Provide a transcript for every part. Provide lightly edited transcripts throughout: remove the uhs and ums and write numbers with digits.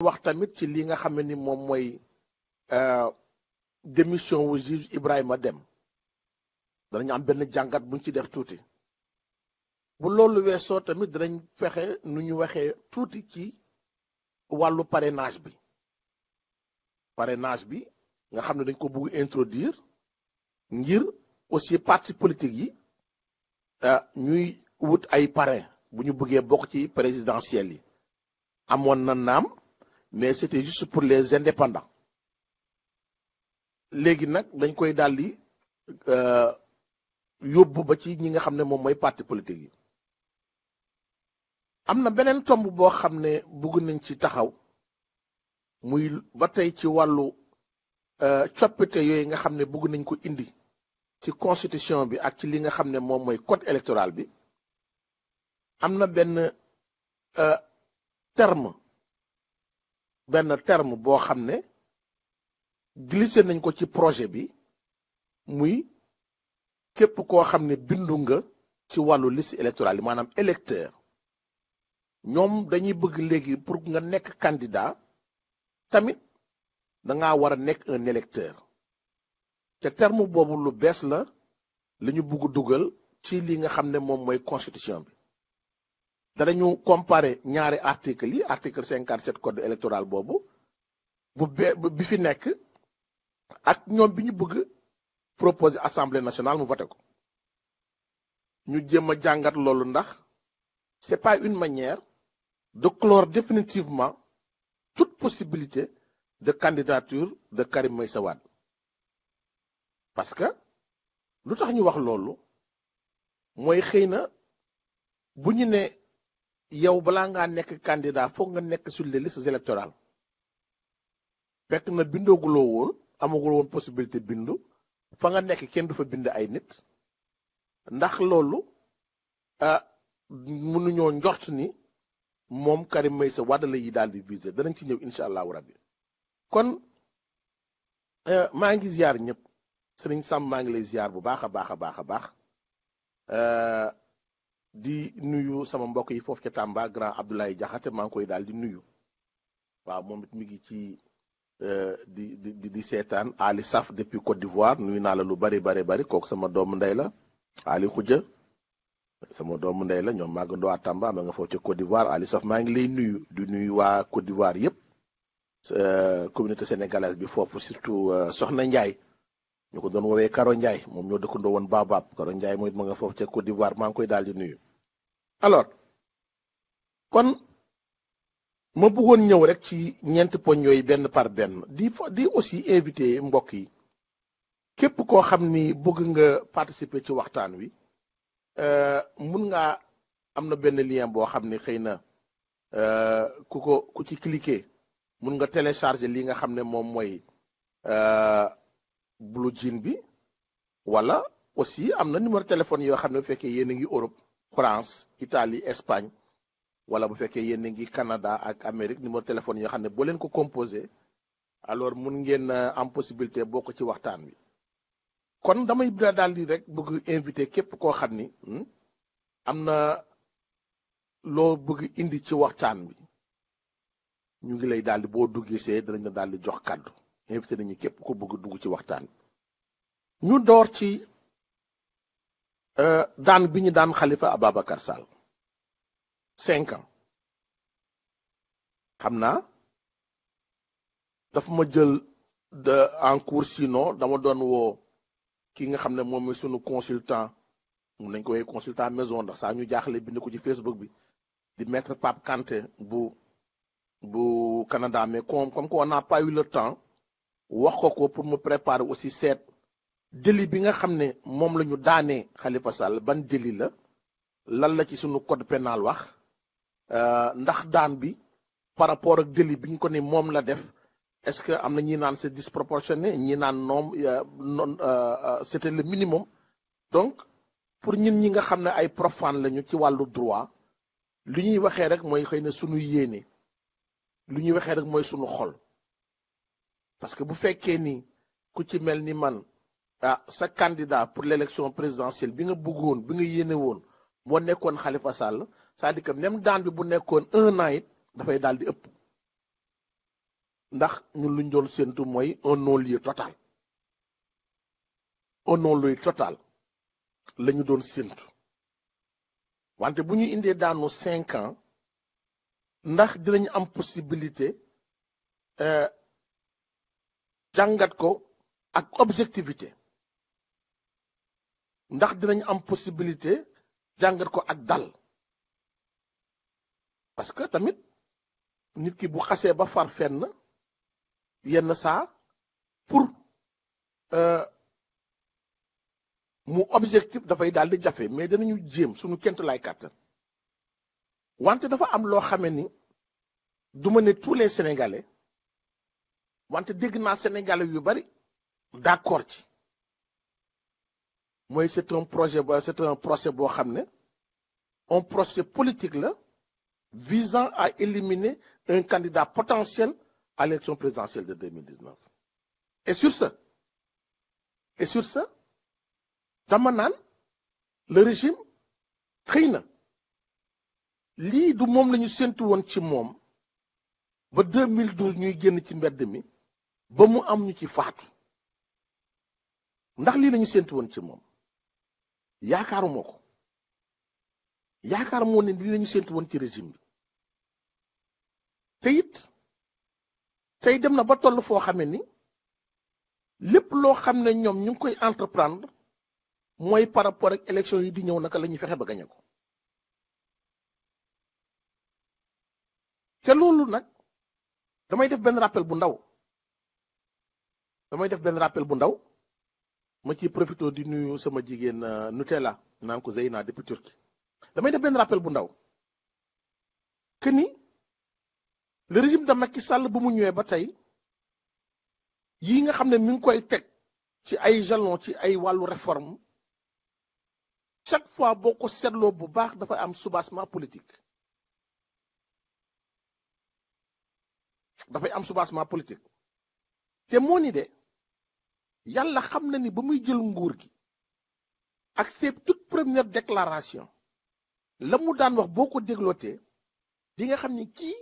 wax tamit ci li nga xam ne ni moom mooy démission wu juge Ibrahima Dème danañu am benn jàngat buñ ci def tuuti bu loolu weesoo tamit danañ fexe nu ñu waxee tuuti ci wàllu parrainage bi nga xam ne dañ ko bëgg introduire ngir aussi parti politique yi ñuy wut ay parrain bu ñu bëggee bokk ci présidentielle yi amoon na naam mais c'était juste pour les indépendants léegi nag dañ koy daal di yóbbu ba ci ñi nga xam ne moom mooy parti politique yi am na beneen tomb boo xam ne bëgg nañ ci taxaw muy ba tey ci wàllu coppite yooyu nga xam ne bëgg nañ ko indi ci constitution bi ak ci li nga xam ne moom mooy code électoral bi am na benn terme boo xam ne glissé nañ ko ci projet bi muy képp koo xam ne bindu nga ci wàllu liste électorale yi maanaam électeur ñoom dañuy bëgg léegi pour nga nekk candidat tamit dangaa war a nekk un électeur te terme boobu lu bees la ñu bëgg dugal ci li nga xam ne moom mooy constitution bi danañu comparer ñaari article yi article 57 code électoral boobu bi fi nekk ak ñoom bi ñu bëgg proposer assemblée nationale mu voté ko ñu jéem a jàngat loolu ndax c'est pas une manière de clore définitivement toute possibilité de candidature de Karim Meïssa Wade parce que lu tax ñu wax loolu mooy xëy na bu ñu ne yow balaa ngaa nekk candidat foog nga nekk sur les listes électorales fekk na bindooguloo woon amagul woon possibilité bindu fa nga nekk kenn du fa bind ay nit ndax loolu mënuñoo njort ni moom Karim Meïssa Wade la yi daal di viser danañ ci ñëw incha allahu rabbi kon maa ngi ziar ñëpp sëriñ Sam maa ngi lay ziar bu baax a baax di nuyu sama mbokk yi foofu ca Tamba grand Abdoulaye Diakhaté maa ngi koy daal di nuyu waaw moom it mi ngi ci di seetaan Ali Saf depuis Côte d'Ivoire nuyu naa la lu bari kooku sama doomu ndey la Ali Khoudia sama doomu ndey la ñoom maagandoo à Tamba ma nga foofu ca Côte d'Ivoire Ali Saf maa ngi lay nuyu di nuyu waa Côte d'Ivoire yëpp communauté sénégalaise bi foofu surtout Soxna Ndiaye ñu ko doon woowee Karo Ndiaye moom ñoo dëkkandoo woon Baobab Karo Ndiaye mooy ma nga foofu ca Côte d'Ivoire maa ngi koy daal di nuyu. alors kon ma bëggoon ñëw rek ci ñeenti poñ yooyu benn par benn di aussi invité mbokk yi képp koo xam ni bëgg nga participer ci waxtaan wi mun ngaa am na benn lien boo xam ni xëy na ku ci cliquer mun nga télécharger li nga xam ne moom mooy Blue Jean bi wala aussi am na numéro téléphone yoo xam ne bu fekkee yéen a ngi Europe France Italie Espagne wala bu fekkee yéen a ngi Canada ak Amérique numéro téléphone yoo xam ne boo leen ko composé alors mun ngeen am possibilité bokk ci waxtaan wi kon damay daal di rek bëgg invité képp koo xam ni am na loo bëgg indi ci waxtaan bi ñu ngi lay daal di boo duggee see danañ la daal di jox kàddu invité nañu képp ko bëgg dugg ci waxtaan bi ñu door ci daan bi ñu daan Khalifa Ababacar Sall 5 ans xam naa dafa ma jël en cours sinon dama doon woo ki nga xam ne moom mooy sunu consultant mun nañ ko woowee consultant maison ndax saa ñu jaaxle bind ko ci Facebook bi di maître Pape Kanté bu Canada mais comme on n'a pas eu le temps wax ko pour mu préparer aussi seet délit bi nga xam ne moom la ñu daanee Khalifa Sall ban délit la lan la ci sunu code pénal wax ndax daan bi par rapport ak délit bi ñu ko ni moom la def est-ce que am na ñi naan c'est disproportionné ñi naan non c'était le minimum donc pour ñun ñi nga xam ne ay profane lañu ci wàllu droit li ñuy waxee rek mooy xëy na sunu yéene lu ñuy waxee rek mooy sunu xol parce que bu fekkee ni ku ci mel ni man sa candidat pour l'élection présidentielle bi nga bëggoon bi nga yéene woon moo nekkoon Khalifa Sall c'est-à-dire que même daan bi bu nekkoon 1 an it dafay daal di ëpp ndax ñun luñ doon séntu mooy un non-lieu total un non-lieu total la ñu doon séntu wante bu ñu indee daanu 5 ans ndax dinañ am possibilité jàngat ko ak objectivité ndax dinañ am possibilité jàngat ko ak dal parce que tamit nit ki bu xasee ba far fenn yenn saa pour mu objectif dafay daal di jafe mais danañu jéem suñu kent lay kàttan wante dafa am loo xamee ni du ma ne tous les sénégalais wante dégg naa sénégalais yu bari d'accord ci mooy c'est un procès boo xam ne un procès politique la visant à éliminer un candidat potentiel à l'élection présidentielle de 2019 et sur ce dama naan le régime xëy na lii du moom la ñu séntu woon ci moom ba 2012 ñuy génn ci mbedd mi ba mu am ñu ci faatu ndax lii la ñu séntu woon ci moom yaakaaruma ko yaakaaruma woon ne lii la ñu séntu woon ci régime bi te it tey dem na ba toll foo xamee ni lépp loo xam ne ñoom ñu ngi koy entreprendre mooy par rapport ak élection yi di ñëw naka la ñuy fexe ba gañe ko te loolu nag damay def benn rappel bu ndaw ma ciy profité di nuyu sama jigéen Nutella naan ko Zeyna depuis Turquie damay def benn rappel bu ndaw que ni le régime de Macky Sall bu mu ñëwee ba tey yi nga xam ne mi ngi koy teg ci ay jalon ci ay wàllu réforme chaque fois boo ko seetloo bu baax dafa am soubassement politique te moo ni de yàlla xam na ni ba muy jël nguur gi ak ses toutes premières déclarations la mu daan wax boo ko déglootee di nga xam ni kii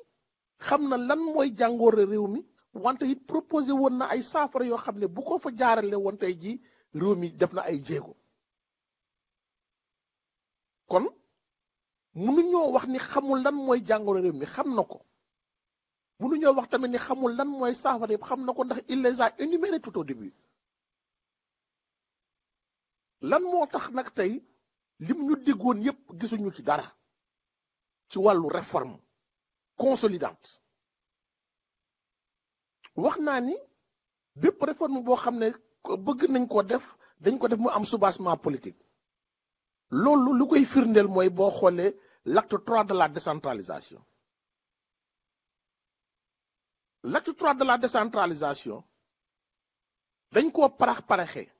xam na lan mooy jàngoor réew mi wante it proposé woon na ay saafara yoo xam ne bu ko fa jaarale woon tey ji réew mi def na ay jéego kon mënuñoo wax ni xamul lan mooy jàngoor réew mi xam na ko mënuñoo wax tamit ni xamul lan mooy saafara yëpp xam na ko ndax il les a énumérés tout au début lan moo tax nag tey lim ñu déggoon yépp gisuñu ci dara ci wàllu réforme consolidante wax naa ni bépp réforme boo xam ne bëgg nañ ko def dañ ko def mu am soubassement politique loolu lu koy firndeel mooy boo xoolee l'acte 3 de la décentralisation l'acte 3 de la décentralisation dañ koo paraxee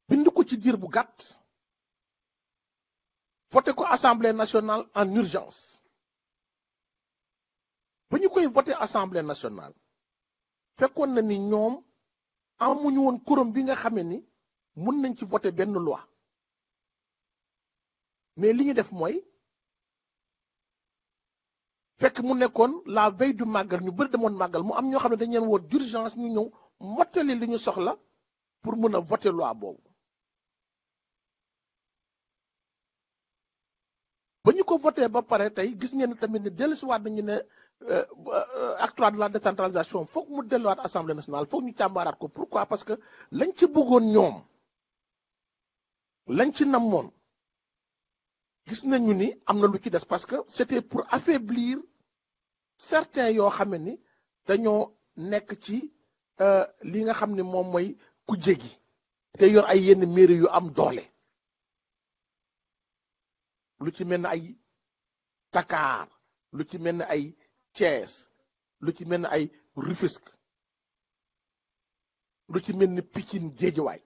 bind ko ci diir bu gàtt voté ko assemblée nationale en urgence ba ñu koy voté assemblée nationale fekkoon na ni ñoom amuñu woon quorum bi nga xamee ni mun nañ ci voté benn loi mais li ñu def mooy fekk mu nekkoon la veille du màggal ñu bëri demoon màggal mu am ñoo xam ne dañ leen woo d'urgence ñu ñëw mottali li ñu soxla pour mën a voté loi boobu ba ñu ko voté ba pare tey gis ngeen tamit ne dellusiwaat nañu ne acte 3 de la décentralisation foog mu delluwaat assemblée nationale foog ñu càmbaraat ko pourquoi parce que lañ ci bëggoon ñoom lañ ci namoon gis nañu ni am na lu ci des parce que c'était pour affaiblir certains yoo xam ne ni dañoo nekk ci li nga xam ne moom mooy kujje gi te yor ay yenn mairie yu am doole lu ci mel ne ay Dakar lu ci mel ne ay Thiès lu ci mel ne ay Rufisque lu ci mel ne Pikine Guédiawaye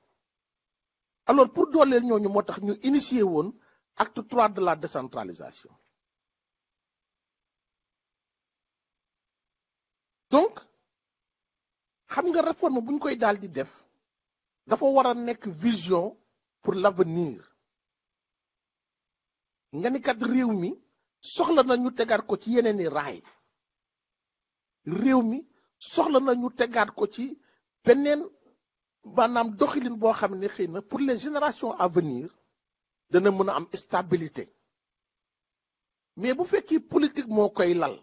alors pour dooleel ñooñu moo tax ñu initier woon acte 3 de la décentralisation donc xam nga réforme bu ñu koy daal di def dafa war a nekk vision pour l'avenir nga ni kat réew mi soxla na ñu tegaat ko ci yeneen i raay réew mi soxla na ñu tegaat ko ci beneen maanaam doxalin boo xam ne xëy na pour les générations à venir dana mën a am stabilité mais bu fekkee politique moo koy lal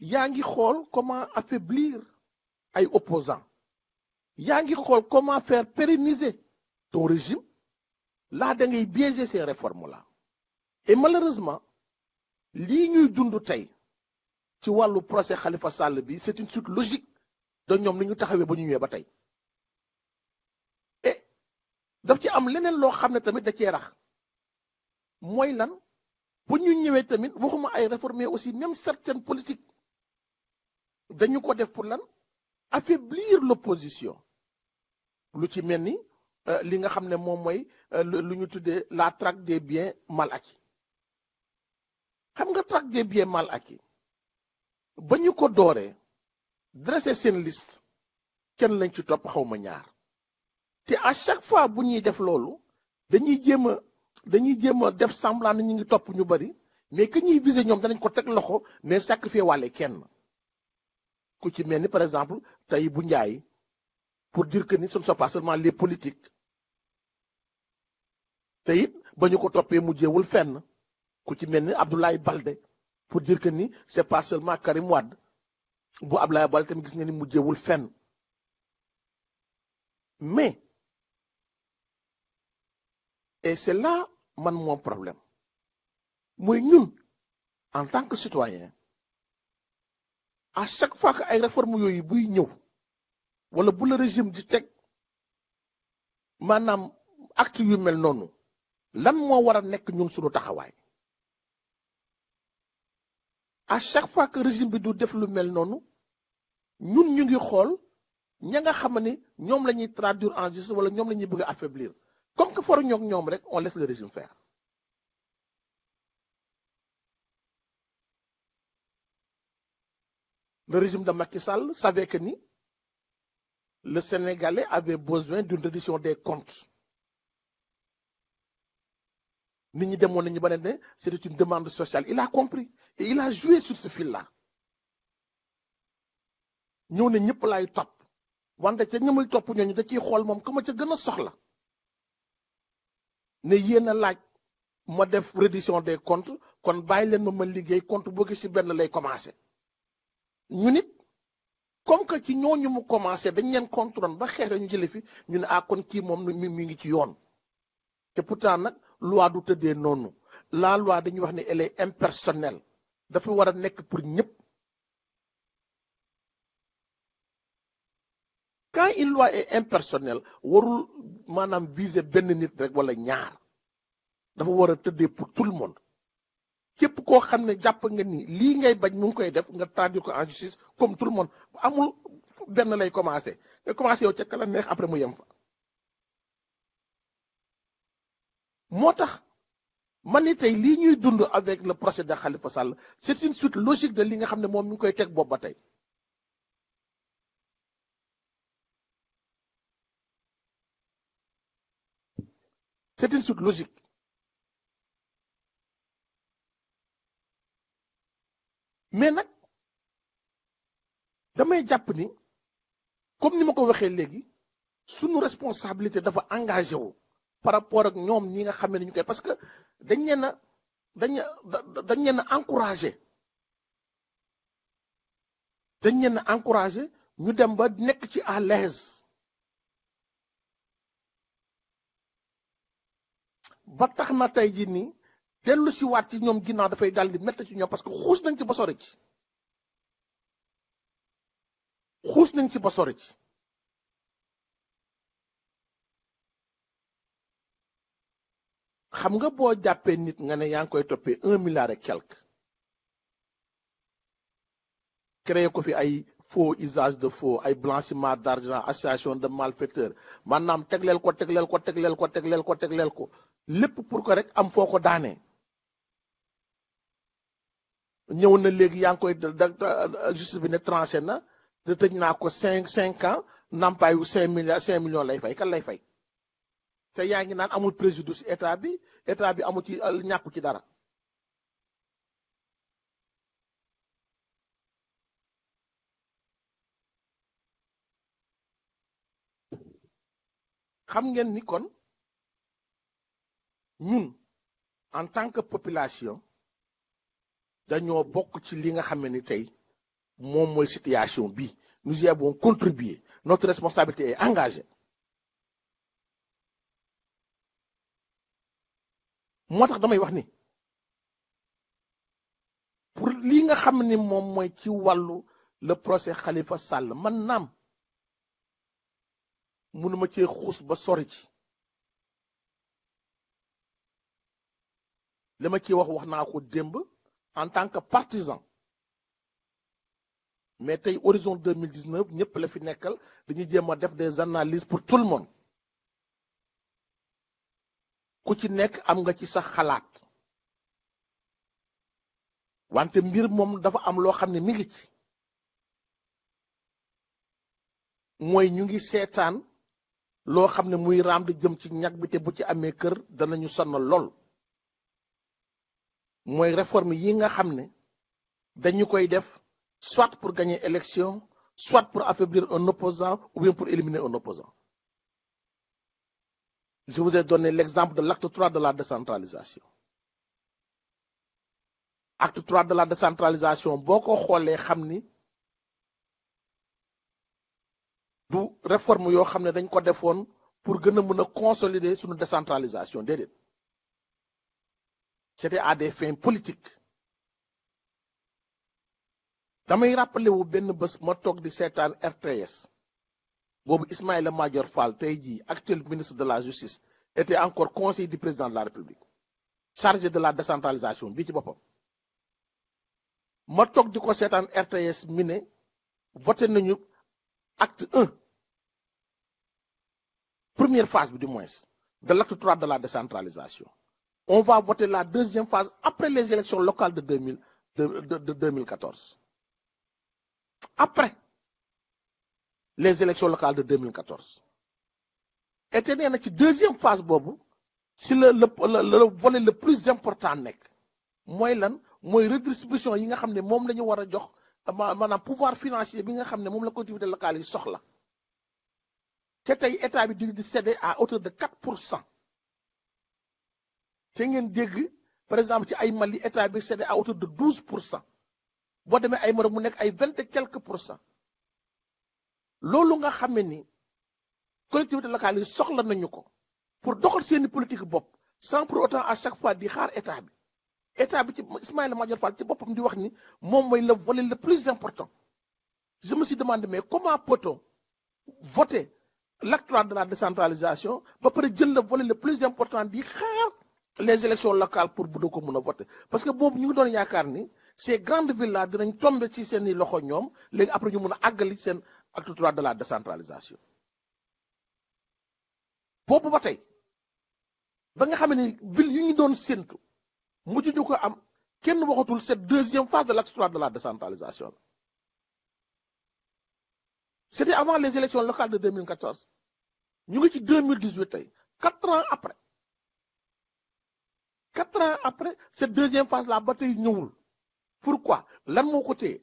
yaa ngi xool comment affaiblir ay opposants yaa ngi xool comment faire pérenniser ton régime là da ngay biaiser ces réformes là et malheureusement lii ñuy dund tey ci wàllu procès Khalifa Sall bi c'est une suite logique de ñoom ni ñu taxawee ba ñu ñëwee ba tey et daf ci am leneen loo xam ne tamit da cee rax mooy lan bu ñu ñëwee tamit waxuma ay réformes mais aussi même certaines politiques dañu ko def pour lan affaiblir l'opposition lu ci mel ni li nga xam ne moom mooy lu ñu tuddee la traque des biens mal acquis xam nga traque des biens mal acquis ba ñu ko dooree dressé seen liste kenn lañ ci topp xawma ñaar te à chaque fois bu ñuy def loolu dañuy jéem a def semblant ni ñu ngi topp ñu bari mais que ñuy viser ñoom danañ ko teg loxo mais sacrifier wàlle kenn ku ci mel ni par exemple tey bu njaay pour dire que ni ce ne sont pas seulement les politiques te it ba ñu ko toppee mujjeewul fenn ku ci mel ni Abdoulaye Baldé pour dire que ni c'est pas seulement Karim Wade bu Abdoulaye Baldé tamit gis nga ni mujjeewul fenn mais et c'est là man mon problème mooy ñun en tant que citoyen à chaque fois que ay réformes yooyu buy ñëw wala bu la régime di teg maanaam acte yu mel noonu lan moo war a nekk ñun suñu taxawaay à chaque fois que régime bi du def lu mel noonu ñun ñu ngi xool ña nga xam ne ñoom la ñuy traduire en justice wala ñoom la ñuy bëgg a affaiblir comme que faru ñoog ñoom rek on laisse le régime faire le régime de Macky Sall savait que ni le Sénégalais avait besoin d'une reddition des comptes nit ñi demoon nañu ba ne c'était une demande sociale il a compris et il a joué sur ce fil là ñëw ne ñëpp laay topp wante ca ñëmul topp ñooñu da ciy xool moom ku ma ca gën a soxla ne yéen a laaj ma def reddition des comptes kon bàyyi leen ma liggéey compte boo gis ci benn lay commencé ñu nit comme que ci ñooñu mu commencé dañ leen contrôle ba xeex ñu jële fi ñu ne ah kon kii moom mi ngi ci yoon te pourtant nag loi du tëddee noonu la loi dañuy wax ne elle est impersonnelle dafa war a nekk pour ñëpp quand une loi est impersonnelle warul maanaam viser benn nit rek wala ñaar dafa war a tëddee pour tout le monde képp koo xam ne jàpp nga ni lii ngay bañ mu ngi koy def nga traduire ko en justice comme tout le monde amul benn lay commencé nga commencé yow ca kala neex après mu yem fa moo tax man ni tey lii ñuy dund avec le procès de Khalifa Sall c'est une suite logique de li nga xam ne moom mi ngi koy teg bopp ba tey c'est une suite logique mais nag damay jàpp ni comme ni ma ko waxee léegi sunu responsabilité dafa engagé wu par rapport ak ñoom ñi nga xam ne ñu koy parce que dañ leen a encouragé ñu dem ba nekk ci à l'aise ba tax na tey jii nii dellu si waat ci ñoom ginnaaw dafay daal di métti ci ñoom parce que xuus nañ ci ba sori ci xam nga boo jàppee nit nga ne yaa ngi koy toppee 1 milliard et quelque créé ko fi ay faux usage de faux ay blanchiment d'argent association de malfaiteurs maanaam tegleel ko lépp pour que rek am foo ko daanee ñëw na léegi yaa ngi koy justice bi ne tranché na te tëj naa ko 5 ans nampaayu 5 millions lay fay kan lay fay te yaa ngi naan amul préjudice état bi amu ci ñàkku ci dara xam ngeen ni kon ñun en tant que population dañoo bokk ci li nga xam ne ni tey moom mooy situation bi nous y avons contribué notre responsabilité est engagée moo tax damay wax ni pour li nga xam ni moom mooy ci wàllu le procès Khalifa Sall man naam mënuma cee xuus ba sori ci li ma ciy wax naa ko démb en tant que partisan mais tey horizon 2019 ñëpp la fi nekkal dañuy jéem a def des analyses pour tout le monde ku ci nekk am nga ci sa xalaat wante mbir moom dafa am loo xam ne mi ngi ci mooy ñu ngi seetaan loo xam ne muy raam di jëm ci ñag bi te bu ci amee kër danañu sonal lool mooy réforme yi nga xam ne dañu koy def soit pour gagner élection soit pour affaiblir un opposant ou bien pour éliminer un opposant. Je vous ai donné l'exemple de l'acte 3 de la décentralisation. Acte 3 de la décentralisation boo ko xoolee xam ni du réforme yoo xam ne dañ ko defoon pour gën a mën a consolider suñu décentralisation déedéet c'était à des fins politiques damay rappelé wu benn bés ma toog di seetaan RTS boobu Ismaïla Madior Fall tey jii actuel ministre de la justice était encore conseiller du président de la République chargé de la décentralisation bii ci boppam ma toog di ko seetaan RTS mi ne voté nañu acte 1 première phase bi du moins de l'acte 3 de la décentralisation on va voter la deuxième phase après les élections locales de 2014 après les élections locales de 2014 et nee na ci deuxième phase boobu si le volet le plus important nekk mooy lan mooy redistribution yi nga xam ne moom la ñu war a jox maanaam pouvoir financier bi nga xam ne moom la collectivité locale yi soxla te tey état bi di céder à hauteur de 4%. te ngeen dégg par exemple ci ay Mali état bi cédé à hauteur de 12%. boo demee ay Maroc mu nekk ay 20 et quelques %. loolu nga xam ne ni collectivité locale yi soxla nañu ko pour doxal seeni politique bopp sans pour autant à chaque fois di xaar état bi ci Ismaïla Madior Fall ci boppam di wax ni moom mooy le volet le plus important. Je me suis demandé mais comment peut-on voter l'acte 3 de la décentralisation ba pare jël le volet le plus important di xaar les élections locales pour bu doo ko mën a voter parce que boobu ñu ngi doon yaakaar ni ces grandes villes là dinañ tomber ci seeni loxo ñoom léegi après ñu mën a àggali seen acte 3 de la décentralisation boobu ba tey ba nga xam ne ville yu ñu doon séntu mujj ñu ko am kenn waxatul cette deuxième phase de l'acte 3 de la décentralisation. C'était avant les élections locales de 2014 ñu ngi ci 2018 tey 4 ans après cette deuxième phase là ba tey ñëwul pourquoi lan moo ko téye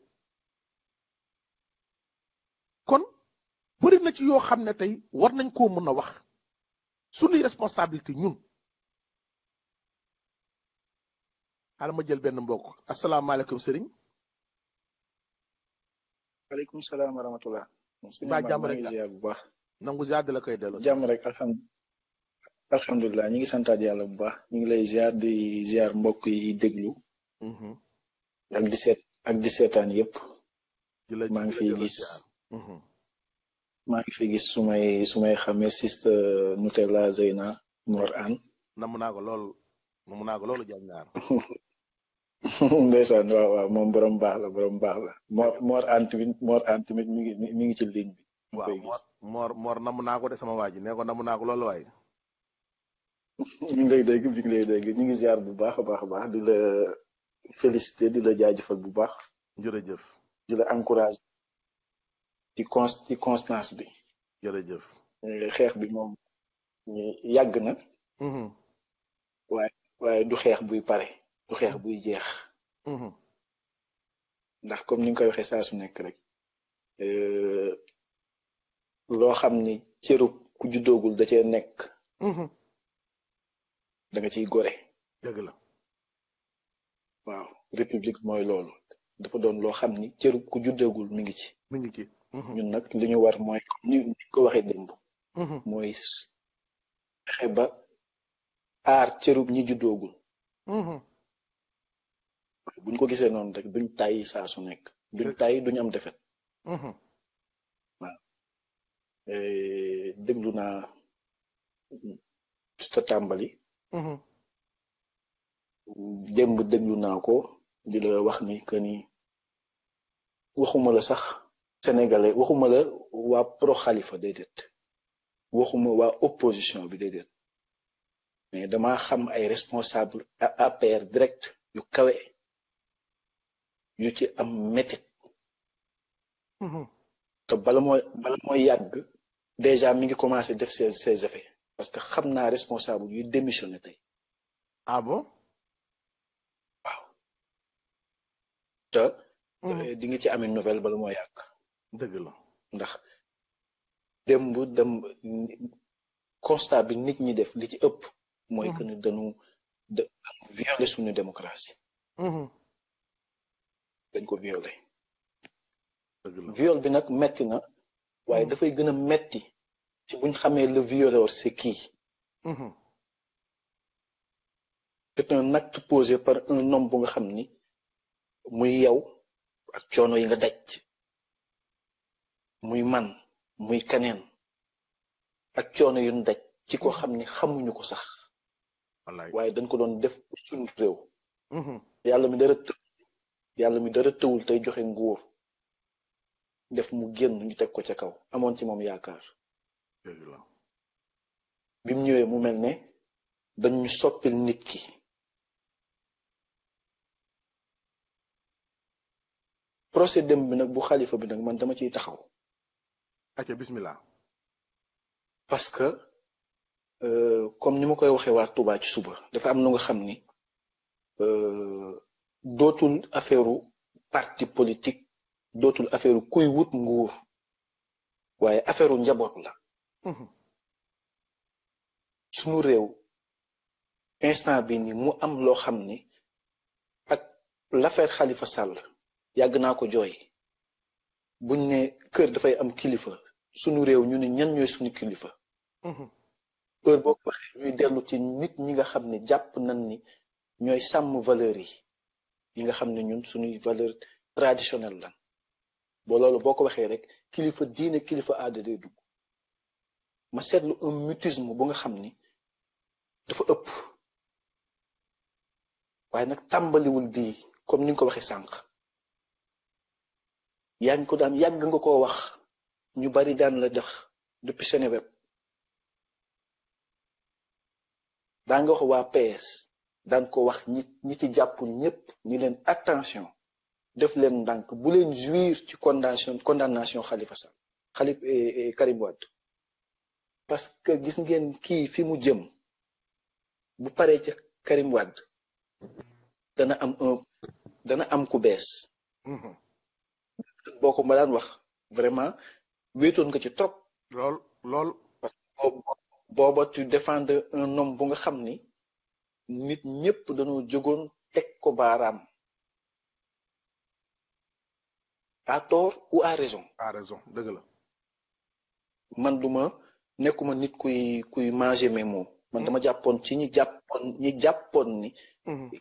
kon bëri na ci yoo xam ne tey war nañ koo mën a wax suñuy responsabilité ñun. xaaral ma jël benn mbokk asalaamaaleykum sëriñ. waaleykum salaam wa rahmatulah. mbaa jàmm rek ziar bu baax. nangu ziar di la koy delloo. jàmm rek alhamdulilah ñu ngi santaat yàlla bu baax ñu ngi lay ziar di ziar mbokk yi déglu. ak di seetaan yëpp. maa ngi fiy gis sumay xamee siste Nutella Zeyna Mor An. namu naa ko loolu jàngaar. ndeysaan waaw moom borom baax la Mor An tamit mi ngi ci ligne bi. waaw Mor namu naa ko de sama waa ji nee ko namu naa ko loolu waay. ñu ngi lay dégg ñu ngi ziar bu baax a baax di la féliciter di la jaajëfal bu baax. jërëjëf. di la encourager ci constance bi. jërëjëf. xeex bi moom yàgg na. waaye du xeex buy pare du xeex buy jeex. ndax comme ni nga koy waxee saa su nekk rek loo xam ni cëru ku ku juddoogul da cee nekk Mhm. da nga ciy gore. dëgg la. waaw république mooy loolu dafa doon loo xam ni cëru ku juddoogul mi ngi ci. mi ngi ci. Mhm. ñun nag li ñu war mooy comme ni ko waxee démb Mhm. mooy fexe ba aar cërub ñi juddoogul. Mhm. buñ ko gisee noonu rek duñ tàyyi saa su nekk duñ tàyyi duñ am defet. Mhm. waaw déglu naa sa tàmbali Mhm. démb déglu naa ko di la wax ni que ni waxuma la sax sénégalais waxuma la waa pro xalifa déedéet waxuma waa opposition bi déedéet mais dama xam ay responsable APR direct yu kawe yu ci am métit Mhm. te bala mooy yàgg déjà mi ngi commencé def ses effets parce que xam naa responsable yu démissionné tey. ah bon. waaw te Mhm. di nga ci amee nouvelle bala moo yàgg dëgg la. ndax démb dem constat bi nit ñi def li ci ëpp mooy que ni dañu violer suñu démocratie. Mhm. dañ ko violer dëgg la. viol bi nag metti na waaye dafay gën a metti ci buñ xamee le violeur c'est qui. Mhm. c'est un acte posé par un homme bu nga xam ni muy yow ak coono yi nga daj muy man muy kaneen ak coono yu ñu daj ci ko xam ni xamuñu ko sax wallaay. waaye dañ ko doon def pour suñu réew. Mhm. yàlla mi dara tëwul tey joxe nguur def mu génn ñu teg ko ca kaw amoon ci moom yaakaar dëgg la. bi mu ñëwee mu mel ne dañ ñu soppil nit ki. procès dem bi nag bu xalifa bi nag man dama ciy taxaw acca bismillah. parce que comme ni ma koy waxee waa Touba ci suba dafa am lu nga xam ni dootul affaireu parti politique dootul affaireu kuy wut nguur waaye affaireu njaboot la. Mhm. sunu réew instant bi ni mu am loo xam ni ak l'affaire Khalifa Sall yàgg naa ko jooy buñ ne kër dafay am kilifa sunu réew ñu ne ñan ñooy sunu kilifa. Mhm. heure boo ko waxee ñuy dellu ci nit ñi nga xam ne jàpp nañ ni ñooy sàmm valeurs yi nga xam ne ñun suñuy valeur traditionnelle lan boo loolu boo ko waxee rek kilifa diine kilifa aada day dugg ma seetlu un mutisme bu nga xam ni dafa ëpp waaye nag tàmbaliwul bii comme ni nga ko waxee sànq yaa ngi ko daan yàgg nga koo wax ñu bari daan la jox depuis Seneweb daa nga wax waa PS daan ko wax ñi ci jàppul ñépp ñi leen attention def leen ndànk bu leen jouir ci condamnation Khalifa Sall Karim Wade parce que gis ngeen kii fi mu jëm bu paree ci Karim Wade dana am ku bees. Mhm. boo ko ma daan wax vraiment wéetoon nga ci trop. lool. parce que booba tu défendre un homme bu nga xam ni nit ñépp dañoo jógoon teg ko baaraam à tort ou à raison. à raison dëgg la. man nekkuma nit kuy manger mes mots man dama jàppoon ci ñi jàppoon ni.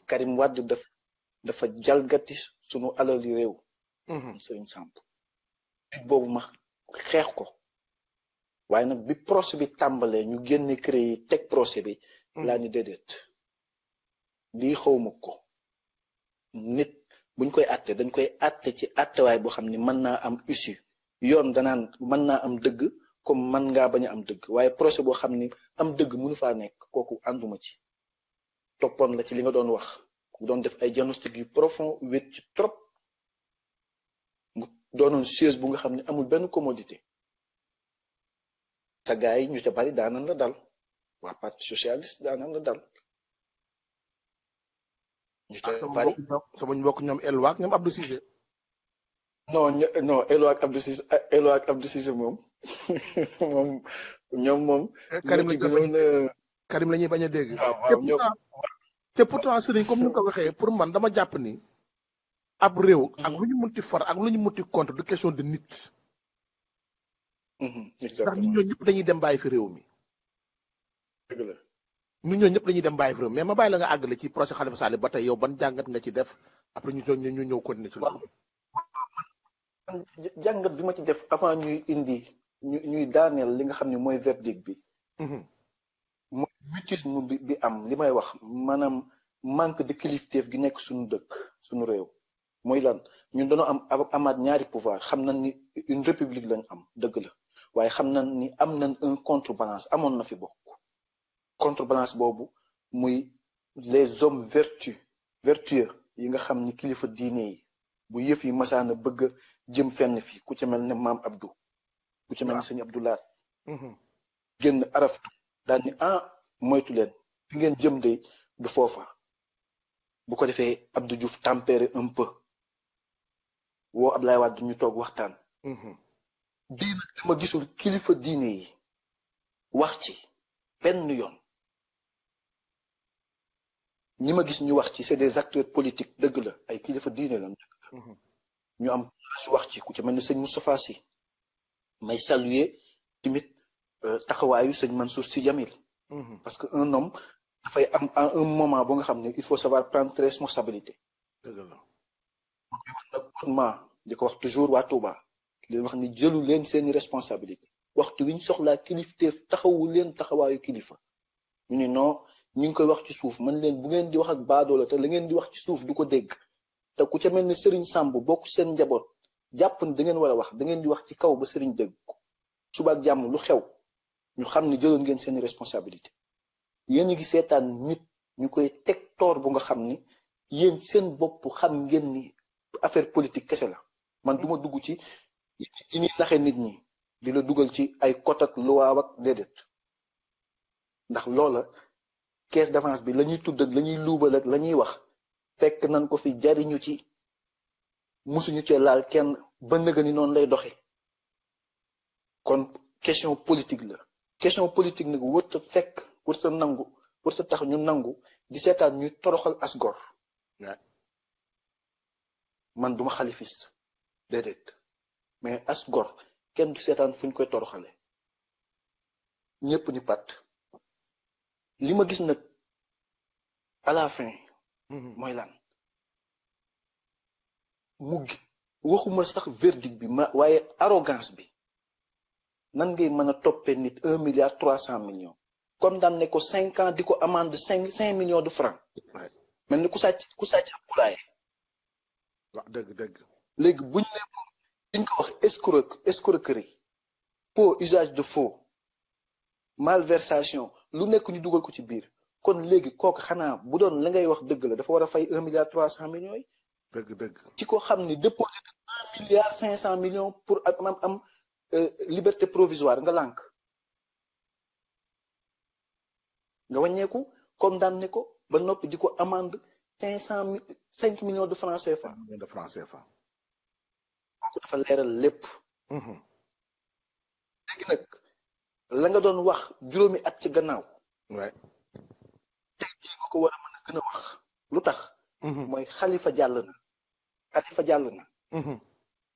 Karim Wade dafa jalgati sunu alali réew. Serigne Samb nit boobu ma xeex ko waaye nag bi procès bi tàmbalee ñu génne créé yi teg procès bi. laa ni déedéet lii xawma ko nit buñ koy àtte dañ koy àtte ci àttewaay boo xam ni mën naa am issue yoon danaan mën naa am dëgg comme mën ngaa bañ a am dëgg waaye procès boo xam ni am dëgg mënu faa nekk kooku ànduma ci toppoon la ci li nga doon wax mu doon def ay diagnostic yu profond wét ci trop mu doonoon chaise bu nga xam ne amul benn commodité sa gars yi ñu ca bari daanan la dal waa parti socialiste daanan la dal ñu ca bari sama mbokk ñoom Elwa ak ñoom Abdou Cissé non Elo ak Abdou Cissé moom moom ñoom moom ñoo Karim ci lañ koy bañ a gënoon dégg Karim la ñuy bañ a dégg waaw te waaw ñoom pourtant te pourtant Serigne comme ni nga ko waxee pour man dama jàpp ni ab réew ak lu ñu munti far ak lu ñu munti contre du question de nit ndax nit exactement ñoo ñëpp dañuy dem bàyyi fi réew mi dëgg la nit ñoo ñëpp dañuy dem bàyyi fi réew mi mais ma bàyyi la nga àggale ci procès Khalifa Sall ba tey yow ban jàngat nga ci def après ñu ñëw continuer ci loolu. jàngat bi ma ci def avant ñuy indi ñuy daaneel li nga xam ne mooy verdict bi mooy mutisme bi am li may wax maanaam manque de kilifteef gi nekk suñu dëkk suñu réew mooy lan ñun dañoo amaat ñaari pouvoir xam nañ ni une république lañ am dëgg la waaye xam nañ ni am nañ un contrebalance amoon na fi bokk contrebalance boobu muy les hommes vertueux yi nga xam ni kilifa diine yi bu yëf yi masaana bëgg a jëm fenn fi ku ci mel ne maam Abdou ku ci mel ne sëñ Abdoulaat génn araftu daal ni moytu leen fi ngeen jëm de du foofa bu ko defee Abdou Diouf tempéré un peu woo Ablaye Wade ñu toog waxtaan bii nag dama gisul kilifa diine yi wax ci benn yoon ñi ma gis ñu wax ci c'est des acteurs politiques dëgg la ay kilifa diine la ñu am wax ci ku ci mel ni sëñ Moustapha Sy may saluer tamit taxawaayu sëñ Mansour Sy Djamil parce que un homme dafay am à un moment bu nga xam ne il faut savoir prendre responsabilité dëgg la nag honnêtement di ko wax toujours waa Touba li wax ni jëlu leen seeni responsabilité waxtu wi ñu soxlaa kilifteef taxawu leen taxawaayu kilifa ñu ni non ñu ngi koy wax ci suuf man leen bu ngeen di wax ak baadoola te la ngeen di wax ci suuf du ko dégg te ku ca mel ni Serigne Samb bokk seen njaboot jàpp ni da ngeen war a wax da ngeen di wax ci kaw ba Serigne dégg ko suba ak jàmm lu xew ñu xam ni jëloon ngeen seeni responsabilité yéen a ngi seetaan nit ñu koy teg toor bu nga xam ni yéen seen bopp xam ngeen ni affaire politique kese la man duma dugg ci yi ñuy naxe nit ñi di la dugal ci ay cote ak loi ak déedéet ndax loola caisse d'avance bi la ñuy tudd ak la ñuy luubal ak la ñuy wax fekk nañ ko fi jariñu ci musuñu cee laal kenn ba nëga ni noonu lay doxe kon question politique la question politique nag wërta fekk wërta nangu wërta tax ñu nangu di seetaan ñuy toroxal as gor man duma xalifiste déedéet mais as gor kenn du seetaan fu ñu koy toroxale ñépp ni pat li ma gis nag à la fin mooy lan waxuma sax verdict bi waaye arrogance bi nan ngay mën a toppee nit 1,3 milliard condamné ko 5 ans di ko amende 5 millions de francs mel ni ku sàcc ab pulaaye waaw dëgg léegi buñ ko wax escroquerie faux usage de faux malversation lu nekk ñu dugal ko ci biir kon léegi kooku xanaa bu doon la ngay wax dëgg la dafa war a fay 1,3 milliard yi dëgg ci ko xam ni déposé 1,5 milliard pour am liberté provisoire nga lànk nga wàññeeku condamné ko ba noppi di ko amende 5 millions de francs CFA. kooku dafa leeral lépp. léegi nag la nga doon wax juróomi at ci gannaaw. tey jii nga ko war a mën a gën a wax lu tax. mooy Khalifa jàll na.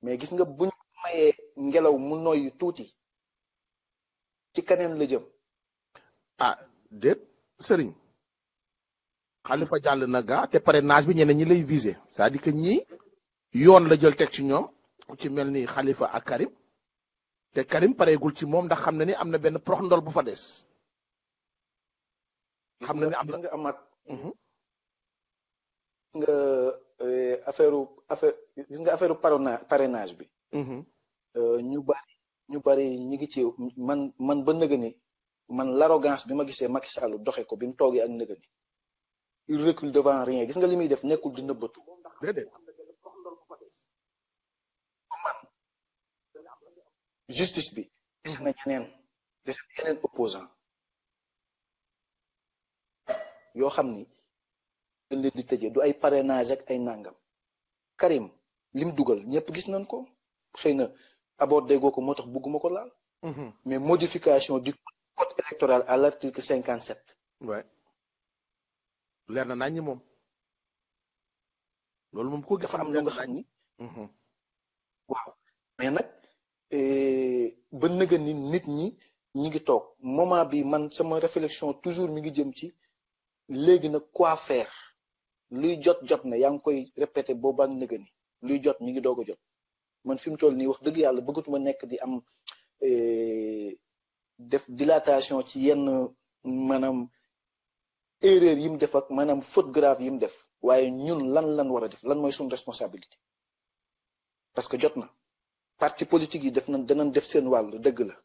mais gis nga buñ mayee ngelaw mu noyyi tuuti ci keneen la jëm. déet Serigne Khalifa jàll na gaa te parrainage bi ñeneen ñi lay viser c'est-à-dire que ñii yoon la jël teg ci ñoom ku ci mel ni Khalifa ak Karim te Karim pareegul ci moom ndax xam na ni am na benn prox ndol bu fa des. xam na ni am na gis nga amaat. nga affaire parrainage bi. ñu bari ñi ngi ci man ba nëga ni man l'arrogance bi ma gisee Macky Sall doxe ko bi mu toogee ak nëga ni il recule devant rien gis nga li muy def nekkul di nëbbatu. déedéet. man justice bi. gis na yeneen opposant yoo xam ni dañ leen di tëjee du ay parrainage ak ay nangam Karim lim dugal ñëpp gis nañ ko xëy na abordé goo ko moo tax bugguma ko laal. mais modification du code électoral à l'article 57. ouais leer na nañ ñi moom loolu moom ko gis dafa am lu nga xam ni. waaw mais nag ba nëga ni nit ñi ngi toog moment bi man sama réflexion toujours mi ngi jëm ci léegi nag quoi faire luy jot na yaa ngi koy répété booba ak nëga ni luy jot mi ngi doog a jot man fi mu toll nii wax dëgg yàlla bëggatuma nekk di am def dilatation ci yenn maanaam erreur yi mu def ak maanaam faute grave yi mu def waaye ñun lan war a def lan mooy suñu responsabilité parce que jot na parti politique yi danañ def seen wàll dëgg la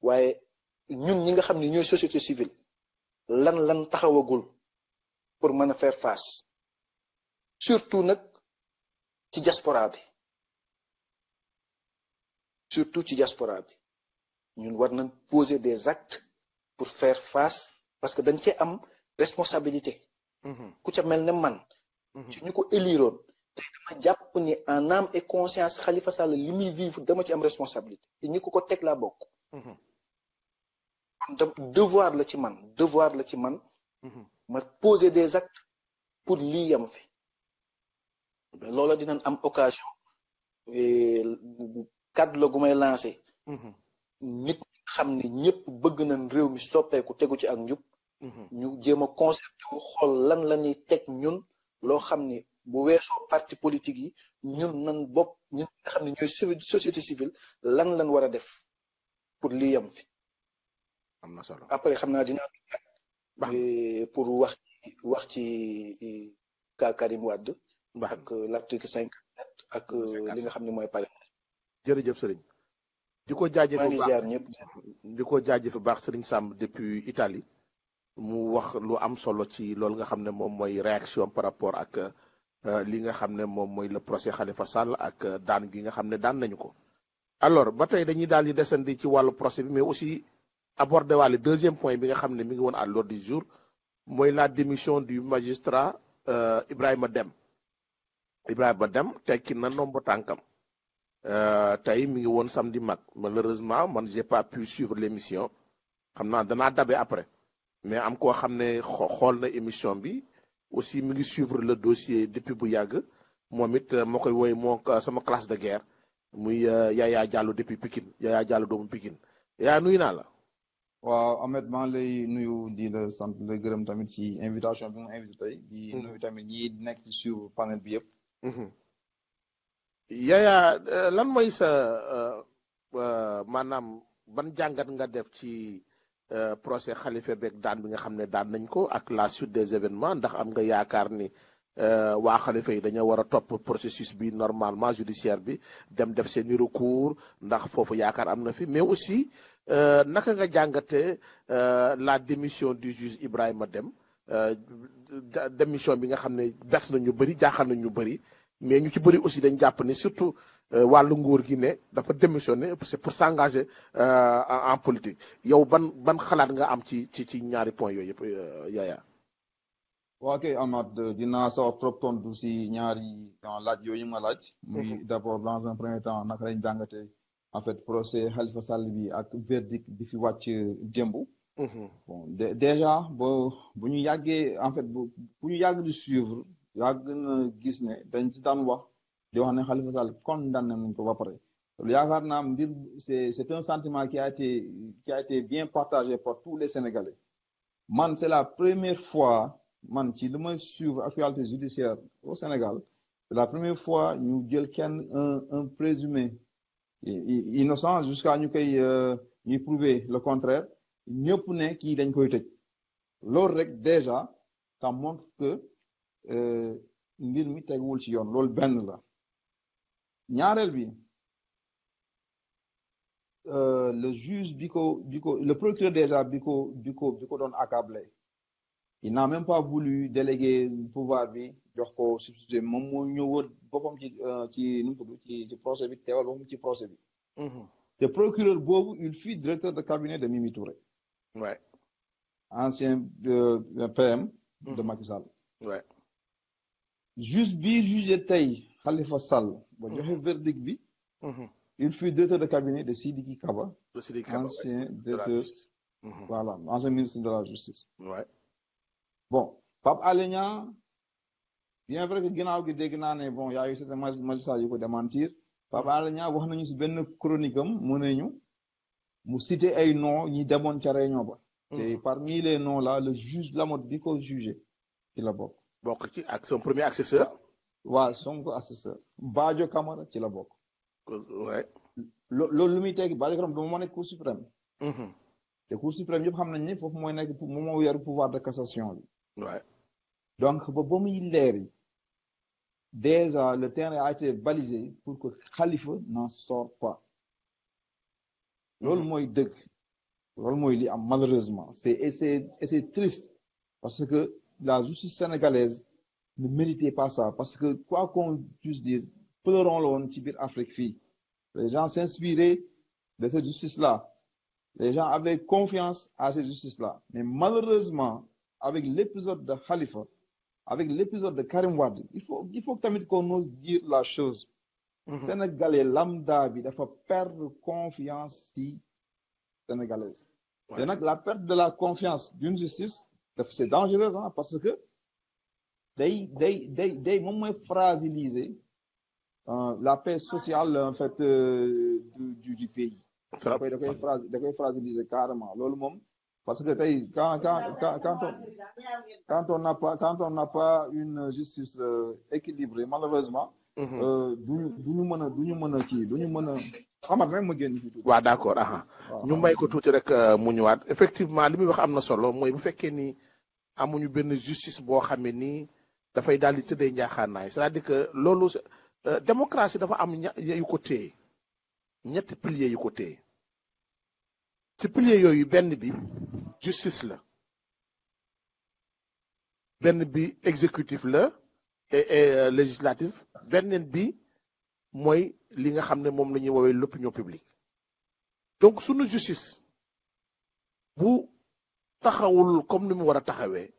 waaye ñun ñi nga xam ne ñooy société civile lan taxawagul pour mën a faire face surtout nag ci diaspora bi ñun war nañ poser des actes pour faire face parce que dañ cee am responsabilité. ku ca mel ne man. ci ñu ko éliroon tey dama jàpp ni en âme et conscience Khalifa Sall li muy vivre dama ci am responsabilité te ñi ko teg laa bokk. devoir la ci man. ma poser des actes pour lii yam fi. loola dinañ am occasion. kaddu la gu may lancé. nit xam ne ñëpp bëgg nañ réew mi soppeeku tegu ci ak njub. ñu jéem a concerté wu xool lan la ñuy teg ñun loo xam ni bu weesoo parti politique yi ñun nan bopp ñun nga xam ne ñooy société civile lan lañ war a def pour lii yam fi. am na solo après xam naa dinaa pour wax ci cas Karim Wade. ak l'article 57 ak li nga xam ne mooy pare. jërëjëf sëriñ. di ko jaajëfal ñëpp. di ko jaajëfal baax sëriñ Samb depuis Italie mu wax lu am solo ci loolu nga xam ne moom mooy réaction par rapport ak li nga xam ne moom mooy le procès Khalifa Sall ak daan gi nga xam ne daan nañu ko. alors ba tey dañuy daal di desandi ci wàllu procès bi mais aussi aborder wàllu deuxième point bi nga xam ne mi ngi woon à l'ordre du jour mooy la démission du magistrat Ibrahima Dème tekki na nombo tànkam. tey mi ngi woon samedi mag malheureusement man j'ai pas pu suivre l'émission xam naa danaa dabe après mais am koo xam ne xool na émission bi aussi mi ngi suivre le dossier depuis bu yàgg moom it moo koy woy moo sama classe de guerre muy Yaya Diallo depuis Pikine Yaya Diallo doomu Pikine yaa nuyu naa la. waaw Ahmed maa lay nuyu di la sant la gërëm tamit ci invitation bi mu invité tey di nuyu tamit ñi nekk ci suivre panel bi yëpp. Yaya lan mooy sa maanaam ban jàngat nga def ci procès Khalifa beeg daan bi nga xam ne daan nañ ko ak la suite des événements ndax am nga yaakaar ni waa Khalifa yi dañoo war a topp processus bi normalement judiciaire bi dem def seeni recours ndax foofu yaakaar am na fi mais aussi naka nga jàngatee la démission du juge Ibrahima Dème démission bi nga xam ne bett na ñu bëri jaaxal na ñu bëri. mais ñu ci bëri aussi dañ jàpp ne surtout wàllu nguur gi ne dafa démissionner c'est pour s'engager en politique yow ban xalaat nga am ci ñaari point yooyu yëpp Yaya. waaw kay Amath dinaa sawar trop tontu si ñaari laaj yooyu ma laaj. muy d'abord dans un premier temps naka lañ jàngatee en fait procès Khalifa Sall bi ak verdict bi fi wàcc démb. bon déjà bu ñu yàggee en fait bu ñu yàgg di suivre. yàgg na gis ne dañ ci daan wax di wax ne Khalifa Sall condamné nañ ko ba pare yaakaar naa mbir c'est un sentiment qui a été bien partagé par tous les Sénégalais man c'est la première fois man ci li may suivre actualité judiciaire au Sénégal c'est la première fois ñu jël kenn un présumé innocent jusqu'à ñu koy ñuy prouver le contraire ñëpp ne kii dañ koy tëj loolu rek déjà ça montre que mbir mi teguwul ci yoon loolu benn la ñaareel bi le juge le procureur déjà bi ko doon accablé il n'a même pas voulu déléguer pouvoir bi jox ko substitut moom moo ñëwoon boppam ci nu mu tudd ci procès bi teewal boppam ci procès bi te procureur boobu il fut directeur de cabinet de Mimi Touré ouais ancien PM de Macky Sall ouais juge bi jugé tey Khalifa Sall ba joxe verdict bi il fut directeur de cabinet de Sidiki Kaba ancien directeur voilà ancien ministre de la justice ouais. bon Pape Alé Niang bien vrai que ginnaaw gi dégg naa ne bon y a eu certains magistrats yu ko démentir Pape Alé Niang wax nañu si benn chronique am mu ne ñu mu cité ay noms ñi demoon ca réunion ba te parmi les noms là le juge Lamotte bi ko jugé ci la bokk ci ak son premier assesseur waaw Sonko assesseur Badio Camara ci la bokk ouais. loolu lu muy teggi Badio Camara dama moo nekk cour suprême te cour suprême yëpp xam nañ ne foofu mooy nekk moom moo yor pouvoir de cassation bi ouais. donc ba muy leer yi déjà le terrain a été balisé pour que Khalifa n'en sort pas loolu mooy dëgg loolu mooy li am malheureusement c'est triste parce que la justice sénégalaise ne méritait pas ça parce que quoi qu'on puisse dire pleurons la woon ci biir Afrique fii les gens s'inspiraient de cette justice là les gens avaient confiance à cette justice là mais malheureusement avec l'épisode de Khalifa avec l'épisode de Karim Wade il faut tamit qu'on ose dire la chose Sénégalais lambda bi dafa perdre confiance ci sénégalaise te nag la perte de la confiance d'une justice c'est dangereux hein, parce que day moom mooy fragiliser la paix sociale en fait du pays da koy fragiliser carrément loolu moom parce que tey quand on n'a pas une justice équilibrée malheureusement duñu mën a xamat même ma génn fi tuuti waaw d'accord aha ñu may ko tuuti rek mu ñëwaat effectivement li muy wax am na solo mooy bu fekkee ni amuñu benn justice boo xamee ni dafay daal di tëddee njaaxaanaay c'est-à-dire que loolu démocratie dafa am yu ko téye ñetti piliers yu ko téye ci piliers yooyu benn bi justice la benn bi exécutif la et législatif benneen bi mooy li nga xam ne moom la ñuy woowee l'opinion publique donc sunu justice bu taxawul comme ni mu war a taxawee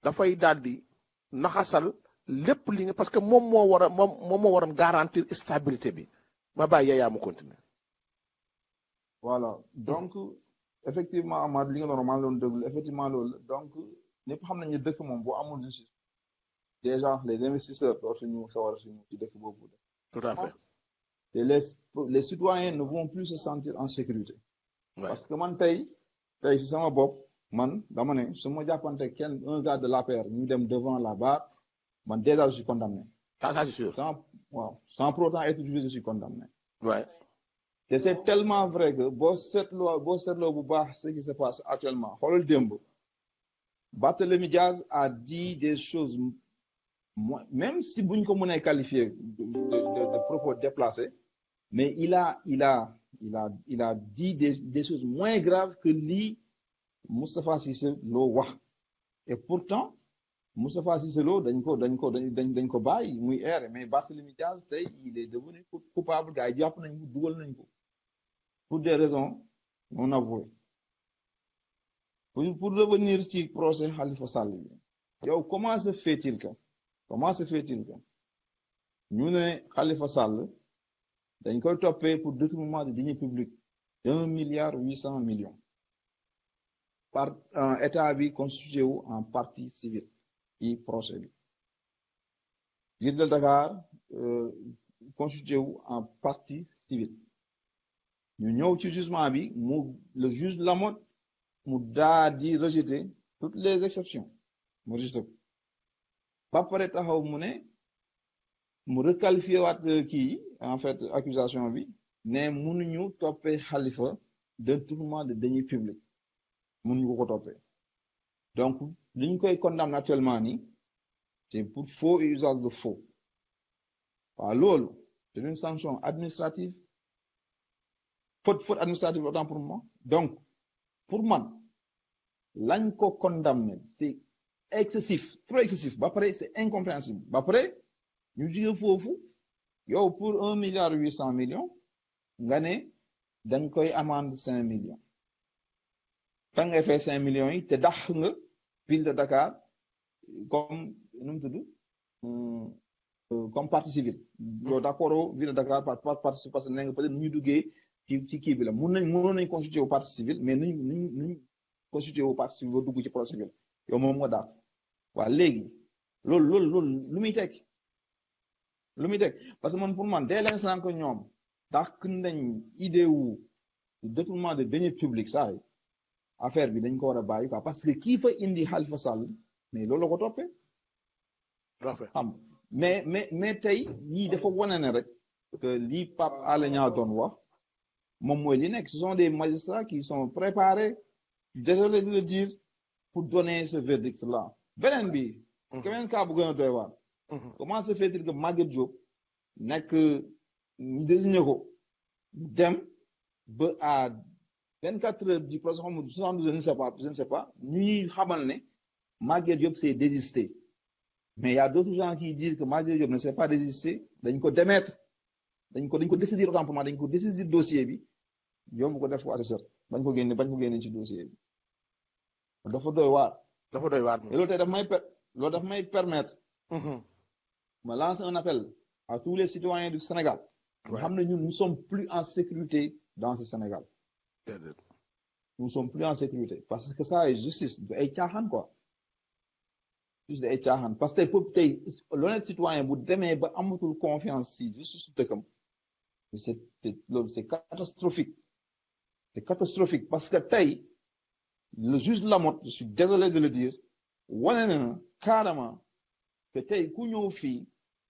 dafay daal di naxasal lépp li nga parce que moom moo waroon garantir stabilité bi ma bàyyi yaa mu continuer. voilà donc effectivement Amath li nga normal doon déglu effectivement loolu donc ñëpp xam nañu dëkk moom bu amul justice déjà les investisseurs dootuñu sawar suñu ci dëkk boobu. tout à fait. et les citoyens ne vont plus se sentir en sécurité. Ouais. Parce que man tey si sama bopp man dama ne su ma jàppante kenn un gars de l'APR ñu dem devant la barre man déjà je suis condamné. ça c'est sûr. sans pour autant être jugé je suis condamné. Ouais. Et c'est tellement vrai que boo seetloo bu baax ce qui se passe actuellement xoolal démb Barthélémy Diaz a dit des choses même si buñ ko mënee qualifier de propos déplacés mais il a dit des choses moins graves que lii Moustapha Cissé Lo wax et pourtant Moustapha Cissé Lo dañ ko bàyyi muy air mais Barthélémy Diaz tey il est devenu coupable gars yi jàpp nañ ko dugal nañ ko pour des raisons non avouées pour revenir ci procès Khalifa Sall bi yow comment se fait-il que ñu ne Khalifa Sall dañ koy toppee pour détournement de deniers publics d'1,8 milliard par état bi constitué wu en partie civile yi procès bi ville de Dakar constitué wu en partie civile ñu ñëw ci jugement bi le juge Lamotte mu daa di rejeter toutes les exceptions mu rejeté ko ba pare taxaw mu requalifié waat kii en fait accusation bi ne mënuñu toppee Khalifa détournement de deniers publics mënuñu ko toppee donc li ñu koy condamné actuellement nii c'est pour faux et usage de faux waaw loolu c'est une sanction administrative faute administrative autant pour moi donc pour man lañ ko condamné c'est excessif trop excessif ba pare c'est incompréhensible ba pare ñu jóge foofu yow pour 1,8 milliard nga ne dañ koy amende 5 millions kan ngay fay 5 millions yi te dax nga ville de Dakar comme nu mu tudd comme partie civile. Loolu d'accord ville de Dakar parce que nee nga peut-être nu ñu duggee ci kii bi la mënoon nañ constitué wu partie civile mais nuñ constitué wu partie civile ba dugg ci procès civil yow moom nga daal waaw léegi loolu lu muy tekki parce que man pour man dès l'instant que ñoom dàq nañ idée wu détournement de deniers publics saa yi affaire bi dañ ko war a bàyyi quoi parce que kii fa indi Khalifa Sall mais loolu la ko toppee xam mais tey lii dafa wane ne rek que lii Pape Alé Niang doon wax moom mooy li nekk ce sont des magistrats qui sont préparés désolé de le dire pour donner ce verdict là beneen bi keneen cas bu gën a doy waar comment se fait-il que Maguette Diop nekk ñu désigné ko dem ba à 24 heures du procès xam nga 72 heures je ne sais pas ñuy xamal ne Maguette Diop s'est désisté mais il y a d'autres gens qui disent que Maguette Diop ne s'est pas désisté dañ ko démettre dañ ko désaisir autant pour moi dañ ko désaisir dossier bi yomb ko def ko assesseur bañ ko génne ci dossier bi dafa doy waar loolu tey daf may permettre ma lancer un appel à tous les citoyens du Sénégal nga xam ne ñun nous sommes plus en sécurité dans ce Sénégal nous sommes plus en sécurité parce que ça est justice du ay caaxaan quoi juste ay caaxaan parce que tey l'honnête citoyen bu demee ba amatul confiance si justice dëkkam c'est catastrophique parce que tey le juge Lamotte je suis désolé de le dire wane na carrément que tey ku ñëw fii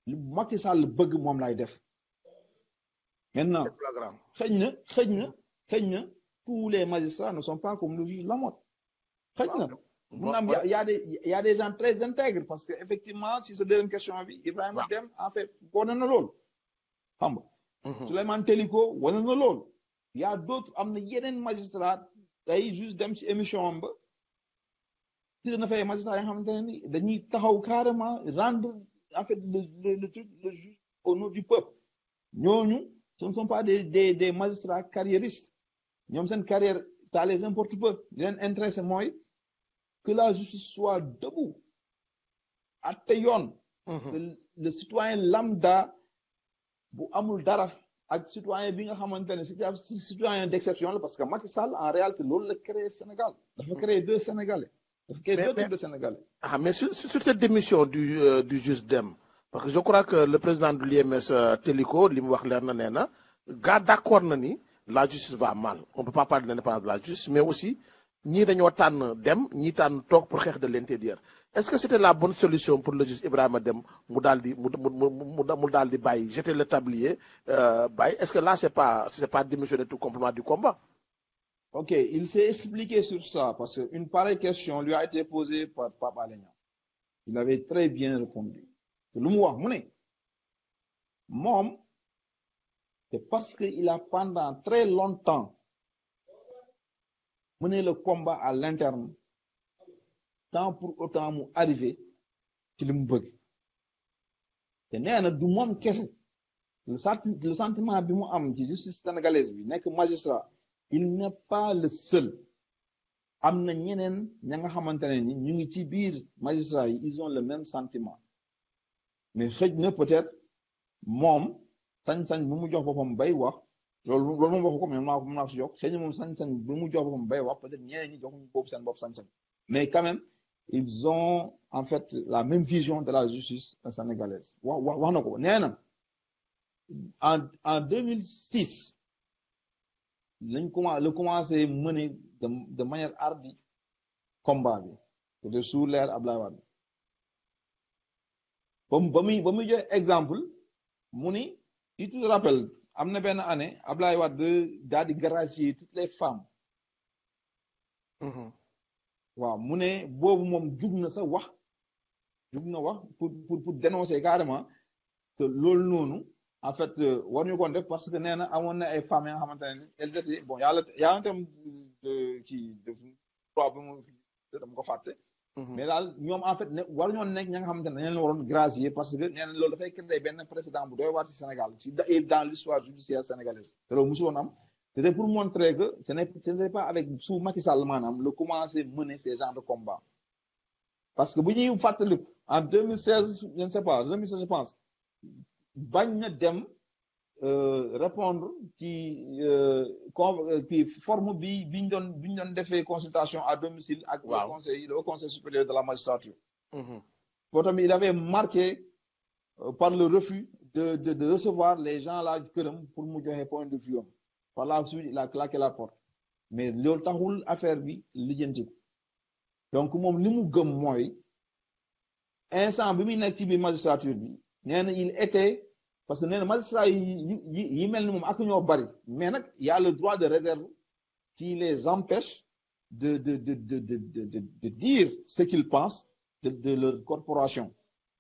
lu Macky Sall bëgg moom lay def maintenant xëj na tous les magistrats ne sont pas comme le juge Lamotte xëj na mun am y a des gens très intègres parce que effectivement si sa deuxième question bi Ibrahima Dème en fait wane na loolu xam nga Souleymane Teliko wane na loolu y a d'autres am na yeneen magistrats day juste dem ci émission am ba si dana fay magistrats yi nga xamante ne ni dañuy taxaw carrément rendre en fait le truc le juge au nom du peuple ñooñu ce ne sont pas des magistrats carriéristes ñoom seen carrière ça les importe peu li leen intéressé mooy que la justice soit debout atte yoon le citoyen lambda bu amul dara ak citoyen bi nga xamante ne c'est citoyen d'exception la parce que Macky Sall en réalité loolu la créé Sénégal dafa créé deux Sénégalais dafa créé deux types de Sénégalais mais sur cette démission du juge Dème parce que je crois que le président de l'IMS Teliko li mu wax leer na nee na gaa d'accord na ni la justice va mal on peut pas parler de l'indépendance de la justice mais aussi ñii dañoo tànn dem ñii tànn toog pour xeex de l'intérieur est-ce que c'était la bonne solution pour le juge Ibrahima Dème mu daal di bàyyi jeter le tablier bàyyi est-ce que là c'est pas démissionner tout complètement du combat. Ok, il s'est expliqué sur ça parce que une pareille question lui a été posée par Pape Alé Niang. Il avait très bien répondu. lu mu wax mu ne moom c'est parce que il a pendant très longtemps mené le combat à l'interne sans pour autant mu arriver ci li mu bëgg te nee na du moom kese le sentiment bi mu am ci justice sénégalaise bi nekk magistrat il n'est pas le seul am na ñeneen ña nga xamante ne ni ñu ngi ci biir magistrat yi ils ont le même sentiment mais xëj na peut-être moom sañ-sañ bu mu jox boppam bay wax loolu moom waxu ko mais mën naa si jox xëy na moom sañ-sañ bu mu jox boppam bay wax peut-être ñeneen ñi joxuñu boobu seen bopp sañ-sañ mais quand même ils ont en fait la même vision de la justice sénégalaise wax na ko nee na en 2006 lañ commencé mener de manière hardie combat bi c'était sous l'ère Abdoulaye Wade ba muy jox exemple mu ni si tu te rappelles am na benn année Abdoulaye Wade daal di gracier toutes les femmes waaw mu ne boobu moom jug na wax pour dénoncer carrément que loolu noonu en fait war ñu koon def parce que nee na amoon na ay femmes yi nga xamante ne elles étaient bon y'a un terme ci droit bi mu dama ko fàtte mais daal ñoom en fait ne war ñoon nekk ña nga xamante ne dañ leen waroon gracier parce que nee na loolu dafay créer benn précédent bu doy waar ci Sénégal ci dans l'histoire judiciaire sénégalaise te loolu mosu woon am c'était pour montrer que ce n'est pas avec sous Macky Sall maanaam le commencer mener ces genres de combat parce que bu ñuy fàttaliku en 2016 je ne sais pas 2016 je pense bañ na dem répondre ci forme biñ doon defee consultation à domicile ak le conseil supérieur de la magistrature. Foo tamit il avait marqué par le refus de recevoir les gens là këram pour mu joxe point de vue am. Par la suite il a claqué la porte mais loolu taxul affaire bi lijjanti ko donc moom li mu gëm mooy instant bi muy nekk ci biir magistrature bi nee na il était parce que nee na magistrat yi mel ni moom ak ñoo bari mais nag y a le droit de réserve qui les empêche de dire ce qu'ils pensent de leur corporation.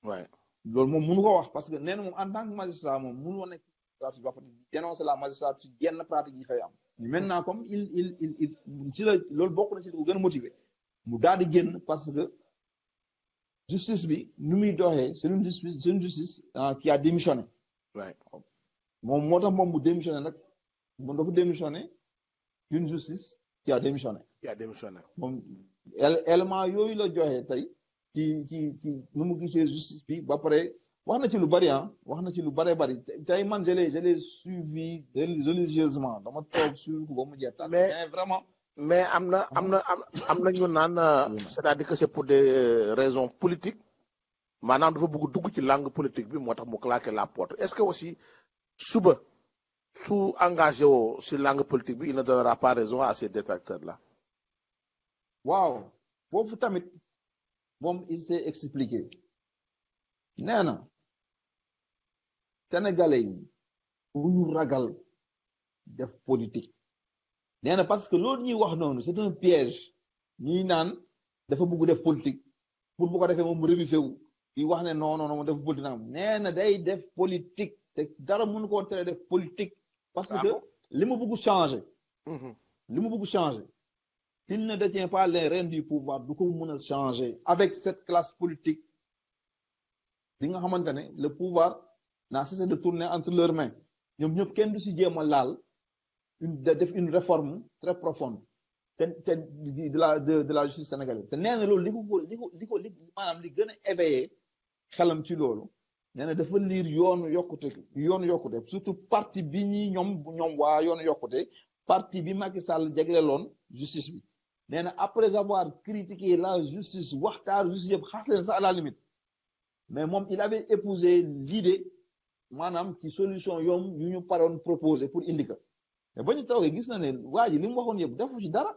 Ouais. loolu moom mënu ko wax parce que nee na moom en tant que magistrat moom mënu woon nekk magistrature ba pare dénoncer la magistrature yenn pratique yi fay am. Maintenant comme il ci la loolu bokk na ci li ko gën a motiver mu daal di génn parce que justice bi nu muy doxee c'est une justice qui a démissionné. Ouais. moom moo tax moom mu démissionné nag moom dafa démissionné d'une justice qui a démissionné. moom élément yooyu la joxe tey ci nu mu gisee justice bi ba pare wax na ci lu bari wax na ci lu bari tey man je l'ai suivi religieusement dama toog suivi ko ba mu jeex. mais vraiment. mais am na ñu naan c'est-à-dire que c'est pour des raisons politiques maanaam dafa bëgg dugg ci langue politique bi moo tax mu claquer la porte est-ce que aussi suba su engagé woo si langue politique bi il ne donnera pas raison à ces détracteurs là. waaw foofu tamit moom il s'est expliqué nee na sénégalais yi bu ñu ragal def politique. nee na parce que loolu ñuy wax noonu c'est un piège ñuy naan dafa bëgg def politique pour bu ko defee moom mu rebuffé wu di wax ne non mu def politique nag nee na day def politique te dara mënu koo tere def politique. parce que li mu bëgg changer. li mu bëgg changer. s'il ne détient pas les rênes du pouvoir du ko mën a changer avec cette classe politique bi nga xamante ne le pouvoir n'a cessé de tourner entre leurs mains ñoom ñëpp kenn du si jéem a laal. def une réforme très profonde de la justice sénégalaise te nee na loolu li ko maanaam li gën a éveillé xelam ci loolu nee na dafa liir yoonu yokkute surtout parti bi ñoom waa yoonu yokkute parti bi Macky Sall jagleeloon justice bi nee na après avoir critiqué la justice waxtaan justice yëpp xas leen sax à la limite mais moom il avait épousé l'idée maanaam ci solution yu ñu paroon proposé pour indi ko mais ba ñu toogee gis na ne waa ji li mu waxoon yëpp defu ci dara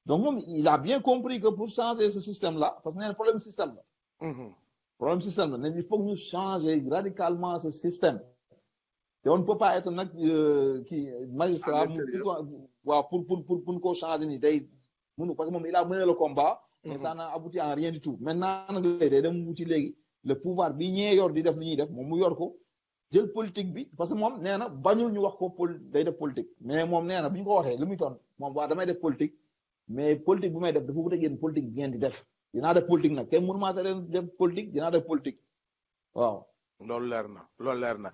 donc moom il a bien compris que pour changer ce système là parce que nee na problème système la. problème système la ne il faut que ñu changer radicalement ce système te on ne peut pas être nag magistrat pour ko changer ni day mënu parce que moom il a mené le combat. mais ça n'a abouti en rien du tout maintenant nag léegi day dem wuti léegi le pouvoir bi ñee yor di def li ñuy def moom mu yor ko. jël politique bi parce que moom nee na bañul ñu wax ko day def politique mais moom nee na bu ñu ko waxee lu muy toon moom waa damay def politique mais politique bu may def dafa wuteeg yéen politique bi ngeen di def dinaa def politique nag kenn mënu maa tere def politique dinaa def politique waaw. loolu leer na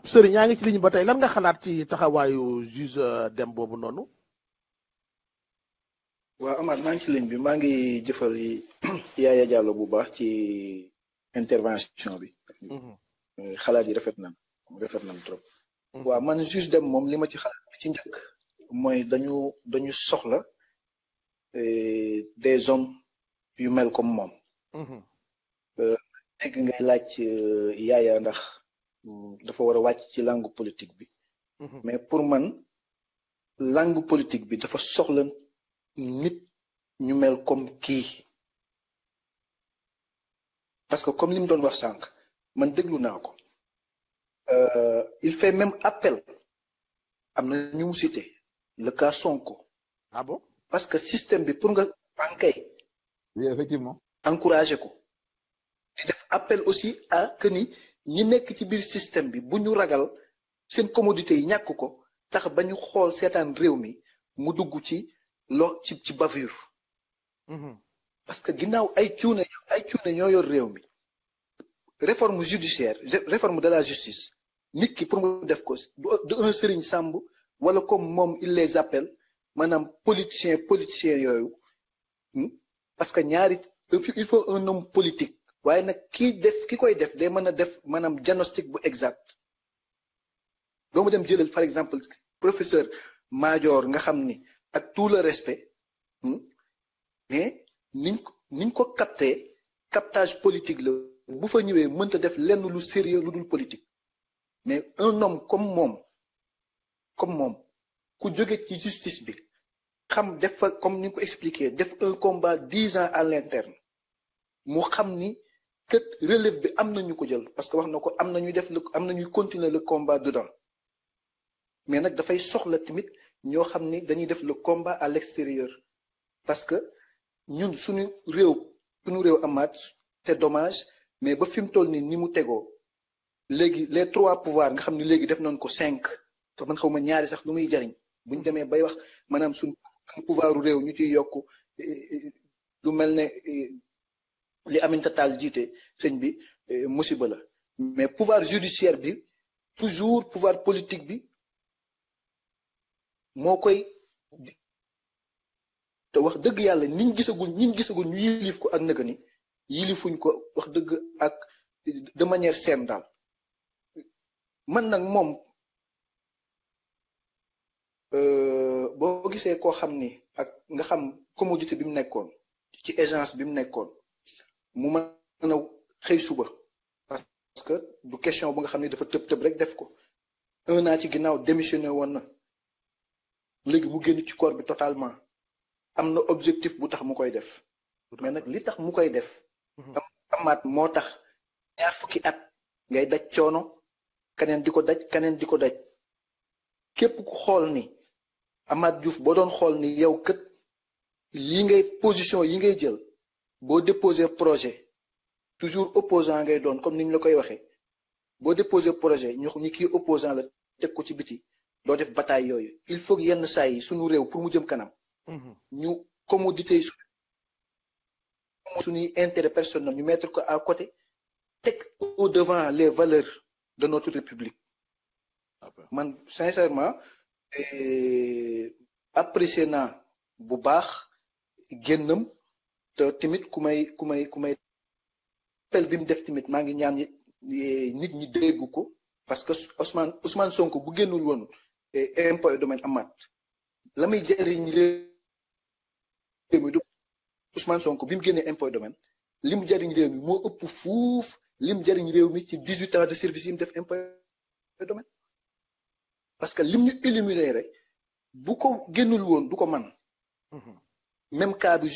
Serigne yaa ngi ci ligne ba tey lan nga xalaat ci taxawaayu juge Dème boobu noonu. waaw Amath maa ngi ci ligne bi maa ngi jëfal Yaya Diallo bu baax ci intervention bi. xalaat yi rafet nañ trop. waaw man juge Dème moom li ma ci xalaat ci njëkk mooy dañu soxla des hommes yu mel comme moom. dégg ngay laaj Yaya ndax dafa war a wàcc ci langue politique bi. mais pour man langue politique bi dafa soxla nit ñu mel comme kii parce que comme li mu doon wax sànq. man déglu naa ko il fait même appel am na ñu mu cité le cas Sonko. Ah bon? Parce que système bi pour nga bankay. Oui, effectivement. Encourager ko. di def appel aussi à que ni ñi nekk ci biir système bi bu ñu ragal seen commodité yi ñàkk ko tax ba ñu xool seetaan réew mi mu dugg ci ci bavure. Parce que ginnaaw ay cuune ñoo yor réew mi. Réforme judiciaire réforme de la justice nit ki pour mu def ko du un Serigne Samb wala comme moom il les appelle maanaam politicien yooyu parce que ñaari il faut un homme politique waaye nag ki koy def day mën a def maanaam diagnostic bu exact doo ma dem jëlal par exemple professeur Madior nga xam ni ak tout le respect mais niñ ko captage politique la bu fa ñëwee mënta def lenn lu sérieux lu dul politique mais un homme comme moom ku jóge ci justice bi xam def fa comme ni ko expliqué def un combat 10 ans à l'interne mu xam ni que relève bi am na ñu ko jël parce que wax na ko am na ñuy continuer le combat dedans mais nag dafay soxla tamit ñoo xam ni dañuy def le combat à l'extérieur parce que ñun suñu réew amaat c'est dommage mais ba fi mu toll ni mu tegoo léegi les 3 pouvoirs nga xam ni léegi def nañ ko 5 te man xaw ma ñaari sax lu muy jariñ buñ demee bay wax maanaam suñu pouvoiru réew ñu ciy yokk lu mel ne li Aminata Tall jiite sëñ bi musiba la mais pouvoir judiciaire bi toujours pouvoir politique bi moo koy te wax dëgg yàlla ñiñ gisagul ñu yilif ko ak nëga ni yilifuñ ko wax dëgg ak de manière saine daal man nag moom boo gisee koo xam ni ak nga xam commodité bi mu nekkoon ci agence bi mu nekkoon mu mën a xëy suba parce que du question bu nga xam ne dafa tëb rek def ko 1 an ci ginnaaw démissionné woon na léegi mu génn ci corps bi totalement am na objectif bu tax mu koy def mais nag li tax mu koy def amaat moo tax 2 fukki at ngay daj coono keneen di ko daj képp ku xool ni Amath Diouf boo doon xool ni yow kët position yi ngay jël boo déposer projet toujours opposant ngay doon comme ni ñu la koy waxee boo déposer projet ñi kii opposant la teg ko ci biti doo def bataille yooyu il faut que yenn saa yi suñu réew pour mu jëm kanam ñu commodité suñuy intérêt personnel ñu mettre ko à côté teg au devant les valeurs de notre république man sincèrement apprécié naa bu baax génnam te tamit ku may appel bi mu def tamit maa ngi ñaan nit ñi dégg ko parce que Ousmane Sonko bu génnul woon impôt et domaine Amath la muy jëriñ réew mi du Ousmane Sonko bi mu génnee impôt et domaine li mu jëriñ réew mi moo ëpp fuuf li mu jëriñ réew mi ci 18 ans de service yi mu def impôt et domaine parce que lim ñu éliminé rek bu ko génnul woon du ko man même cas bi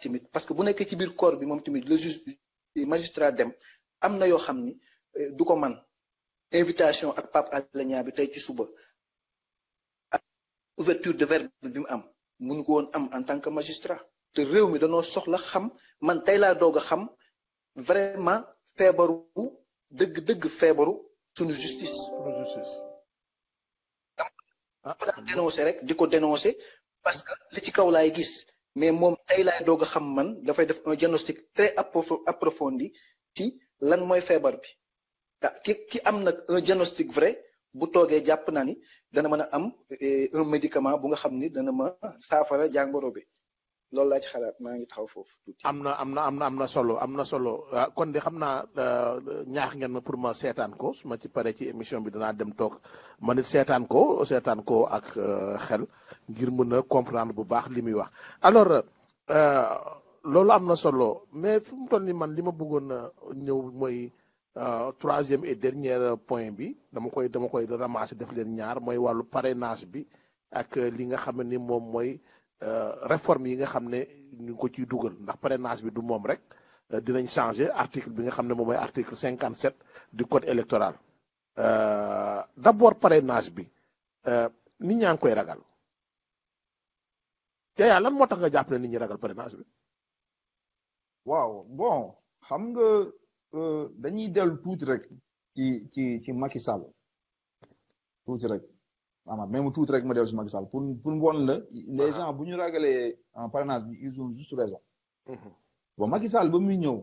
tamit parce que bu nekkee ci biir corps bi moom tamit le juge magistrat dem am na yoo xam ni du ko man invitation ak Pape Alé Niang bi tey ci suba ak ouverture de verbe bi mu am mënu ko woon am en tant que magistrat te réew mi danoo soxla xam man tey laa doog a xam vraiment feebaru dëgg feebaru suñu justice ko daan dénoncé rek di ko dénoncé parce que li ci kaw laay gis mais moom tey laay doog a xam man dafay def un diagnostic très approfondi ci lan mooy feebar bi ki am nag un diagnostic vrai bu toogee jàpp naa ni dana mën a am un médicament bu nga xam ni dana ma saafara jàngoro bi loolu laa ci xalaat maa ngi taxaw foofu tuuti. am na solo kon de xam naa ñaax ngeen ma pour ma seetaan ko su ma ci pare ci émission bi danaa dem toog ma nit seetaan ko ak xel ngir mën a comprendre bu baax li muy wax alors loolu am na solo mais fu mu toll ni man li ma bëggoon a ñëw mooy 3e et dernier point bi dama koy ramasser def leen ñaar mooy wàllu parrainage bi ak li nga xam ni moom mooy réforme yi nga xam ne ñu ngi ko ciy dugal ndax parrainage bi du moom rek dinañ changer article bi nga xam ne moom mooy article 57 du code électoral d'abord parrainage bi nit ñaa ngi koy ragal Yaya lan moo tax nga jàpp ne nit ñi ragal parrainage bi. waaw bon xam nga dañuy dellu tuuti rek ci Macky Sall tuuti rek. Amath même tuuti rek ma dellu si Macky Sall pour won la les gens bu ñu ragalee en parrainage bi ils ont juste raison. bon Macky Sall ba muy ñëw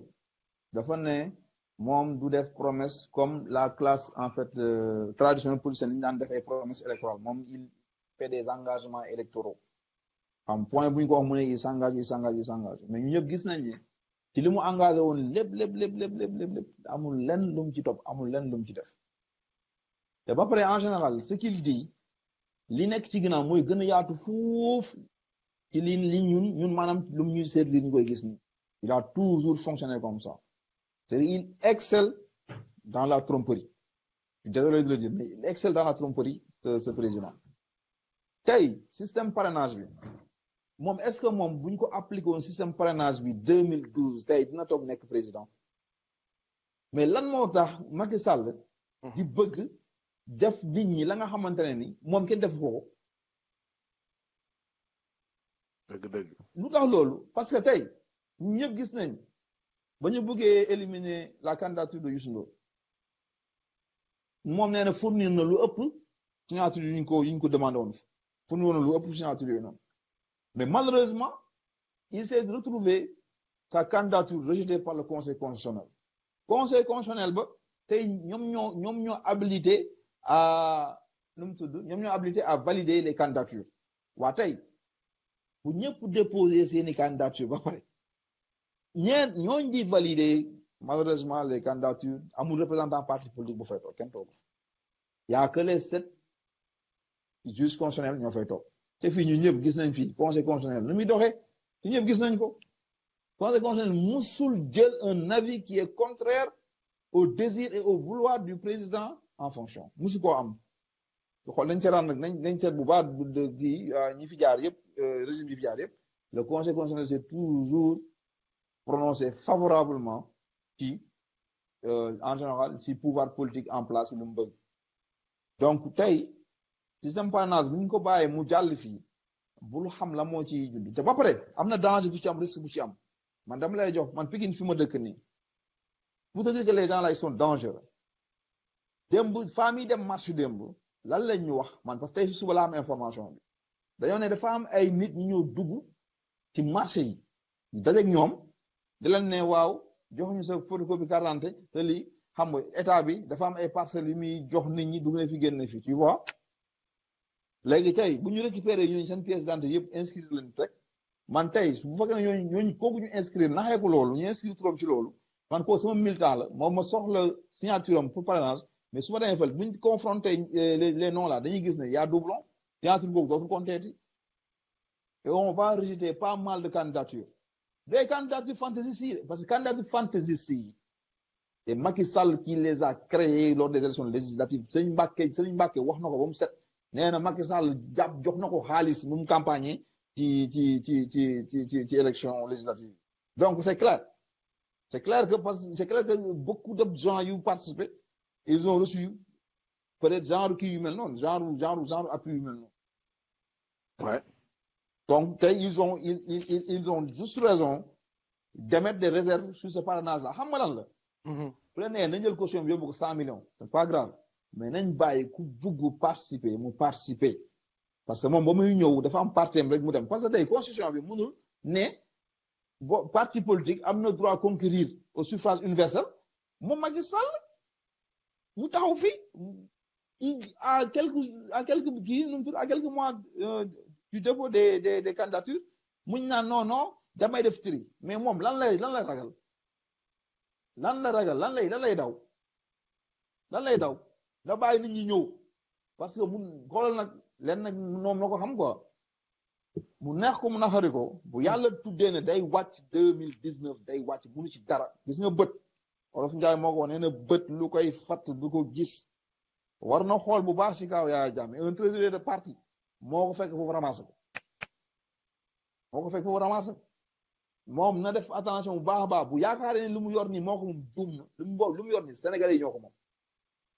dafa ne moom du def promesse comme la classe en fait traditionnelle politicienne li ñu daan def ay promesses électorales moom il fait des engagements électoraux am point bu ñu ko wax mu ne il s'engage mais ñu ñëpp gis nañ ni ci li mu engagé woon lépp amul lenn lu mu ci topp amul lenn lu mu ci def te ba pare en général ce qu'il dit li nekk ci ginnaaw mooy gën a yaatu foofu ci li ñun maanaam lu mu ñuy servir ñu koy gis ni il a toujours fonctionné comme ça c'est il excelle dans la tromperie désolé de le dire mais il excelle dans la tromperie ce président tey système parrainage bi moom est-ce que moom bu ñu ko appliqué woon système parrainage bi 2012 tey dina toog nekk président mais lan moo tax Macky Sall di bëgg def nit ñi la nga xamante ne ni moom kenn def ko dëgg lu tax loolu parce que tey ñëpp gis nañ ba ñu bëggee éliminer la candidature de Youssou Ndour moom nee na fournir na lu ëpp signature yi ñu ko demandé woon fournir na lu ëpp signature yooyu noonu mais malheureusement il s'est retrouvé sa candidature rejetée par le conseil constitutionnel ba tey ñoom ñoo habilité à nu mu tudd ñoom ñoo habilité à valider les candidatures waa tey bu ñëpp déposer seeni candidature ba pare ñooñ di valider malheureusement les candidatures amul représentant parti politique bu fay toog kenn toog y a que les 7 juges constitutionnels ñoo fay toog te fii ñu ñëpp gis nañ fii conseil constitutionnel nu muy doxee ñu ñëpp gis nañ ko conseil constitutionnel musul jël un avis qui est contraire au désir et au vouloir du président en fonction musu koo am xool nañ seetaan nag nañ seet bu baax di ñi fi jaar yëpp régime yi fi jaar yëpp le conseil constitutionnel s'est toujours prononcé favorablement ci en général ci pouvoir politique en place lu mu bëgg donc tey système parrainage bi ñu ko bàyyee mu jàll fii bul xam la moo ci judd te ba pare am na danger bu ci am risque bu ci am man dama lay jox man Pikine fi ma dëkk nii pour te dire que les gens là ils sont dangereux démb famille dem marché démb lan lañ ñu wax man parce que tey si suba la am information bi dañoo ne dafa am ay nit ñu ñëw dugg ci marché yi dajeeg ñoom di leen ne waaw joxuñu sa photocopie carte d'identité te lii xam nga état bi dafa am ay parcelles yu muy jox nit ñi dugg na fi génn fi tu vois léegi tey bu ñu récupéré ñooñu seen pièce d'identité yëpp inscrire leen teg man tey bu fekkee ne ñooñu kooku ñu inscrire naxee ko loolu ñu inscrire trop ci loolu man koo sama militant la moom ma soxla signature am pour parrainage mais su ma demee fële bu ñu confronté les noms là dañuy gis ne y a doublon signature boobu dootul compter et on va rejeter pas mal de candidatures des candidatures fantaisistes parce que candidatures fantaisistes yi et Macky Sall qui les a créés lors des élections législatives Serigne Mbacké wax na ko ba mu set nee na Macky Sall jox na ko xaalis mu campagne ci élection législative donc c'est clair que beaucoup de gens yu participé ils ont reçu peut-être genre kii yu mel noonu genre appui yu mel noonu ouais donc tey ils ont juste raison d'émettre des réserves sur ce parrainage là xam nga lan la bu la nee nañ jël caution bi yóbbu ko 100 millions c'est pas grave mais nañ bàyyi ku bugg participer mu participer parce que moom ba muy ñëw dafa am partem rek mu dem parce que tey constitution bi mënul ne parti politique am na droit conquérir au suffrage universel moom Macky Sall mu taxaw fii à quelques mois du dépôt des candidatures muñ naan non damay def tri mais moom lan lay ragal lan lay daw da bàyyi nit ñi ñëw parce que mun xoolal nag leen nag moom la ko xam quoi mu neex ko mu naxari ko bu yàlla tuddee ne day wàcc 2019 day wàcc munu ci dara gis nga bët Wolof Njaay moo ko nee na bët lu koy fatt du ko gis war na xool bu baax ci kaw Yaya Jammeh un trésorier de parti moo ko fekk foofu ramassé ko moom na def attention bu baax a baax bu yaakaaree ne lu mu yor nii moo ko moom juum na lu mu yor nii Sénégalais yi ñoo ko moom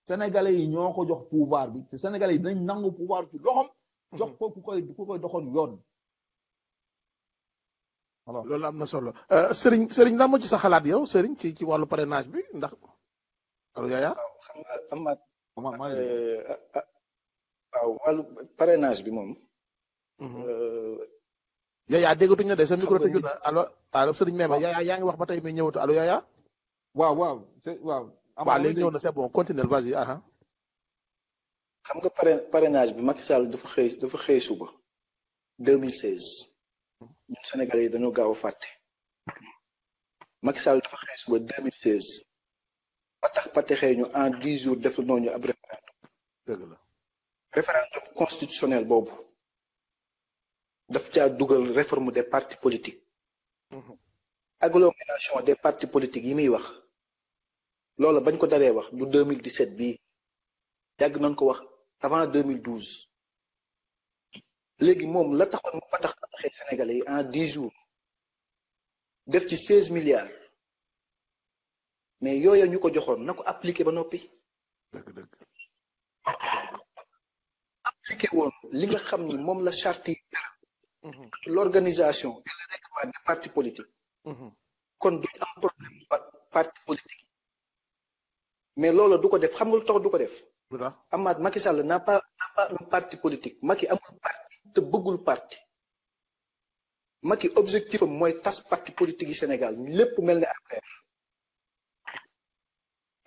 Sénégalais yi ñoo ko jox pouvoir bi te Sénégalais yi dinañ nangu pouvoir ci loxom jox ko ku koy doxal yoon. alors loolu am na solo Serigne lan moo ci sa xalaat yow Serigne ci wàllu parrainage bi ndax allo Yaya. waaw xam nga waaw wàllu parrainage bi moom. Yaya déggatuñ na de sa micro tëju na allo Serigne Mema Yaya yaa ngi wax ba tey mais ñëwatu allo Yaya. waaw. waaw léegi ñëw na c'est bon continuer vas-y aha. xam nga parrainage bi Macky Sall dafa xëy suba 2016 ñun Sénégalais yi dañoo gaaw a fàtte Macky Sall dafa xeex ba 2016 pataxee ñu en 10 jours def noonu ab dëgg la référendum constitutionnel boobu daf caa dugal réforme des partis politiques agglomération des partis politiques yi muy wax loolu bañ ko daree wax du 2017 bii yàgg nañ ko wax avant 2012 léegi moom la taxoon mu pataxee Sénégalais yi en 10 jours def ci 16 milliards mais yooya ñu ko joxoon na ko appliqué ba noppi dëgg appliqué woon li nga xam ni moom la charte yi l'organisation et le règlement des partis politiques kon du am problème parti politique mais loolu du ko def xam nga lu tax du ko def Amath Macky Sall n'a pas un parti politique Macky amul parti te bëggul parti Macky objectif am mooy tas parti politique yi Sénégal lépp mel ne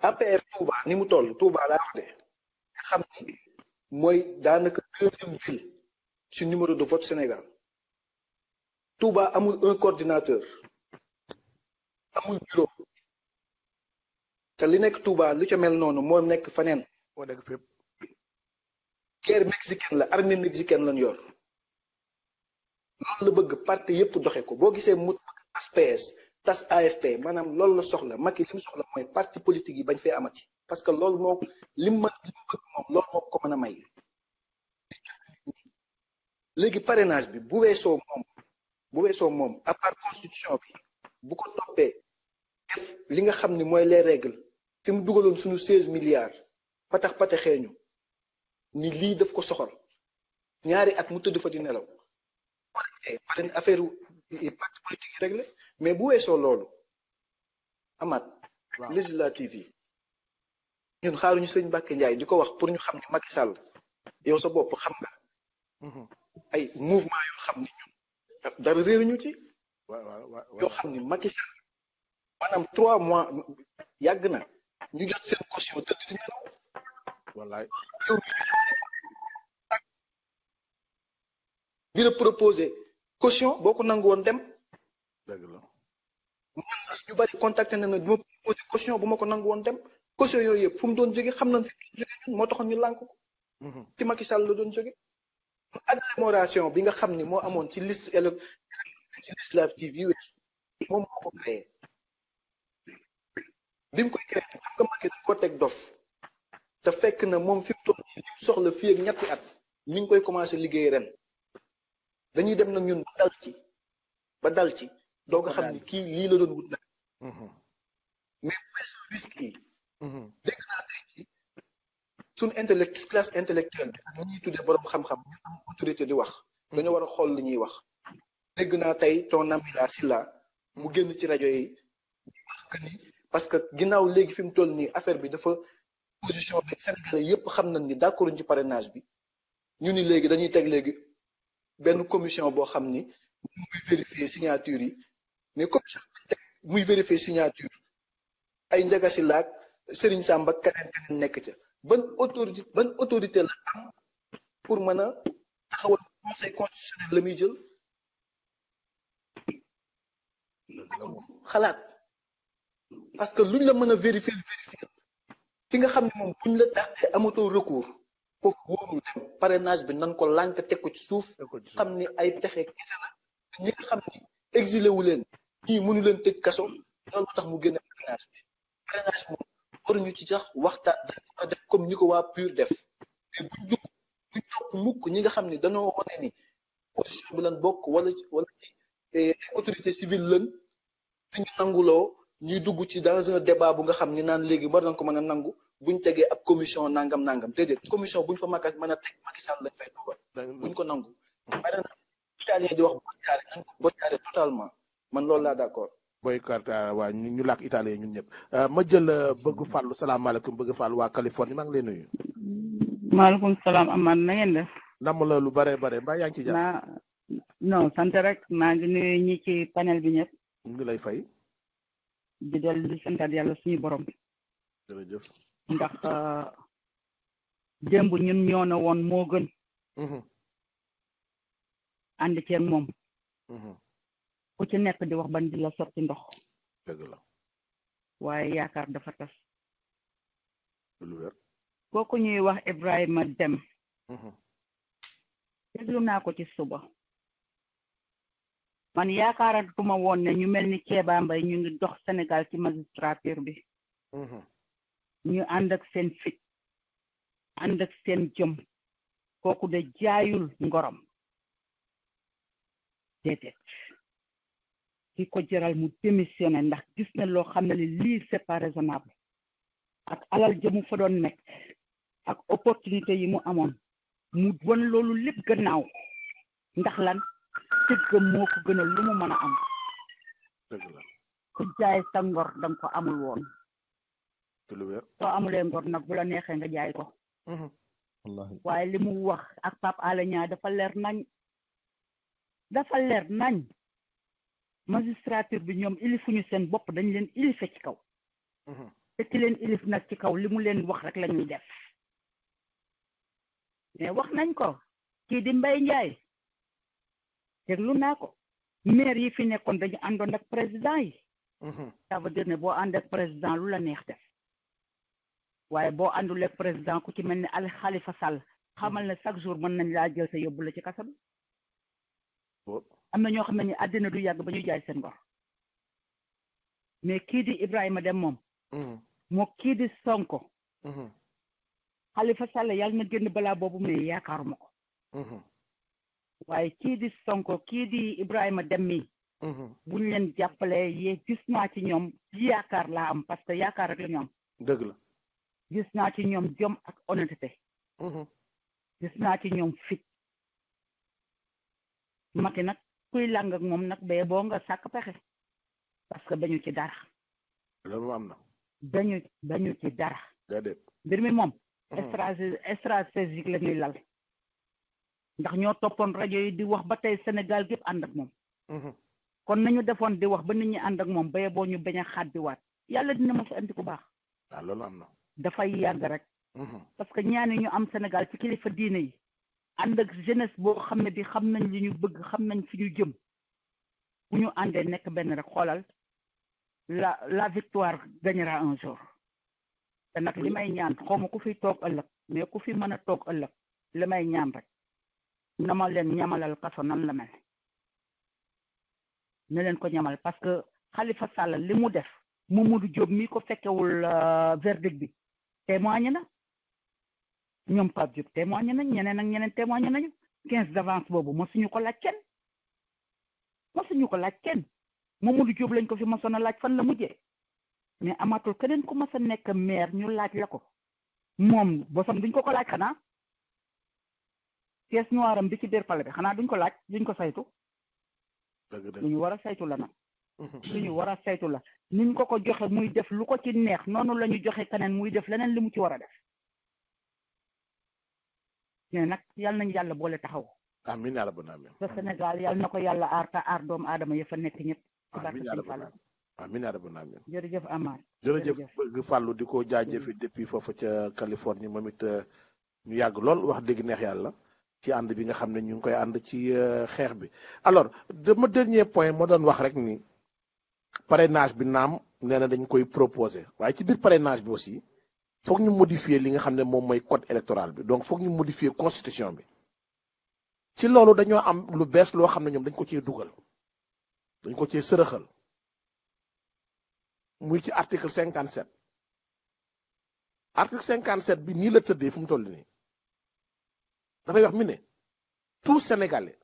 APR Touba ni mu toll Touba laa wax de nga xam ni mooy daanaka 2e ville ci numéro de vote Sénégal Touba amul un coordinateur amul bureau te li nekk Touba lu ca mel noonu moo nekk faneen moo nekk fépp guerre mexicaine la armée mexicaine lañ yor loolu la bëgg parti yépp doxe ko boo gisee mu tas PS tas AFP maanaam loolu la soxla Macky li mu soxla mooy parti politique yi bañ fee amati parce que loolu moo li mu bëgg moom loolu moo ko mën a may léegi parrainage bi bu weesoo moom à part constitution bi bu ko toppee def li nga xam ni mooy les règles fi mu dugaloon suñu 16 milliards pataxee ñu ni lii daf ko soxal ñaari at mu tëdd fa di nelaw pare affaire parti politique yi réglé mais bu weesoo loolu Amath législative yi ñun xaaruñu sëñ Mbacke Ndiaye di ko wax pour ñu xam ni Macky Sall yow sa bopp xam nga ay mouvement yoo xam ni ñun dara réeruñu ci yoo xam ni Macky Sall maanaam 3 mois yàgg na ñu jot seen caution tëdd di nelaw wallaay bi la proposé caution boo ko nangu woon dem dëgg la ñu bari contacté na du ma proposé caution bu ma ko nangu woon dem caution yooyu yëpp fu mu doon jóge xam nañ fi mu doon jóge ñun moo taxoon ñu lànk ko ci Macky Sall la doon jóge agglomération bi nga xam ni moo amoon ci liste législative yi weesu moom moo ko créé bi mu koy créé xam nga Macky dañ ko teg dof te fekk na moom fi mu toll nii li mu soxla fii ak ñetti at mi ngi koy commencé liggéey ren dañuy dem nag ñun ba dal ci doo nga xam ni kii lii la doon wut nag mais bu weesu risque yi dégg naa tey ci suñu classe intellectuelle bi ak ñuy tuddee borom xam-xam ñu am autorité di wax dañoo war a xool li ñuy wax dégg naa tey ton ami la Silla mu génn ci rajo yi wax que ni parce que ginnaaw léegi fi mu toll nii affaire bi dafa position bi Sénégalais yépp xam nañ ni d'accord ci parrainage bi ñu ni léegi dañuy teg léegi benn commission boo xam ni muy vérifier signature yi mais commission muy vérifier signature ay Ndiaga Sylla ak Serigne Samba keneen nekk ca ban autorité la am pour mën a taxawal conseil constitutionnel la muy jël xalaat parce que luñ la mën a vérifier fi nga xam ne moom buñ la dàqee amatoo recours foofu wóorul dem parrainage bi nan ko lànk teg ko ci suuf xam ni ay pexe kese la ñi nga xam ni exilé wu leen ñii mënu leen tëj kaso loolu tax mu génne parrainage moom waruñu ci sax waxtaan dañ ko def comme ni ko waa PUR def mais buñ topp mukk ñi nga xam ni dañoo wane ni position bi lan bokk wala ci autorité civile lan dañu nanguloo ñuy dugg ci dans un débat bu nga xam ni naan léegi war nañ ko mën a nangu buñ tegee ab commission nangam déedéet commission buñ fa mën a teg Macky Sall lañ fay dugal buñ ko nangu italien di wax boycotté nañ ko boycotté totalement man loolu laa d'accord boycotté waa ñu làkk italien ñun ñëpp ma jël bëgg fàllu salaamaaleykum bëgg fàllu waa Californie maa ngi lay nuyu maaleykum salaam Amath na ngeen def namm la lu bare mbaa yaa ngi ci jàmm non sant rek maa ngi nuyu ñi ci panel bi ñëpp ñu ngi lay fay di dellu di santaat yàlla suñu borom jërëjëf ndax démb ñun ñoo ne woon moo gën ànd ceeg moom ku ci nekk di wax ban di la sotti ndox dëgg la waaye yaakaar dafa tas. lu wér. kooku ñuy wax Ibrahima Deme déglu naa ko ci suba. man yaakaaratuma woon ne ñu mel ni Kéba Mbaye ñu ngi dox Sénégal ci magistrature bi. ñu ànd ak seen fit ànd ak seen jëm kooku de jaayul ngorom déedéet ki ko jëral mu démissionné ndax gis na loo xam ne lii c'est pas raisonnable ak alal jëmu fa doon nekk ak opportunité yi mu amoon mu won loolu lépp gannaaw ndax lan tëggam moo ko gënal lu mu mën a am. dëgg la ku jaay sa ngor danga ko amul woon. te lu wér. soo amulee ngor nag bu la neexee nga jaay ko. wallahi waaye li mu wax ak Pape Alé Niang dafa leer nañ. dafa leer nañ. magistrature bi ñoom ilifuñu seen bopp dañ leen ilife ci kaw. te ki leen ilif nag ci kaw li mu leen wax rek la ñuy def. mais wax nañ ko kii di Mbaye Ndiaye. déglu naa ko maire yi fi nekkoon dañu àndoon ak président yi. ça veut dire ne boo ànd ak président lu la neex def. waaye boo àndul ak président ku ci mel ni Al Khalifa Sall xamal ne chaque jour mën nañ laa jël sa yóbbu la ci kaso bi. am na ñoo xam ne ni àddina du yàgg ba ñu jaay seen ngor. mais kii di Ibrahima Deme moom. moo kii di Sonko. Khalifa Sall yàlla na génn balaa boobu mais yaakaaruma ko. waaye kii di Sonko kii di Ibrahima Deme mi. buñ leen jàppalee yee gis naa ci ñoom yaakaar laa am parce que yaakaar rek la ñu am. dëgg la. gis naa ci ñoom jom ak honnêteté. gis naa ci ñoom fit. Macky nag kuy làng ak moom nag bee boo nga sàkk pexe. parce que bañu ci dara. loolu am na. bañu ci dara. déedéet. mbir mi moom. stratégique la ñuy lal. ndax ñoo toppoon rajo yi di wax ba tey Sénégal gépp ànd ak moom. kon nañu defoon di wax ba nit ñi ànd ak moom baye boo ñu bañ a xàddiwaat yàlla dina ma sa andi ku baax. waaw loolu am na. dafay yàgg rek. parce que ñaani ñu am Sénégal ci kilifa diine yi. ànd ak jeunesse boo xam ne bi xam nañ li ñu bëgg xam nañ fi ñu jëm. bu ñu àndee nekk benn rek xoolal la victoire gagnera un jour. te nag li may ñaan xaw ma ku fi toog ëllëg mais ku fi mën a toog ëllëg li may ñaan rek. na ma leen ñamalal kaso nan la mel. ne leen ko ñamal parce que Khalifa Sall li mu def Mamadou Diop mi ko fekkewul verdict bi témoigné na ñoom Pape Diop témoigné nañ ñeneen ak ñeneen témoigné nañu 15 d'avance boobu mosuñu ko laaj kenn Mamadou Diop lañ ko fi mosoon a laaj fan la mujjee mais amatul keneen ku mas a nekk maire ñu laaj la ko moom bosam duñ ko laaj xanaa pièce noire am bi ci biir pale bi xanaa duñ ko laaj duñ ko saytu. lu ñu war a saytu la nag. lu ñu war a saytu la niñ ko joxe muy def lu ko ci neex noonu la ñu joxe keneen muy def leneen li mu ci war a def. mais nag yal nañu yàlla boole taxaw. amiin yaa rabbal aalamiin. te Sénégal yal na ko yàlla aar te aar doomu aadama ya fa nekk ñëpp. amiin yaa rabbal aalamiin amiin yaa rabbal aalamiin. jërëjëf Amar. jërëjëf Fallou di ko jaajëfi depuis foofu ca Californie moom it ñu yàgg lool wax dëgg neex yàlla. ci ànd bi nga xam ne ñu ngi koy ànd ci xeex bi alors dama dernier point moo doon wax rek ni parrainage bi naam nee na dañ koy proposer waaye ci biir parrainage bi aussi foog ñu modifier li nga xam ne moom mooy code électoral bi donc foog ñu modifier constitution bi ci loolu dañoo am lu bees loo xam ne ñoom dañ ko cee dugal dañ ko cee sërëxal muy ci article 57 article 57 bi nii la tëddee fu mu toll nii dafay wax mi ne tout Sénégalais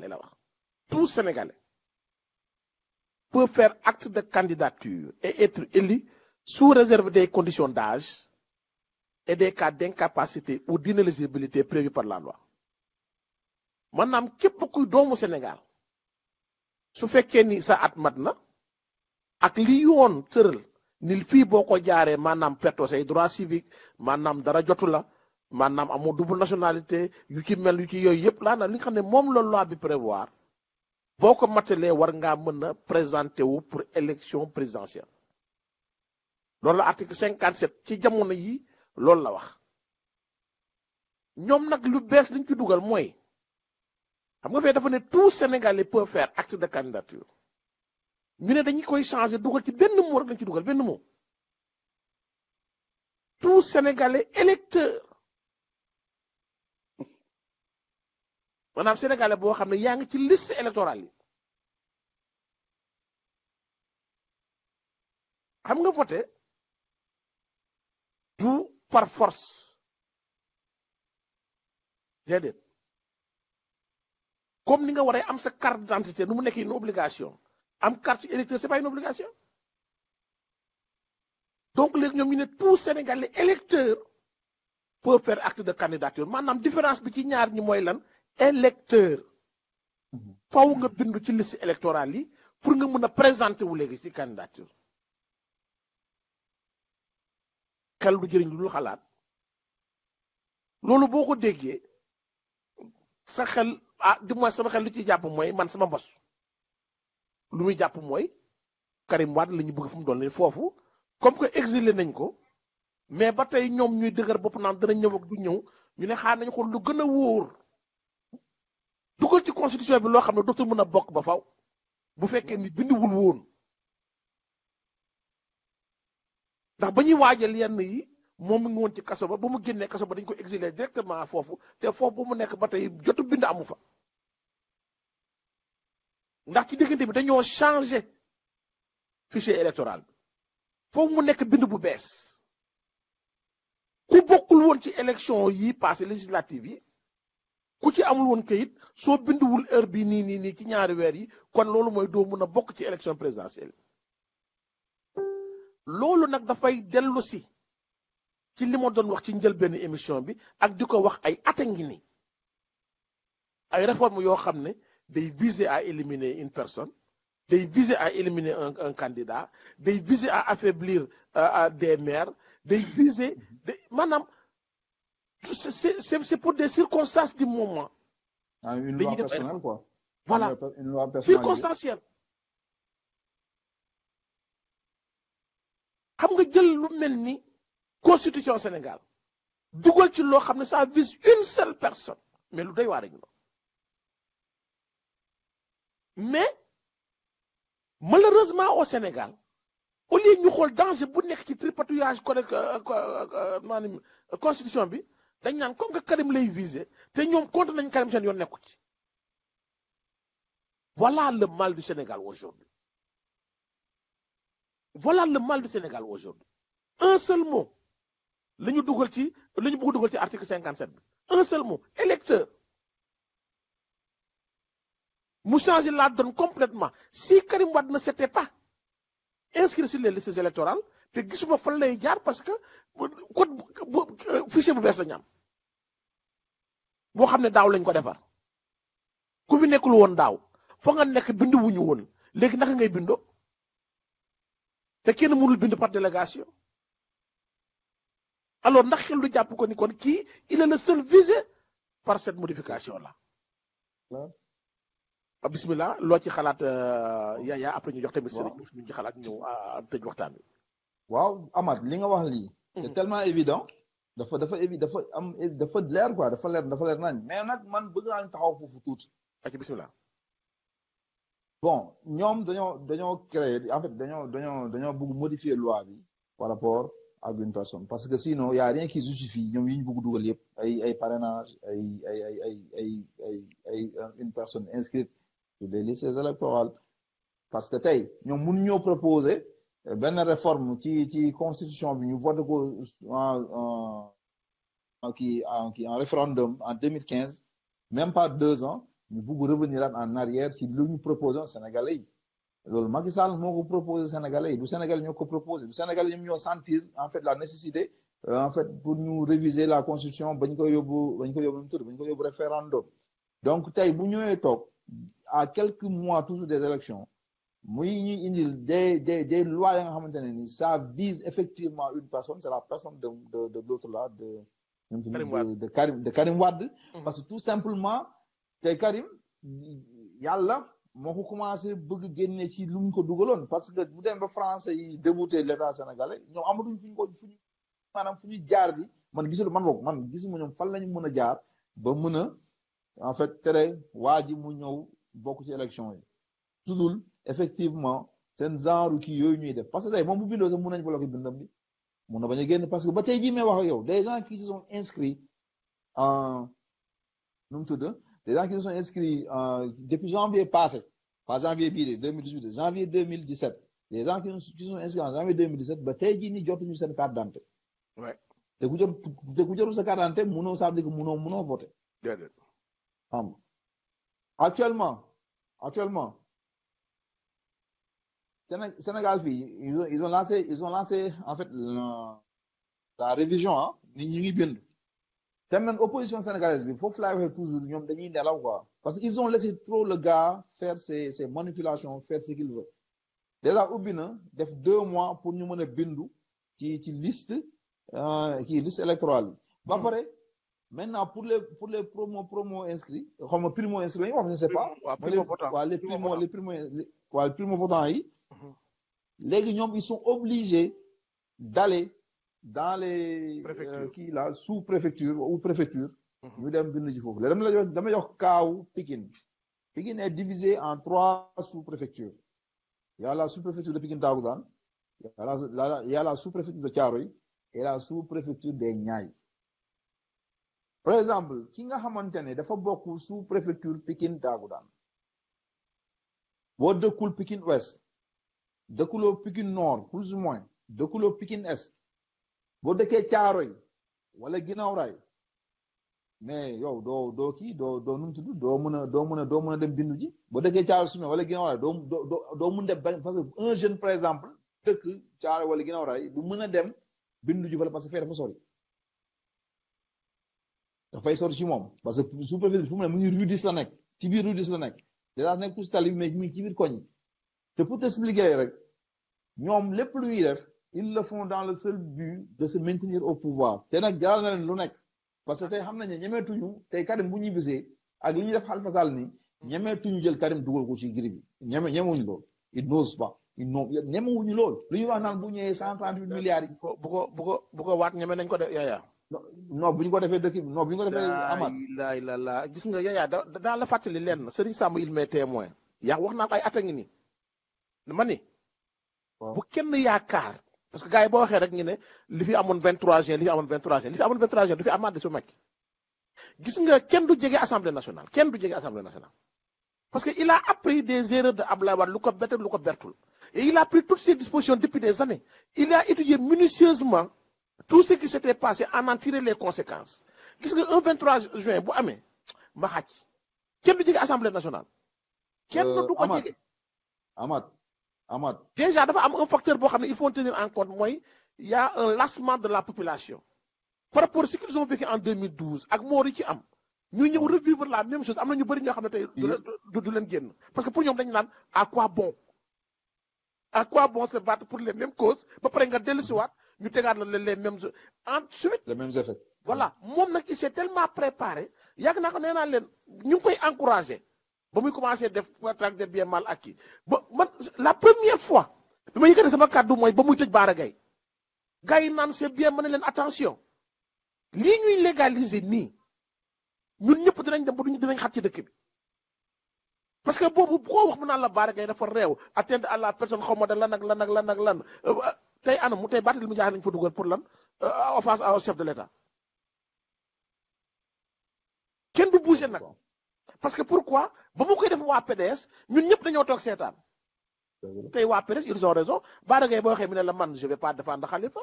la wax tout Sénégalais peut faire acte de candidature et être élu sous réserve des conditions d'âge et des cas d'incapacité ou d'inéligibilité prévus par la loi maanaam képp kuy doomu Sénégal su fekkee ni sa at mat na ak li yoon tëral ni fii boo ko jaaree maanaam perto say droit civique maanaam dara jotu la maanaam amoo double nationalité yu ci mel yu ci yooyu yëpp laa na li nga xam ne moom la loi bi prévoir boo ko matalee war ngaa mën a présenter wu pour élection présidentielle loolu la article 57 ci jamono yi loolu la wax ñoom nag lu bees liñ ci dugal mooy xam nga fee dafa ne tout Sénégalais peut faire acte de candidature ñu ne dañu koy changer dugal ci benn mot rek lañ ci dugal benn mot tout sénégalais électeur maanaam sénégalais boo xam ne yaa ngi ci liste électorale yi xam nga voté du par force déedéet comme ni nga waree am sa carte d'identité nu mu nekk une obligation am carte électeur c'est pas une obligation donc léegi ñoom ñu ne tout sénégalais électeur peut faire acte de candidature maanaam différence bi ci ñaar ñi mooy lan électeur faw nga bindu ci liste électorale yi pour nga mën a présenter wu léegi ci candidature xel du jëriñ lu dul xalaat loolu boo ko déggee sa xel di mooy sama xel lu ciy jàpp mooy man sama bos lu muy jàpp mooy Karim Wade la ñu bëgg fu mu doon nii foofu comme que exilé nañ ko mais ba tey ñoom ñuy dëgër bopp naan dana ñëw ak du ñëw ñu ne xaar nañu xool lu gën a wóor dugal ci constitution bi loo xam ne dootul mën a bokk ba faw bu fekkee ni bindiwul woon ndax ba ñuy waajal yenn yi moom mi ngi woon ci kaso ba mu génnee kaso ba dañ ko exilé directement foofu te foofu ba mu nekk ba tey jotu bind amu fa ndax ci diggante bi dañoo changé fichier électoral bi foofu mu nekk bind bu bees ku bokkul woon ci élection yi passé législative yi ku ci amul woon kayit soo binduwul heure bi nii ci ñaari weer yi kon loolu mooy doo mën a bokk ci élection présidentielle loolu nag dafay dellu si ci li ma doon wax ci njëlbenn émission bi ak di ko wax ay at a ngi ni ay réformes yoo xam ne day viser à éliminer une personne day viser à éliminer un candidat day viser à affaiblir des maires day viser maanaam c'est pour des circonstances du moment. Une loi personnelle quoi. Voilà, une loi personnelle circonstancielle. xam nga jël lu mel ni constitution Sénégal dugal ci loo xam ne ça vise une seule personne mais lu doy waar ñu mais malheureusement au Sénégal au lieu ñu xool danger bu nekk ci tripatouillage maanaam constitution bi dañ naan comme que Karim lay viser te ñoom contre nañ Karim seen yoon nekku ci voilà le mal du Sénégal aujourd'hui voilà le mal du Sénégal aujourd'hui un seul mot la ñu dugal ci la ñu bëgg dugal ci article 57 bi un seul mot électeur mu changer la donne complètement si Karim Wade ne s'était pas inscrit sur les listes électorales te gisuma fan lay jaar parce que code fichier bu bees la ñu am boo xam ne daaw lañ ko defar ku fi nekkul woon daaw fa nga nekk bindu wuñu woon léegi naka ngay bindoo te kenn mënul bind par délégation alors ndax xel lu jàpp ko ni kon kii il est le seul visé par cette modification là. bismillah loo ci xalaat Yaya après ñu jox tamit sëriñ ñu ci xalaat ñëw tëj waxtaan bi. waaw Amath li nga wax lii. c'est tellement évident. dafa leer quoi dafa leer nañ mais nag man bëgg naa ñu taxaw foofu tuuti. ak bismillah. bon ñoom dañoo créer en fait dañoo bëgg modifier loi bi par rapport ak une personne parce que sinon y a rien qui justifie ñoom yi ñu bëgg dugal yëpp ay parrainage ay une personne inscrite sur les listes électorales parce que tey ñoom mënu ñoo proposer benn réforme ci constitution bi ñu voté ko en référendum en 2015 même pas 2 ans ñu bëgg revenir en arrière ci lu ñu proposé Sénégalais yi loolu Macky Sall moo ko proposé Sénégalais yi du Sénégal ñoo ko proposé du Sénégal ñoom ñoo sentir en fait la nécessité en fait pour ñu réviser la constitution bañ ko yóbbu référendum donc tey bu ñëwee toog à quelques mois toujours des élections muy ñuy indil des lois yi nga xamante ne ni ça vise effectivement une personne c'est la personne de l'autre là de Karim Wade parce que tout simplement te Karim yàlla moo ko commencé bëgg génne ci lu ñu ko dugaloon parce que bu dem ba français yi débouté l'état sénégalais ñoom amatuñ fu ñu jaar bi man gisuma ñoom fan lañu mën a jaar ba mën a en fait tere waa ji mu ñëw bokk ci élection yi tudul effectivement seen genre kii yooyu ñuy def parce que tey moom bu bindoo sax mun nañ bloqué bindam bi mun na bañ a génn parce que ba tey jii may wax ak yow des gens qui se sont inscrits en nu mu tudd des gens qui se sont inscrits depuis janvier passé pas janvier bii de 2018 janvier 2017 des gens qui sont inscrits en janvier 2017 ba tey jii ni jotuñu seen carte d'identité. Ouais. te ku jotul sa carte d'identité munoo ça veut dire que munoo voter. déedéet. Actuellement Sénégal fii ils ont lancé en fait la révision ah nit ñi ngi bind te même opposition sénégalaise bi foofu laay waxee toujours ñoom dañuy nelaw quoi parce que ils ont laissé trop le gars faire ses manipulations faire ce qu'il veut déjà ubbi na def 2 mois pour ñu mën a bindu ci liste liste électorale bi ba pare maintenant pour les promo inscrits xaw ma primo inscrits yi wax je sais pas les primo votants yi léegi ñoom ils sont obligés d'aller dans les kii là sous préfecture ou préfecture ñu dem bind ji foofu léegi dama jox kaaw Pikine est divisé en 3 sous préfectures il y a la sous préfecture de Pikine Daoudan il y a la sous préfecture de Thiaroye et la sous préfecture des Niayes. Par exemple ki nga xamante ne dafa bokk sous préfecture Pikine Daoudan boo dëkkul Pikine Ouest dëkkuloo Pikine Nord plus ou moins dëkkuloo Pikine Est boo dëkkee Thiaroye wala Guinaw Rail mais yow doo kii doo nu mu tudd doo mën a dem bindu ji boo dëkkee Thiaroye Sumé wala Guinaw Rail doo mën dem parce que un jeune par exemple dëkk Thiaroye wala Guinaw Rail du mën a dem bindu ji wala parce que fee dafa sori dafay sori ci moom parce que sous-préfet fu mu ne mu ngi rue 10 la nekk ci biir rue 10 la nekk déjà nekk ci tali bi mais mu ngi ci biir koñ te pour t'expliquer rek ñoom lépp lu ñuy def ils le font dans le seul but de se maintenir au pouvoir te nag jaral na leen lu nekk parce que tey xam nañ ne ñemeetuñu tey Karim bu ñuy bisee ak li ñuy def Khalifa Sall ni ñemeetuñu jël Karim dugal ko ci giri bi ñemewuñu lool ils n'osent pas ñemewuñu lool lu ñuy wax naan bu ñëwee 138 milliards yi bu ko waat ñeme nañ ko def Yaya non bu ñu ko defee dëkk bi non bu ñu ko defee Amath la gis nga Yaya daa la fàttali lenn Serigne Samb il m'est témoin yaa wax naa ko ay at a ngi nii ma ni bu kenn yaakaar parce que gars yi boo waxee rek ñu ne li fi amoon 23 juin li fi amoon 23 juin li fi amoon 23 juin du fi amaat de su mekk gis nga kenn du jege assemblée nationale parce que il a appris des erreurs de Abdoulaye Wade lu ko bett lu ko bertul et il a pris toutes ces dispositions depuis des années il a étudié minutieusement tout ce qui s'était passé en tirer les conséquences gis nga un 23 juin bu amee ma xàcc kenn du jege assemblée nationale kenn du ko jege Amath déjà dafa am un facteur boo xam ne il faut tenir en compte mooy il y a un lassement de la population par rapport à ce qu'ils ont vécu en 2012 ak moor yi ci am ñu ñëw revivre la même chose am na ñu bëri ñoo xam ne tey du leen génn parce que pour ñoom dañu naan à quoi bon se battre pour les mêmes causes ba pare nga dellusiwaat ñu tegaat la les mêmes ensuite les mêmes effets voilà moom nag il s'est tellement préparé yàgg naa ko nee naa leen ñu ngi koy encouragé ba muy commencé def traque des biens mal acquis ba man la première fois bi ma yëkkati sama kàddu mooy ba muy tëj Bara Gaye gars yi naan c'est bien ma ne leen attention lii ñuy légaliser nii ñun ñëpp dinañ dem ba dinañ xat ci dëkk bi parce que boobu bu ko wax mu naan la Bara Gaye dafa réew atteinte à la personne xaw ma de lan ak lan tey anam mu tey baatal mu jaaxle nañ fa dugal pour lan offense au chef de l'État kenn du bouger nag parce que pourquoi ba mu koy def waa PDS ñun ñëpp dañoo toog seetaan tey waa PDS ils ont raison Bara Gaye boo waxee mu ne la man je vais pas défendre Khalifa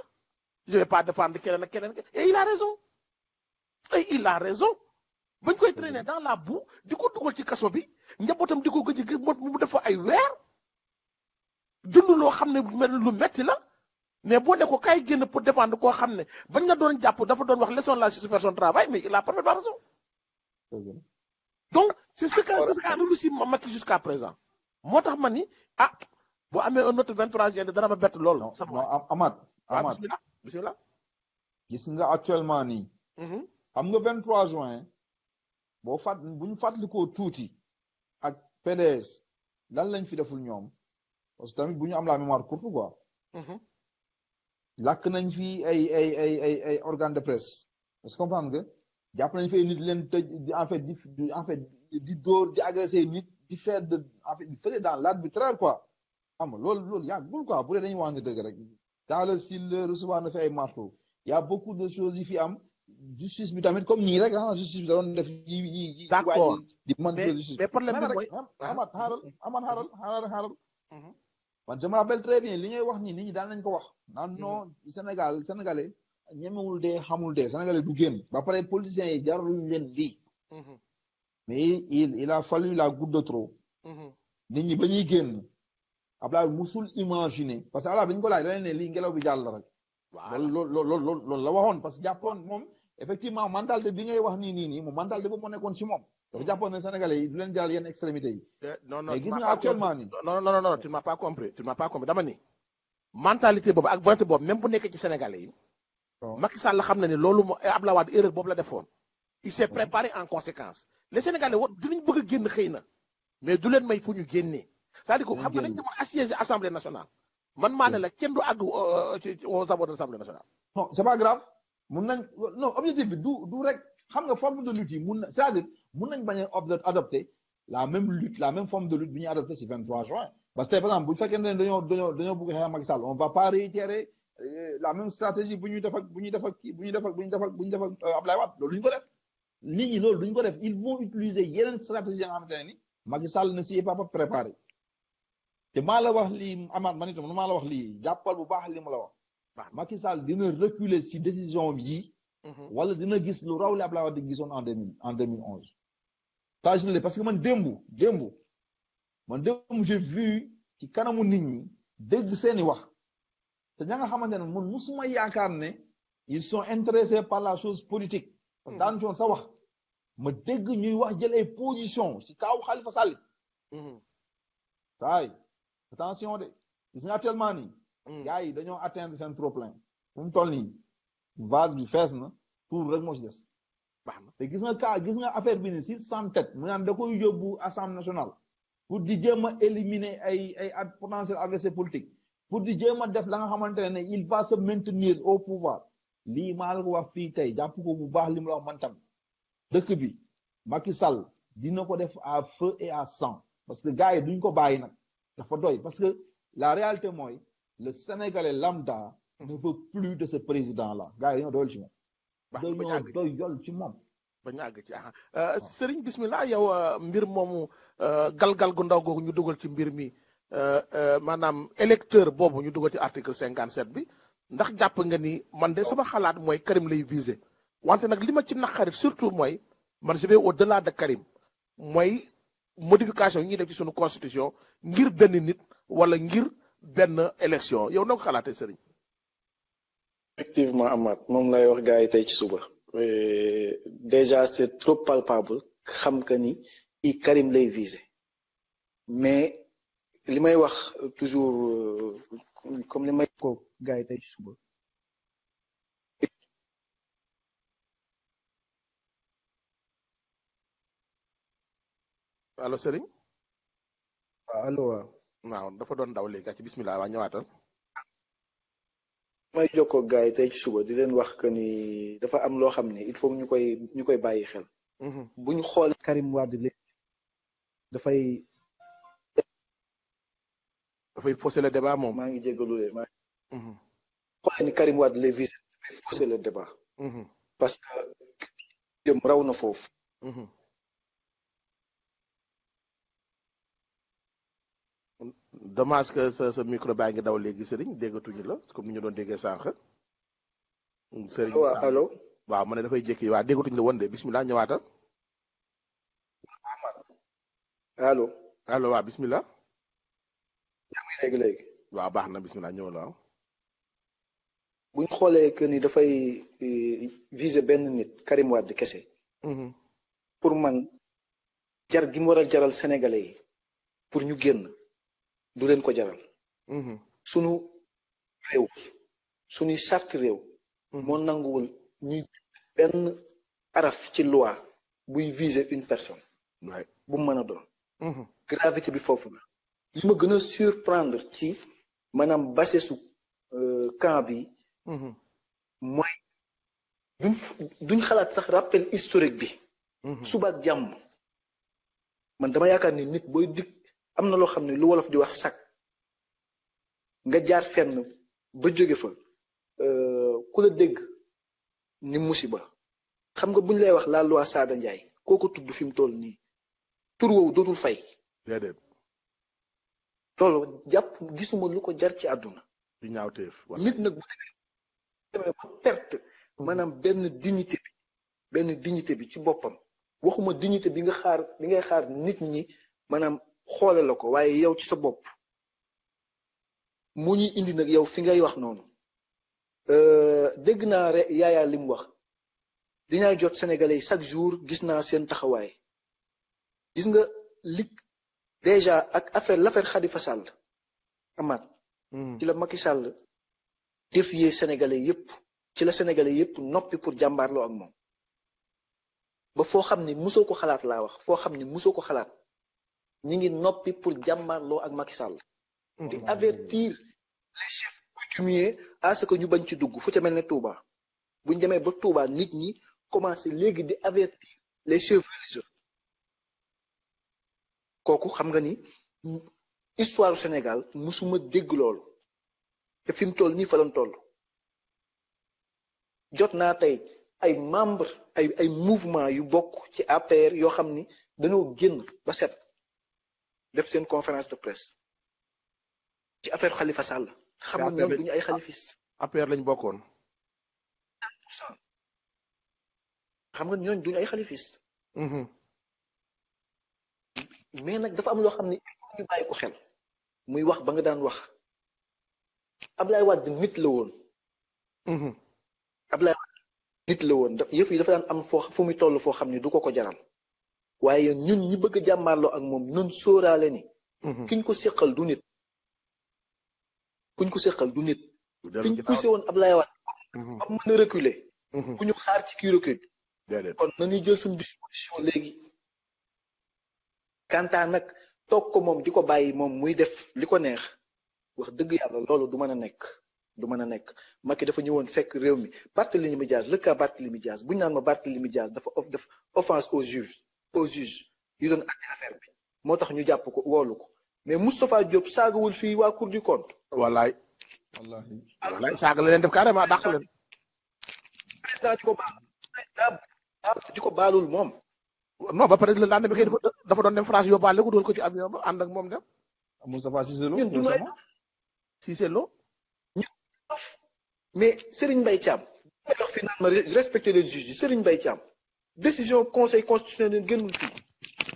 je vais pas défendre keneen ak keneen et il a raison bañ koy traîner dans la boue di ko dugal ci kaso bi njabootam di ko gëj mu def fa ay weer dund loo xam ne lu metti la mais boo ne ko kay génn pour défendre koo xam ne bañ la doon jàpp dafa doon wax laissons la justice faire son travail mais il a parfaitement raison donc c'est ce qu'a réussi Macky jusqu'à présent moo tax ma ni boo amee un autre 23 juin dara ma bett lool. non Amath bismillah gis nga actuellement nii. xam nga 23 juin bu ñu fàttalikoo tuuti ak PDS lan lañ fi deful ñoom parce que tamit bu ñu am la mémoire courte quoi. làkk nañ fi ay organe de presse est-ce que comprendre nga jàpp nañ fi nit leen tëj en fait di dóor di agresser nit di faire de en fait di faire dans l'arbitraire quoi xam nga loolu yàggul quoi bu dee dañuy wax ne dëgg rek dans le style recevoir na fi ay marteau y a beaucoup de choses yi fi am justice bi tamit comme nii rek justice bi da doon def yi d'accord di man justice mais problème bi mooy amat xaaral man je me rappelle très bien li ngay wax nii nit ñi daan nañ ko wax naan non sénégalais ñemewul dee xamul dee sénégalais du génn ba pare politiciens yi jaruñ leen lii mais il a fallu la goutte de trop nit ñi ba ñuy génn Ablaye musul imaginer parce que Ablaye bi ñu ko laaj da leen ne lii ngelaw bi jàll la rek loolu la waxoon parce que jàppoon moom effectivement mentalité bi ngay wax nii moom mentalité boobu moo nekkoon ci moom dafa jàppoon ne sénégalais yi du leen jaral yenn extrémités yi non mais gis nga actuellement nii non tu m'as pas compris dama ni mentalité boobu ak volonté boobu même bu nekkee ci sénégalais yi Macky Sall xam na ne loolu moo Abdoulaye Wade erreur boobu la defoon il s'est préparé en conséquence les sénégalais dinañ bëgg a génn xëy na mais du leen may fu ñu génnee c'est-à-dire que xam nga dañ demoon assiéger assemblée nationale man maa ne la kenn du àgg aux abords de l'assemblée nationale non c'est pas grave mun nañ non objectif bi du rek xam nga forme de lutte yi mun na c'est-à-dire mun nañ bañ a adopter la même forme de lutte bi ñuy adopté si 23 juin parce que par exemple bu fekkee ne dañoo bëgg xeex Macky Sall on va pas réitérer la même stratégie bu ñuy def ak Abdoulaye Wade loolu duñ ko def nit ñi loolu duñ ko def ils vont utiliser yeneen stratégie nga xamante ne ni Macky Sall ne s'y est pas préparé te maa la wax lii amaat man itam maa la wax lii jàppal bu baax li ma la wax Macky Sall dina reculer si décision yi wala dina gis lu raw li Abdoulaye Wade di gisoon en 2011 ça je l'ai parce que man démb j'ai vu ci kanamu nit ñi dégg seeni wax te ña nga xamante ne man musuma yaakaar ne ils sont intéressés par la chose politique parce que daan soon sa wax ma dégg ñuy wax jël ay position ci kaw Khalifa Sall saay attention de gis nga actuellement nii gars yi dañoo atteindre seen trop plein fu mu toll nii vase bi fees na pour rek moo ci des baax na te gis nga affaire bi ni si s'entête mu naan da koy yóbbu assemblée nationale pour di jéem a éliminer ay potentiel adversaire politique pour di jéem a def la nga xamante ne il va se maintenir au pouvoir lii maa la ko wax fii tey jàpp ko bu baax li mu la wax man tam dëkk bi Macky Sall dina ko def à feu et à sang parce que gars yi duñ ko bàyyi nag dafa doy parce que la réalité mooy le Sénégalais lambda ne veut plus de ce président là gars yi dañoo doyal ci moom dañoo doyal ci moom ba ñu àgg ci Serigne bismillah yow mbir moomu galgal gu ndaw googu ñu dugal ci mbir mi maanaam électeur boobu ñu dugal ci article 57 bi ndax jàpp nga ni man de sama xalaat mooy Karim lay viser wante nag li ma ci naqarit surtout mooy man je vais au delà de Karim mooy modification yi ñuy def ci sunu constitution ngir benn nit wala ngir benn élection yow na ko xalaatee Serigne. effectivement Amath moom lay wax gars yi tey ci suba déjà c'est trop palpable xam que ni i Karim lay viser mais li may wax toujours comme li may ko gars yi tey ci suba allo Serigne. waaw allo waaw dafa doon daw léegi ci bismillah waa ñëwaatal. may jokkoo gars yi tey ci suba di leen wax que ni dafa am loo xam ne il faut ñu koy bàyyi xel. buñ xool Karim Wade léegi dafay fausser le débat moom. maa ngi jégalu leen xool ni Karim Wade lay viser dafay fausser le débat. parce que jëm raw na foofu. dommage que sa micro baa ngi daw léegi Serigne déggatuñu la comme ni ñu doon déggee sànq. Serigne waaw allo. waaw ma ne dafay jékki waaw déggatuñu la woon de bismillah ñëwaatal. allo. allo waaw bismillah. yaa ngi dégg léegi. waaw baax na bismillah ñëwal waaw. buñ xoolee que ni dafay viser benn nit Karim Wade kese. pour man jar gi mu war a jaral sénégalais yi pour ñu génn du leen ko jaral. sunu réew suñuy charte réew. moo nanguwul ñuy benn araf ci loi buy viser une personne. bu mu mën a doon. gravité bi foofu la. li ma gën a surprendre ci maanaam basesu camp bi. mooy duñ xalaat sax rappel historique bi. suba ak jàmm. man dama yaakaar ni nit booy dig am na loo xam ne lu wolof di wax sac nga jaar fenn ba jóge fa ku la dégg ni musiba xam nga buñ lay wax la loi Sada Ndiaye kooku tudd fi mu toll nii tur woowu dootul fay. déedéet. loolu jàpp gisuma lu ko jar ci àdduna. du ñaawteef. nit nag bu demee ba perte maanaam benn dignité bi ci boppam waxuma dignité bi ngay xaar nit ñi maanaam xoole la ko waaye yow ci sa bopp mu ñuy indi nag yow fi ngay wax noonu dégg naa rek yaayaa li mu wax dinaa jot sénégalais yi chaque jour gis naa seen taxawaay gis nga lig déjà ak l'affaire Khalifa Sall amaat ci la Macky Sall défier sénégalais yépp ci la sénégalais yépp noppi pour jàmbaarloo ak moom ba foo xam ni musoo ko xalaat laa wax foo xam ni musoo ko xalaat ñi ngi noppi pour jàmbaarloo ak Macky Sall di avertir les chefs coutumiers à ce que ñu bañ ci dugg fu ca mel ne Touba buñ demee ba Touba nit ñi commencé léegi di avertir les chefs religieux kooku xam nga ni histoire du Sénégal musuma dégg loolu te fi mu toll nii fa doon toll jot naa tey ay membre ay mouvement yu bokk ci APR yoo xam ni dañoo génn ba set def seen conférence de presse ci affaire Khalifa Sall xam nga ñoom duñu ay xalifiste APR lañ bokkoon xam nga ñooñ duñu ay xalifiste mais nag dafa am loo xam ni ñu bàyyi ko xel muy wax ba nga daan wax Ablaye Wade nit la woon Ablaye Wade nit la woon yëf yi dafa daan am fu muy toll foo xam ni du ko jaral waaye ñun ñi bëgg a jàmmaarloo ak moom nun sóoraale ni kiñ ko séqal du nit kuñ ko séqal du nit fiñ poussé woon Ablaye Wade am mën a reculer bu ñu xaar ci kii recul kon nañuy jël suñu disposition léegi kantaa nag toog ko moom di ko bàyyi moom muy def li ko neex wax dëgg yàlla loolu du mën a nekk Macky dafa ñëwoon fekk réew mi Barthélémy Dias le cas Barthélémy Dias bu ñu naan ma Barthélémy Dias dafa def offense aux juges yi doon àtte affaire bi moo tax ñu jàpp ko woolu ko mais Moustapha Diop saagawul fii waa Cour des comptes. wallaay saaga la leen def carrément dàq leen. président di ko baalul moom. non ba pare le lendemain bi kay dafa doon dem France yóbbaale ko doon ko ci avion ba ànd ak moom dem. Moustapha Cissé Lo. Cissé Lo. mais Serigne Mbaye Thiam. may wax fii naan ma respecter les juges yi Serigne Mbaye Thiam. décision conseil constitutionnel génnul fii.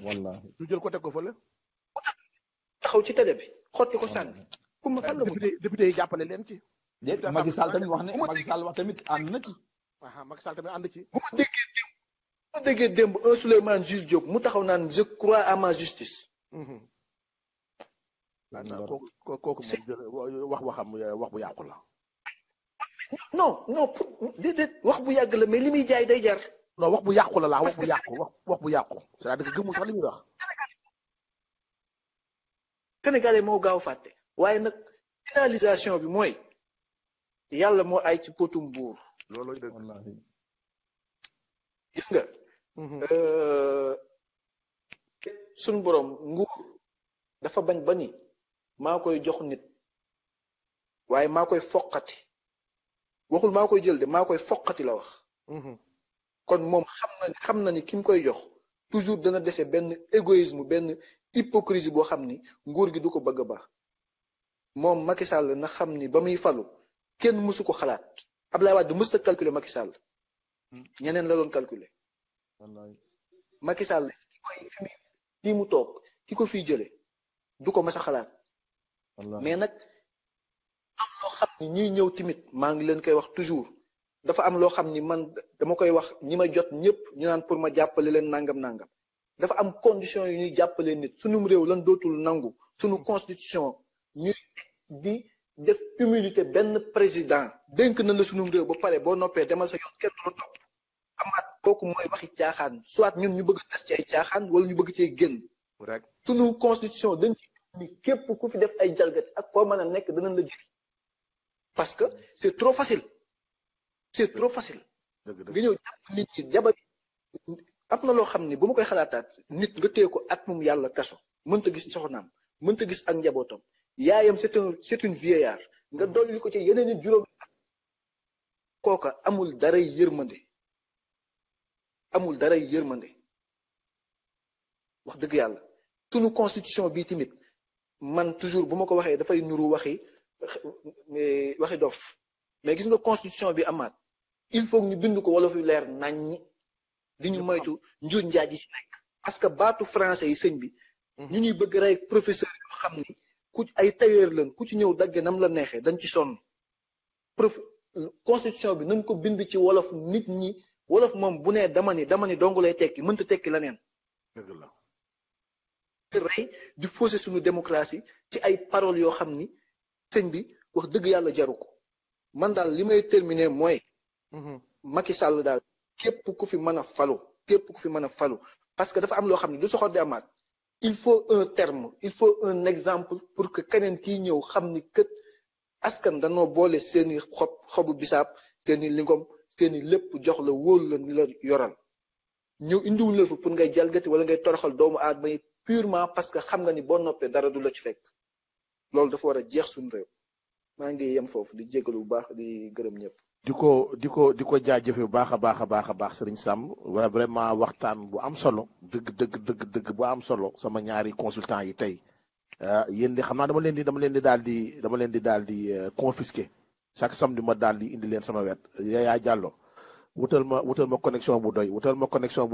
wallaahi. ñu jël ko teg ko fële. taxaw ci télé bi xotti ko sànni. pour ma fan la député yi jàppale leen ci. déet Macky Sall tamit wax ne Macky Sall wax tamit ànd na ci. waaw Macky Sall tamit ànd ci. bu ma déggee démb un Souleymane Jules Diop mu taxaw naan je crois à ma justice. kooku moom wax bu yàqu la. non déedéet wax bu yàgg la mais li muy jaay day jar. non wax bu yàqu la laa wax bu yàqu wax bu yàqu. c'est-à-dire que gëmul sax li muy wax. Sénégalais moo gaaw fàtte. waaye nag finalisation bi mooy yàlla moo ay ci potum buur. looloo dëgg wallaahi. gis nga. suñ borom nguur dafa bañ ba ni maa koy jox nit waaye maa koy foqati waxul maa koy jël de maa koy foqati la wax. kon moom xam na ni ki mu koy jox toujours dana dese benn égoïsme benn hypocrisie boo xam ni nguur gi du ko bëgg a baax moom Macky Sall na xam ni ba muy falu kenn mësu ko xalaat Abdoulaye Wade mësta calculer Macky Sall ñeneen la doon calculer. Macky Sall ki mu toog ki ko fiy jële du ko mës a xalaat. mais nag am loo xam ni ñiy ñëw timit maa ngi leen koy wax toujours dafa am loo xam ni man dama koy wax ñi ma jot ñëpp ñu naan pour ma jàppale leen nangam dafa am condition yu ñuy jàppale nit sunum réew lan dootul nangu sunu constitution ñuy di def humilité benn président dénk na la sunum réew ba pare boo noppee demal sa yoon kenn du la topp amaat kooku mooy waxi caaxaan soit ñun ñu bëgg a des ci ay caaxaan wala ñu bëgg cee génn rek sunu constitution dañ ci ni képp ku fi def ay jalgati ak foo mën a nekk danañ la jëri parce que c'est trop facile nga ñëw jàpp nit ñi jabar am na loo xam ni bu ma koy xalaataat nit nga téye ko at mum yàlla kaso mënta gis soxnaam mënta gis ak njabootam yaayam c'est une vieillard nga dolli ko ci yeneen i juróom kooka amul daray yërmande wax dëgg yàlla sunu constitution bii tamit man toujours bu ma ko waxee dafay nuru waxi dof mais gis nga constitution bi amaat il faut ñu bind ko wolof yu leer naññi di ñu moytu njur njaaj yi ci nekk parce que baatu français yi sëñ bi ñu ñuy bëgg rey professeur yoo xam ni ku ay tailleur lañ ku ci ñëw dagge nam la neexee dañ ci sonn constitution bi nañ ko bind ci wolof nit ñi wolof moom bu nee dama ni dong lay tekki mënta tekki leneen rey di fausser suñu démocratie ci ay paroles yoo xam ni sëñ bi wax dëgg yàlla jaru ko man daal li may terminer mooy Macky Sall daal képp ku fi mën a falu parce que dafa am loo xam ne du soxor di amaat il faut un terme il faut un exemple pour que keneen kiy ñëw xam ni kët askan danoo boole seeni xobu bisaab seeni lingom seeni lépp jox la wóolu la ni la yoral ñëw indiwuñ la fa pour ngay jalgati wala ngay toroxal doomu aadama yi purement parce que xam nga ni boo noppee dara du la ci fekk loolu dafa war a jeex suñu réew maa ngi yem foofu di jégalu bu baax di gërëm ñëpp. di ko jaajëfe bu baax a baax Serigne Samb vraiment waxtaan bu am solo dëgg bu am solo sama ñaari consultant yi tey yéen di xam naa dama leen di daal di confisquer chaque samedi ma daal di indi leen sama wet Yaya Diallo wutal ma connexion bu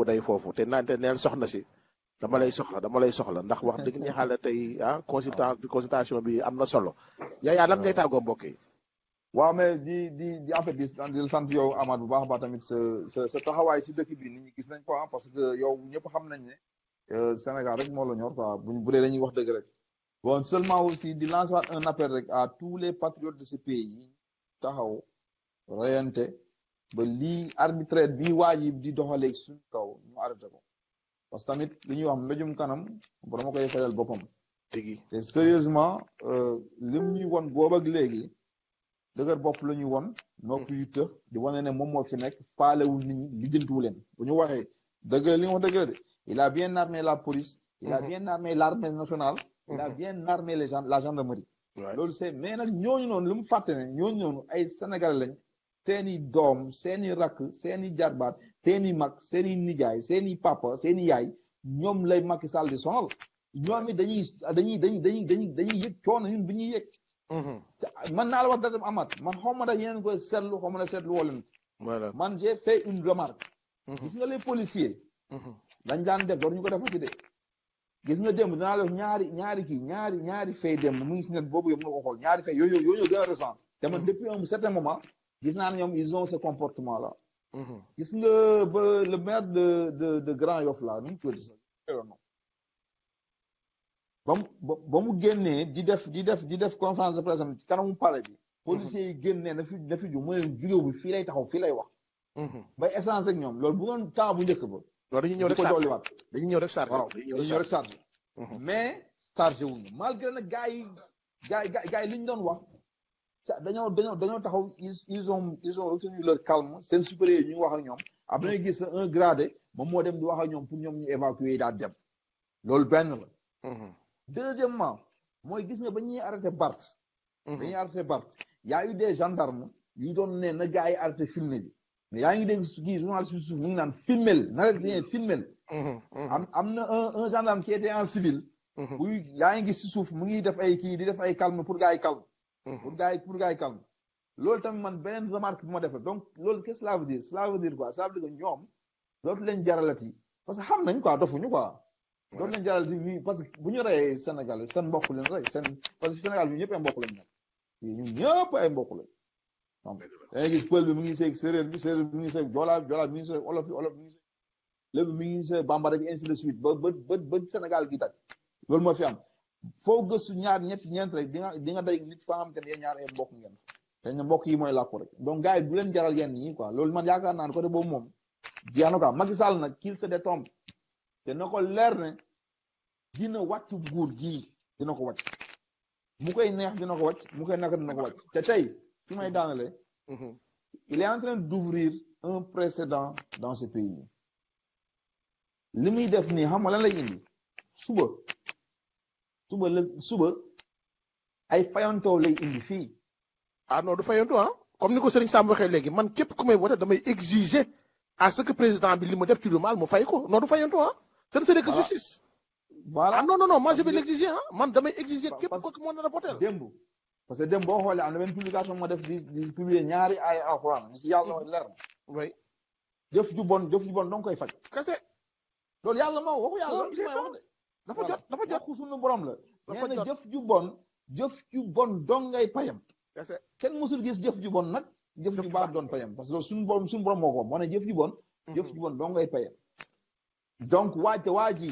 doy foofu te neen soxna si dama lay soxla ndax wax dëgg ni xaale tey consultation bi am na solo Yaya lan ngay tàggoo mbokk yi. waaw mais di en fait di sant yow Amath bu baax a baax tamit sa taxawaay ci dëkk bi nit ñi gis nañ ko parce que yow ñëpp xam nañ ne Sénégal rek moo la ñor quoi bu dee dañuy wax dëgg rek bon seulement aussi di lancer un appel rek à tous les patriotes de ce pays taxaw reyante ba lii arbitraire bi waa ji di doxalee suñ kaw ñu arrêté ko parce que tamit li ñuy wax mbéjum kanam borom a koy fayal boppam te sérieusement lim ñuy won boobu ak léegi dëgër bopp la ñu won noppi yu tëx di wane ne moom moo fi nekk faalewul nit ñi lijjantiwu leen bu ñu waxee dëgg la li nga wax dëgg la de il a bien armé la police il a bien armé l'armée nationale il a bien armé la gendarmerie loolu c'est mais nag ñooñu noonu lu mu fàtte ne ñooñu noonu ay sénégalais lañ seeni doom seeni rakk seeni jarbaat seeni mag seeni nijaay seeni papa seeni yaay ñoom lay Macky Sall di sonal ñoom it dañuy yëg coono ñun bi ñuy yëg man naa la wax dara Amath man xaw ma da yéen koy seetlu xaw ma da seetlu wala man j'ai fait une remarque gis nga les policiers dañ daan def door ñu ko defati de gis nga démb dinaa def ñaari fay démb mu ngi si net boobu yëpp na ko xool ñaari fay yooyu gën a récent te man depuis un certain moment gis naa ne ñoom ils ont ce comportement là gis nga ba le maire de Grand Yoff là nu mu tudd sax ba mu génnee di def conférence de presse ci kanamu palais bi policiers yi génnee na fi ju mu leen jugew bi fii lay taxaw fii lay wax bay essence ak ñoom loolu bu doon temps bu njëkk ba dañuy ñëw rek chargé mais chargé wuñu malgré nag gars yi li ñu doon wax dañoo taxaw ils ont retenu leur calme seen supérieur yi ñu wax ak ñoom après gis un gradé moom moo dem di wax ak ñoom pour ñoom ñu évacuer daal dem loolu benn la deuxièmement mooy gis nga ba ñuy arrêté Barth y a eu des gendarmes yu doon ne na gars yi arrêté filmer bi mais yaa ngi dégg kii journaliste bi suuf mu ngi naan filmel na filmel am na un gendarme qui était en civil buy yaa ngi gis si suuf mu ngi def ay kii di def ay calme pour gars yi calme pour gars yi calme loolu tamit man beneen remarque bi ma def donc loolu qu'est-ce que cela veut dire quoi ça veut dire que ñoom dootu leen jaralati parce que xam nañ quoi dofuñu quoi dootu leen jaralati nii parce que bu ñu reyee Sénégal seen mbokk leen rey parce que Sénégal ñu ñëpp ay mbokk lañ nag ñun ñëpp ay mbokk lañ donc dangay gis pël bi mu ngi seeg séeréer bi mu ngi seeg joolaa bi mu ngi seeg olof mi ngi seeg léegi mi ngi seeg bambara bi ainsi de suite ba Sénégal gi taj loolu moo fi am foo gëstu ñaar ñeent rek di nga day nit fa xam te ne yéen ñaar ay mbokk ngeen te ñu mbokk yi mooy làkku rek donc gars yi du leen jaral yenn yi quoi loolu man yaakaar naa ne côté boobu moom jeex na quoi Macky Sall nag qu'il se détrompe te na ko leer ne dina wàcc nguur gii dina ko wàcc mu koy neex dina ko wàcc mu koy naka dina ko wàcc te tey fi may daanale il est en train d'ouvrir un précédent dans ce pays li muy def nii xam nga lan lay indi suba ay fayantoo lay indi fii. ah non du fayantoo ah comme ni ko Serigne Samb waxee léegi man képp ku may voté damay exiger à ce que président bi li mu def ci lu mal mu fay ko non du fayantoo ah. c'est que justice. voilà ah non moi je vais l'exiger ah man damay exiger képp ko moo nar a voté démb parce que démb boo xoolee am na benn publication moo def di publier ñaari ay alxuraan ci yàlla leer na. oui jëf ju bon dong koy faj. kese. loolu yàlla moo waxu yàlla. dafa jot waxu suñu borom la. dafa nee na jëf ju bon dong ngay payam. kese kenn mësul gis jëf ju bon nag. jëf ju baax doon payam parce que loolu suñu borom moo ko moo ne jëf ju bon. jëf ju bon dong ngay payam. donc waa ji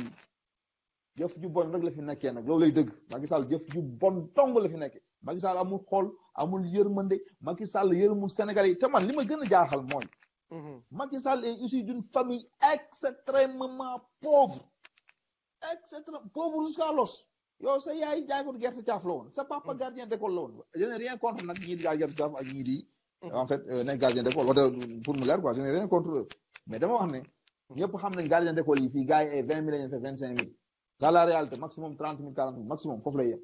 jëf ju bon rek la fi nekkee nag loolu lay dëgg Macky Sall jëf ju bon dong la fi nekkee Macky Sall amul xool amul yërmande Macky Sall yërmul Sénégal yi te man li ma gën a jaaxal mooy. Macky Sall est issu d'une famille extrêmement pauvre pauvre jusqu'à l'os. yow sa yaay jaay ko gerte caaf la woon sa papa gardien d'école la woon je n'ai rien contre nag ñii di jaay gerte caaf ak ñii di en fait nekk gardien d'école wala pour mu leer quoi je n'ai rien contre eux mais dama wax ne ñëpp xam nañ gardien d'école yi fii gars yi ay 20 000 lañu fait 25 000 dans la réalité maximum 30 000 40 000 maximum foofu lay yem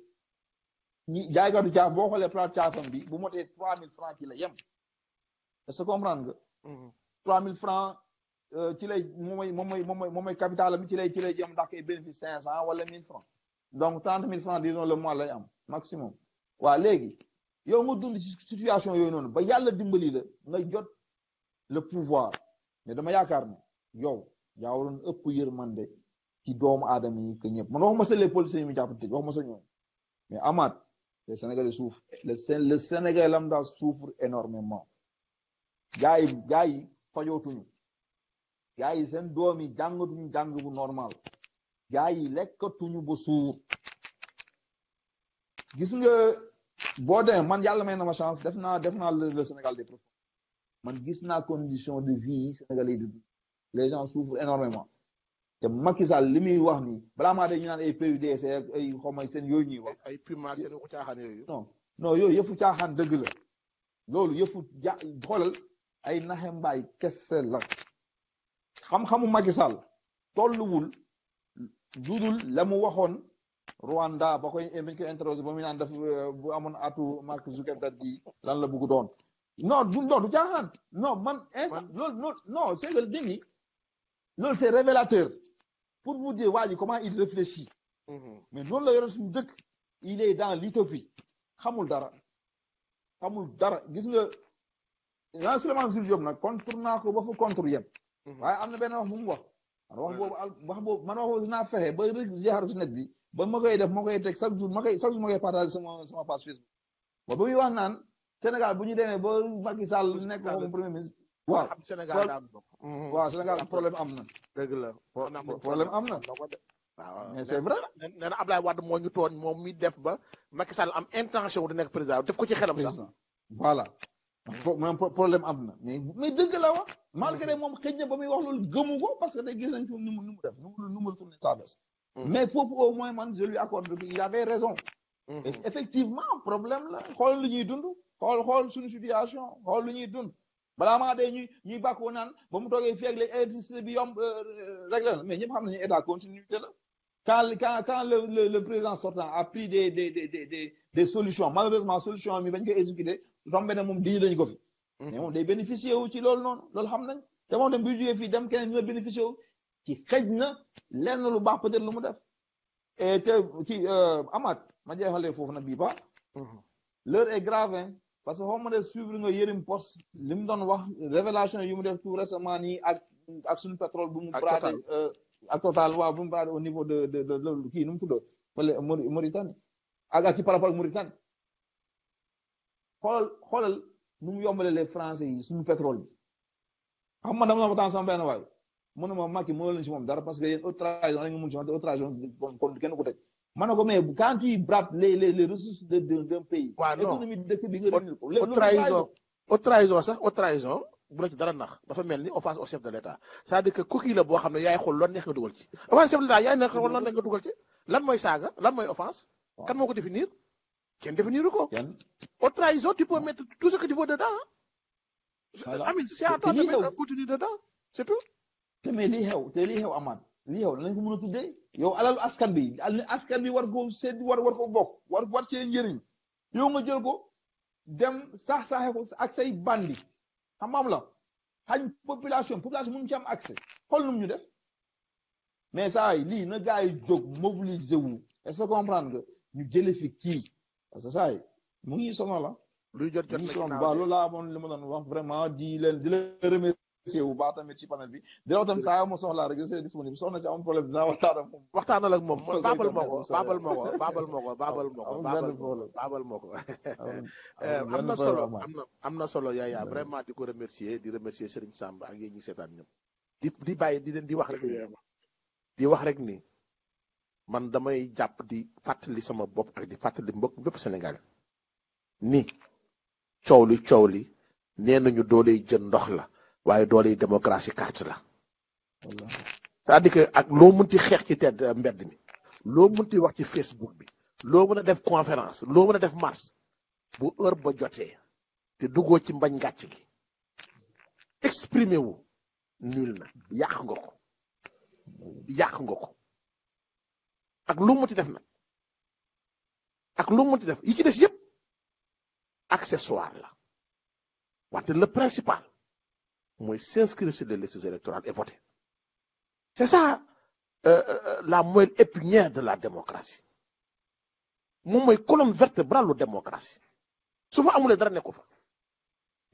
ñi jaaykatu caaf boo xoolee plat caafam bi bu motee 3 000 francs ci la yem est-ce que comprendre nga 3 000 francs ci lay moom mooy capital bi ci lay jëm ndax ay bénéfice 500 wala 1000 francs donc 30 000 francs disons le mois lay am maximum waa léegi yow nga dund ci situation yooyu noonu ba yàlla dimbali la nga jot le pouvoir mais dama yaakaar ne yow yaa waroon ëpp yërmande ci doomu aadama yi que ñëpp man waxuma sa les policiers yi mu jàpp tëj waxuma sa ñoom mais Amath les Sénégalais souffrent le Sénégalais lambda souffre énormément gaa yi fajootuñu gaa yi seen doom yi jàngatuñu jàng bu normal gaa yi lekkatuñu ba suur gis nga boo demee man yàlla may na ma chance def naa le Sénégal des profondeurs man gis naa condition de vie yi Sénégalais yi les gens souffrent énormément te Macky Sall li muy wax nii balaa maa ñu naan ay PUDC ay xawma seen yooyu ñuy wax ay PUMA seen waxu caaxaan yooyu non yooyu yëfu caaxaan dëgg la loolu yëfu xoolal ay naxe mbaay kese la xam-xamu Macky Sall tolluwul dudul la mu waxoon Rwanda ba koy interrogé ba muy naan def bu amoon atu Mark Zuckerberg gi lan la bëgg doon non du caaxaan non man instant loolu non c'est que nit ñi loolu c'est révélateur pour vous dire waa ji comment il réfléchit mais noonu la yore suñu dëkk il est dans l'utopie xamul dara gis nga Souleymane Jules Diop nag contre naa ko ba fa contre yem waaye am na benn wax bu mu wax man wax boobu dinaa fexe ba rek jaar ci net bi ba ma koy def ma koy teg chaque jour ma koy partager sama page Facebook ba muy wax naan Sénégal bu ñu demee ba Macky Sall nekk comme premier ministre waaw Sénégal problème am na dëgg la problème am na waaw mais c'est vrai nee na Abdoulaye Wade moo ñu tooñ moom mi def ba Macky Sall am intention di nekk président def ko ci xelam sax voilà problème am na mais dëgg la wax malgré moom xëj na ba muy wax loolu gëmu ko parce que tey gis nañ ko nu mu def nu mu tourné sa bes mais foofu au moins man je lui accorde il avait raison effectivement problème la xool lu ñuy dund xool suñu situation xool lu ñuy dund balaa maa dee ñuy bàkkoo naan ba mu toogee fii ak léegi électricité bi yomb réglé na mais ñëpp xam nañu état continuité la quand le président sortant a pris des solutions malheureusement solution mi bañ koy exécuter tombé na moom lañu ko fi mais moom day bénéficier wu ci loolu noonu loolu xam nañ te moom dem bu jógee fii dem keneen dina bénéficier wu ci xëj na lenn lu baax peut-être lu mu def et te ci Amath ma jeexalee foofu nag bii ba l'heure est grave hein parce que xaw ma de suivre nga Yérim Post li mu doon wax révélation yu mu def tout récemment nii ak suñu pétrole bu mu brader ak Total waaw bu mu brader au niveau de kii nu mu tudd fële Mauritanie ak ci par rapport ak Mauritanie xoolal nu mu yombale les français yi suñu pétrole bi xam man dama waxtaan sama benn waay mu ne ma Macky mënoo leen si moom dara parce que yéen haute trahison la nga mun si wante haute trahison kon kenn ko tëj ma ne ko mais quand tu brades les ressources d'un pays économie dëkk bi nga réunir ko haute trahison sax haute trahison bu la ci dara nax dafa mel ni offense au chef de l'État c'est-à-dire que coquille la boo xam ne yaay xool loolu neex nga dugal ci offense chef de l'État yaay neex xool loolu neex nga dugal ci lan mooy saaga lan mooy offense kan moo ko définir kenn définir ko haute trahison tu peux mettre tout ce que tu veux dedans Amine c'est à toi de mettre un contenu dedans c'est tout te mais lii xew Amath lii xew lañ ko mën a tuddee yow alalu askan bi war ko seet war ko bokk war cee njëriñ yow nga jël ko dem saaxe ko ak say bandi xam la xañ population mënu ci am accès xool nu mu ñu def mais saa yi lii na gars yi jóg mobiliser wu est-ce que comprendre nga ñu jële fi kii parce que saa yi mu ngi sonal la luy jot ñu sonal waaw loolu laa amoon li ma doon wax vraiment di leen remercier bu baax tamit ci panel bi di la wax tamit saa yoo ma soxlaa rek c'est disponible soxna si amul problème dinaa waxtaan ak moom waxtaanal ak moom baabal moo ko am na solo yaaya vraiment di ko remercier Serigne Samb ak yéen ñi seetaan ñëpp di bàyyi di leen di wax rek ni man damay jàpp di fàttali sama bopp ak di fàttali mbokk bépp Sénégal ni coow li nee nañu dooley jën ndox la waaye dooley démocratie carte la c'est-à-dire que ak loo mënti xeex ci tedd mbedd mi loo mënti wax ci Facebook bi loo mën a def conférence loo mën a def marche bu heure ba jotee te duggoo ci mbañ ngàcc gi exprimer wu nul na yàq nga ko ak lu mënti def nag yi ci des yépp accessoire la wante le principal mooy s'inscrire sur les listes électorales et voter c'est ça la moelle épinière de la démocratie moom mooy colonne vertébrale lu démocratie su fa amulee dara nekku fa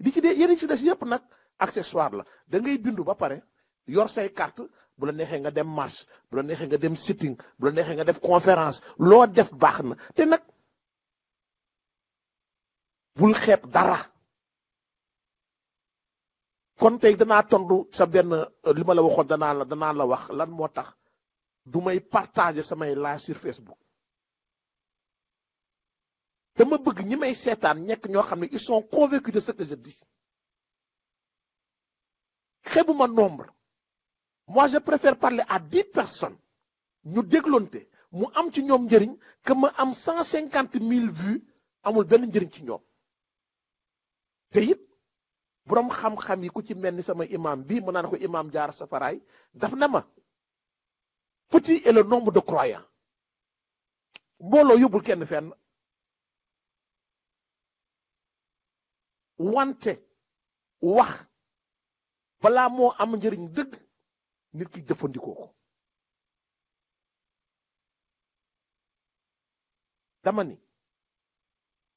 li ci dee yeneen ci des yépp nag accessoire la da ngay bindu ba pare yor say carte bu la neexee nga dem marche bu la neexee nga dem sitting bu la neexee nga def conférence loo def baax na te nag bul xeeb dara kon tey danaa tontu sa benn li ma la waxoon danaa la wax lan moo tax du may partager samay live sur Facebook dama bëgg ñi may seetaan ñekk ñoo xam ne ils sont convaincus de ce que je dis xeebuma nombre moi je préfère parler à 10 personnes ñu dégloonte mu am ci ñoom njëriñ que ma am 150 000 vues amul benn njëriñ ci ñoom te it boroom xam-xam yi ku ci mel ni sama imam bi mën naa ne ko imam Jaar Safaraay daf na ma petit est le nombre de croyants mbooloo yóbbul kenn fenn wante wax balaa moo am njëriñ dëgg nit ki jëfandikoo ko dama ni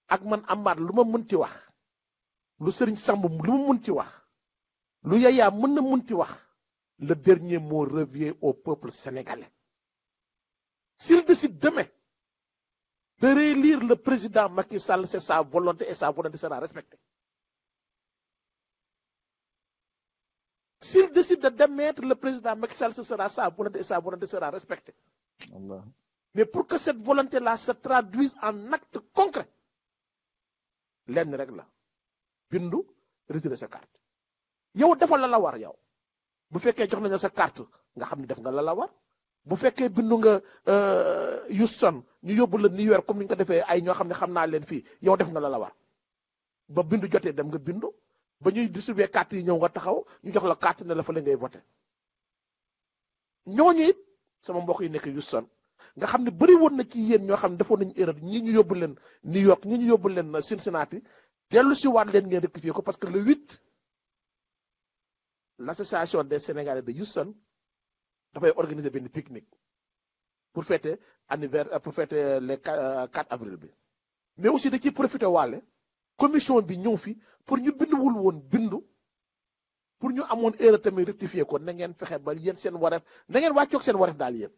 ak man amaat lu ma mënti wax lu sëriñ Samb lu ma mënti wax lu Yaya mën na mënti wax le dernier mot revient au peuple sénégalais s'il décide demain de réélire le président Macky Sall c'est sa volonté et sa volonté sera respectée. S'il décide de démettre le président Macky Sall, ce sera sa volonté et sa volonté sera respectée. Allah. Mais pour que cette volonté-là se traduise en acte concret, lenn rek la bindu retirer sa carte yow defal la war yow bu fekkee jox nañ la sa carte nga xam ne def nga la war bu fekkee bindu nga Houston ñu yóbbu la New York comme ni ñu ko defee ay ñoo xam ne xam naa leen fii yow def nga la war ba bindu jotee dem nga bindu ba ñuy distribuer carte yi ñëw nga taxaw ñu jox la carte ne la fa la ngay voter ñooñu it sama mbokk yi nekk Houston nga xam ne bëri woon na ci yéen ñoo xam ne defoon nañu erreur ñi ñu yóbbu leen New York ñi ñu yóbbu leen Cincinnati dellu si waat leen ngeen rectifier ko parce que le 8 l'association des Sénégalais de Houston dafay organiser benn pique-nique pour fêter les 4 avril bi mais aussi da ciy profité waale commission bi ñëw fi pour ñu binduwul woon bindu pour ñu amoon erreur tamit rectifier ko na ngeen fexe ba yéen seen wareef na ngeen wàccoog seen wareef daal yéen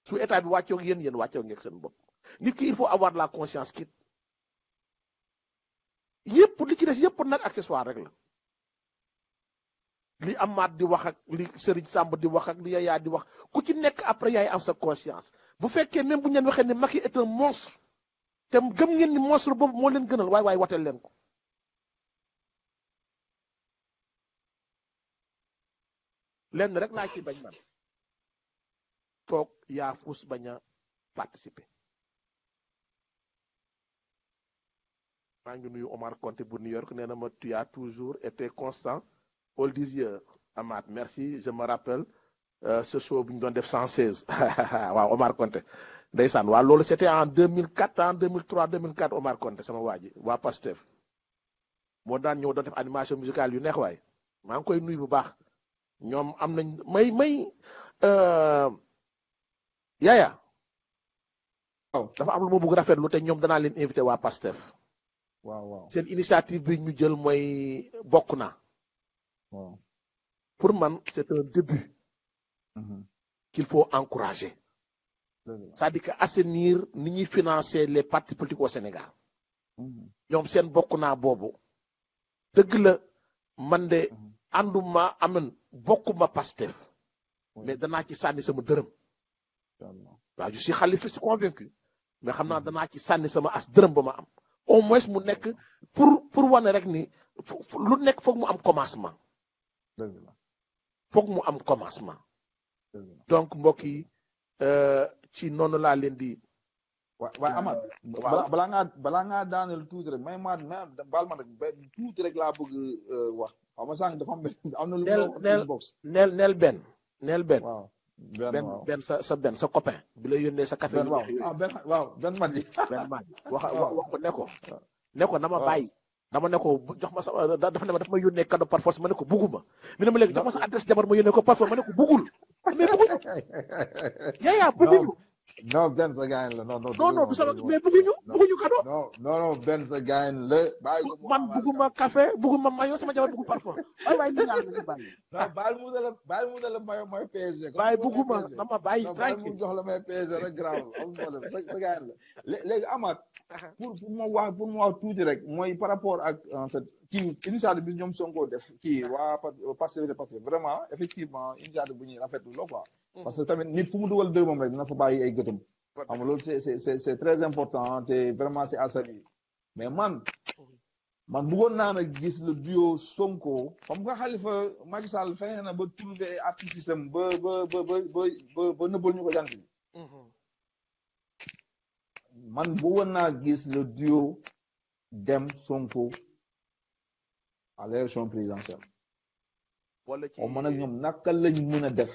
su état bi wàccoog yéen wàccoog ngeen seen bopp nit ki il faut avoir la conscience quitte yëpp li ci des yëpp nag accessoire rek la li Amath di wax ak li Serigne Samb di wax ak li Yaya di wax ku ci nekk après yaay am sa conscience bu fekkee même bu ñu leen waxee ne Macky est un monstre te gëm ngeen ni monstre boobu moo leen gënal waaye wateel leen ko lenn rek laa ci bañ man toog yaa fuus bañ a participer. maa ngi nuyu Omar Conté bu New York nee na ma tu as toujours été constant all these years Amath merci je me rappelle ce show bi ñu doon def 116 waaw Omar Konté ndeysaan waaw loolu c'était en 2004 en 2003 2004 Omar Konté sama waa ji waa Pastef moo daan ñëw doon def animation musicale yu neex waay maa ngi koy nuyu bu baax ñoom am nañ may Yaya waaw dafa am lu ma bëgg rafetlu te ñoom danaa leen invité waa Pastef waaw seen initiative bi ñu jël mooy bokk naa waaw pour man c'est un début qu'il faut encourager c'est-à-dire que assainir ni ñuy financer les partis politiques au Sénégal ñoom seen bokk naa boobu dëgg la man de ànduma amen bokkuma Pastef mais danaa ci sànni sama dërëm waaw je suis xalifiste convaincu mais xam naa danaa ci sànni sama as dërëm ba ma am au moins mu nekk pour wane rek ni lu nekk foog mu am commencement foog mu am commencement donc mbokk yi ci noonu laa leen di waaye Amath balaa ngaa daaneel tuuti rek may baal ma rek tuuti rek laa bëgg wax xam nga sànq dafa am na lu box neel benn waaw benn sa copain bi la yónnee sa café benn mat yi benn mat wax ko ne ko dama bàyyi dama ne ko jox ma sa dafa ne ma daf ma yónnee cadeau par force ma ne ko bugguma mi ne ma léegi jox ma sa adresse jabar ma yónnee ko par force ma ne ko buggul mais bugguñu Yaya bugguñu non benn sa gaañ la non du sama mais bugguñu cadeau non benn sa gaañ la bàyyi ko man bugguma café bugguma mayo sama jabar buggul parfum waay li ñaan nañu bàyyi baal mu la mayo mooy PSG bàyyi bugguma dama bàyyi tranquille mu jox la may PSG rek grave amul problème sa gaañ la léegi Amath pour mu wax tuuti rek mooy par rapport ak en fait kii initiative bi ñoom Sonko def kii waa Pastef vraiment effectivement initiative bu ñuy rafetlu la quoi parce que tamit nit fu mu dugal dërëmam rek dina fa bàyyi ay gëtëm xam nga loolu c'est très important te vraiment c'est à saluer mais man bëggoon naa nag gis le duo Sonko xam nga Khalifa Macky Sall fexe na ba trouver artifice am ba nëbbal ñu ko jant bi man bëggoon naa gis le duo Dème Sonko à l'élection présidentielle man ak ñoom naka lañ mën a def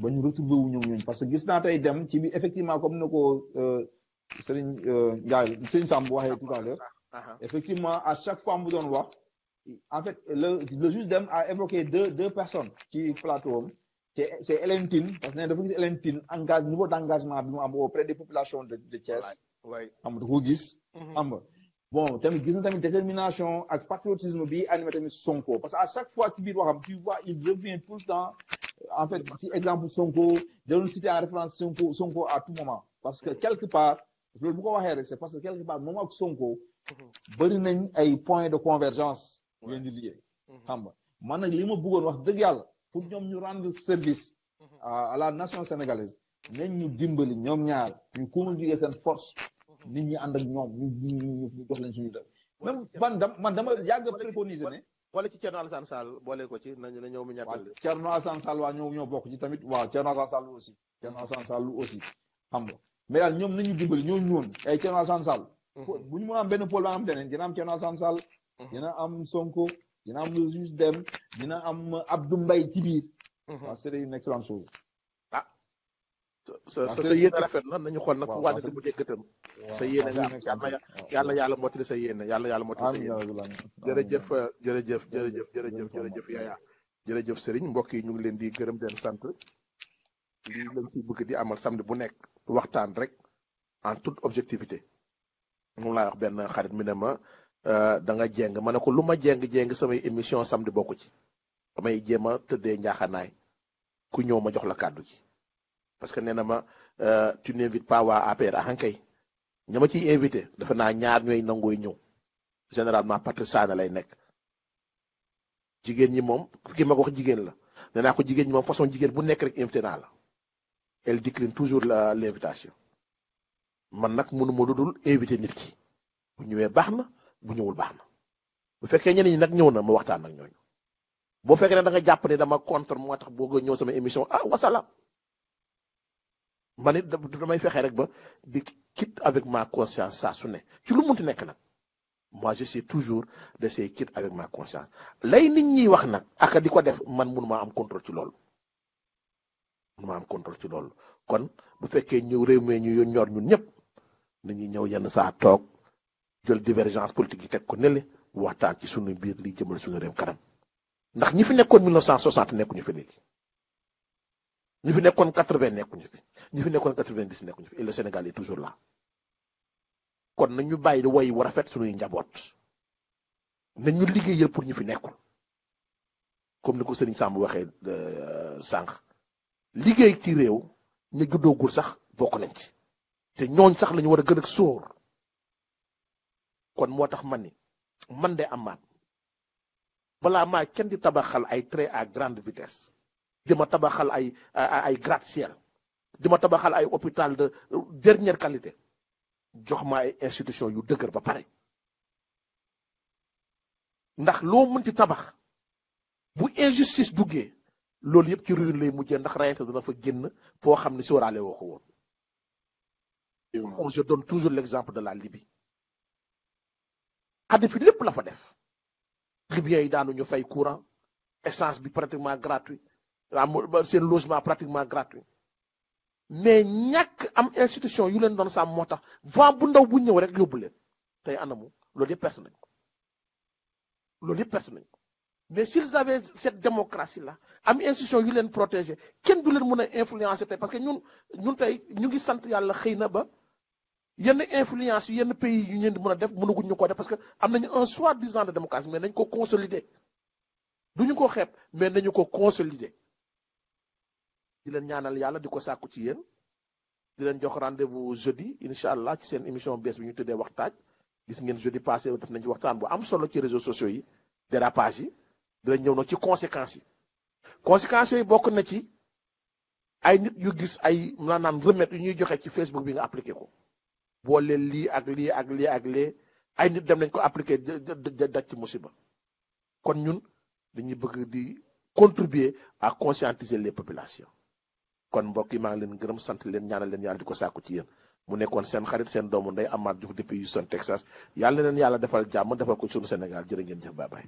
ba ñu retrouvé wu ñoom parce que gis naa tey dem ci bi effectivement comme ni ko Serigne Ndiaye Samb waxee tout à l'heure effectivement à chaque fois mu doon wax en fait le juge Dème a évoqué deux personnes ci plateau am c'est Hélène Tine parce que ne dafa gis Hélène Tine niveau d'engagement bi mu am auprès des populations de Thiès xam nga da koo gis xam nga bon tamit gis na tamit détermination ak patriotisme bi animé tamit Sonko parce que à chaque fois ci biir waxam tu vois il revient tout le temps en fait si exemple Sonko da doon citer en référence Sonko à tout moment parce que quelque part loolu bu ko waxee rek c'est parce que quelque part moom ak Sonko bëri nañ ay points de convergence leen di lié xam nga man nag li ma bëggoon wax dëgg yàlla pour ñoom ñu rendre service à la nation sénégalaise nañ ñu dimbali ñoom ñaar ñu conjuguer seen force nit ñi ànd ak ñoom ñu jox leen suñu def même man dama yàgg préconiser ne boole ci Thierno Alassane Sall boole ko ci na ñëw mu ñàkkal Thierno Alassane Sall waa ñoo bokk ci tamit waaw Thierno Alassane Sall aussi xam nga mais daal ñoom nañu dimbali ñoo ñoon ay Thierno Alassane Sall bu ñu mën a am benn pôle ba nga xam te ne dina am Thierno Alassane Sall dina am Sonko dina am le juge Dème dina am Abdou Mbaye ci biir waaw c'est une excellente chose sa yéene rafet na nañu xool nag fu wàññi di mu jëkkëtam sa yéene nga yàlla mottali sa yéene yàlla mottali sa yéene jërëjëf Yaya jërëjëf Serigne mbokk yi ñu ngi leen di gërëm den sant lii lañ fi bëgg di amal samedi bu nekk waxtaan rek en toute objectivité moom laa wax benn xarit mi ne ma da nga jéng ma ne ko lu ma jéng samay émission samedi bokku ci damay jéem a tëddee njaaxanaay ku ñëw ma jox la kàddu gi parce que nee na ma tu n'invites pas waa APR ahankay ña ma ciy invité dafa naa ñaar ñooy nangooy ñëw généralement Patrice Sané lay nekk jigéen ñi moom ki ma ko wax jigéen la nee naa ko jigéen ñi moom façon jigéen bu nekk rek invité naa la elle décline toujours l'invitation man nag mënuma lu dul invité nit ki bu ñëwee baax na bu ñëwul baax na bu fekkee ñeneen ñi nag ñëw na ma waxtaan ak ñooñu boo fekkee ne da nga jàpp ne dama contre moo tax boo ñëw sama émission wasalaam man it damay fexe rek ba di quitte avec ma conscience saa su ne ci lu munti nekk nag moi j'essaie toujours d'essayer quitte avec ma conscience lay nit ñi wax nag ak di ko def man mënuma am contrôle ci loolu mënu ma am contrôle ci loolu kon bu fekkee ñëw réew mi ñu ñor ñun ñëpp nañuy ñëw yenn saa toog jël divergence politique yi teg ko nele waxtaan ci suñu biir li jëmal suñu réew kanam ndax ñi fi nekkoon 1960 nekkuñu fi léegi ñi fi nekkoon 80 nekkuñu fi ñi fi nekkoon 90 nekkuñu fi et le Sénégal est toujours là kon nañu bàyyi di woy war a fet suñuy njaboot nañu liggéeyal pour ñu fi nekkul comme ni ko Serigne Samb waxee sànq liggéey ci réew ñu juddoogul sax bokk nañ ci te ñooñ sax lañu war a gën a sóor kon moo tax man de amaat balaa maa kenn di tabaxal ay train à grande vitesse di ma tabaxal ay gratte-ciel di ma tabaxal ay hôpital de dernière qualité jox ma ay institution yu dëgër ba pare ndax loo mënti tabax bu injustice duggee loolu yëpp ci ruine lay mujjee ndax rayante dana fa génn foo xam ne sóoraale woo ko woon. je donne toujours l'exemple de la Libye Kadhafi lépp la fa def libyens yi daanu ñu fay courant essence bi pratiquement gratuit seen logement pratiquement gratuit mais ñàkk am institution yu leen doon sàmm moo tax vent bu ndaw bu ñëw rek yóbbu leen tey anamu loolu yëpp perte nañ ko mais s'ils avaient cette démocratie là am institution yu leen protéger kenn du leen mën a influencer tey parce que ñun tey ñu ngi sant yàlla xëy na ba yenn influence yenn pays yu ñeen di mën a def mënaguñ ñu ko def parce que am nañu un soi-disant de démocratie mais nañ ko consolider duñu ko xeeb mais nañu ko consolider di leen ñaanal yàlla di ko sàkku ci yéen di leen jox rendez-vous jeudi incha allah ci seen émission bees bi ñu tuddee waxtaaj gis ngeen jeudi passé def nañ ci waxtaan bu am solo ci réseaux sociaux yi dérapage yi dinañ ñëw nag ci conséquences yooyu bokk na ci ay nit yu gis ay maanaam remède yu ñuy joxe ci Facebook bi nga appliqué ko boole lii ak lii ak lii ak lee ay nit dem nañ ko appliqué daj ci musiba kon ñun dañuy bëgg di contribuer à conscientiser les populations kon mbokk yi maa ngi leen gërëm sant leen ñaanal leen yàlla di ko sàkku ci yéen mu nekkoon seen xarit seen doomu ndey Amath Diouf depuis Houston Texas yàlla leen yàlla defal jàmm defal ko sunu Sénégal jërë ngeen jëf bye bye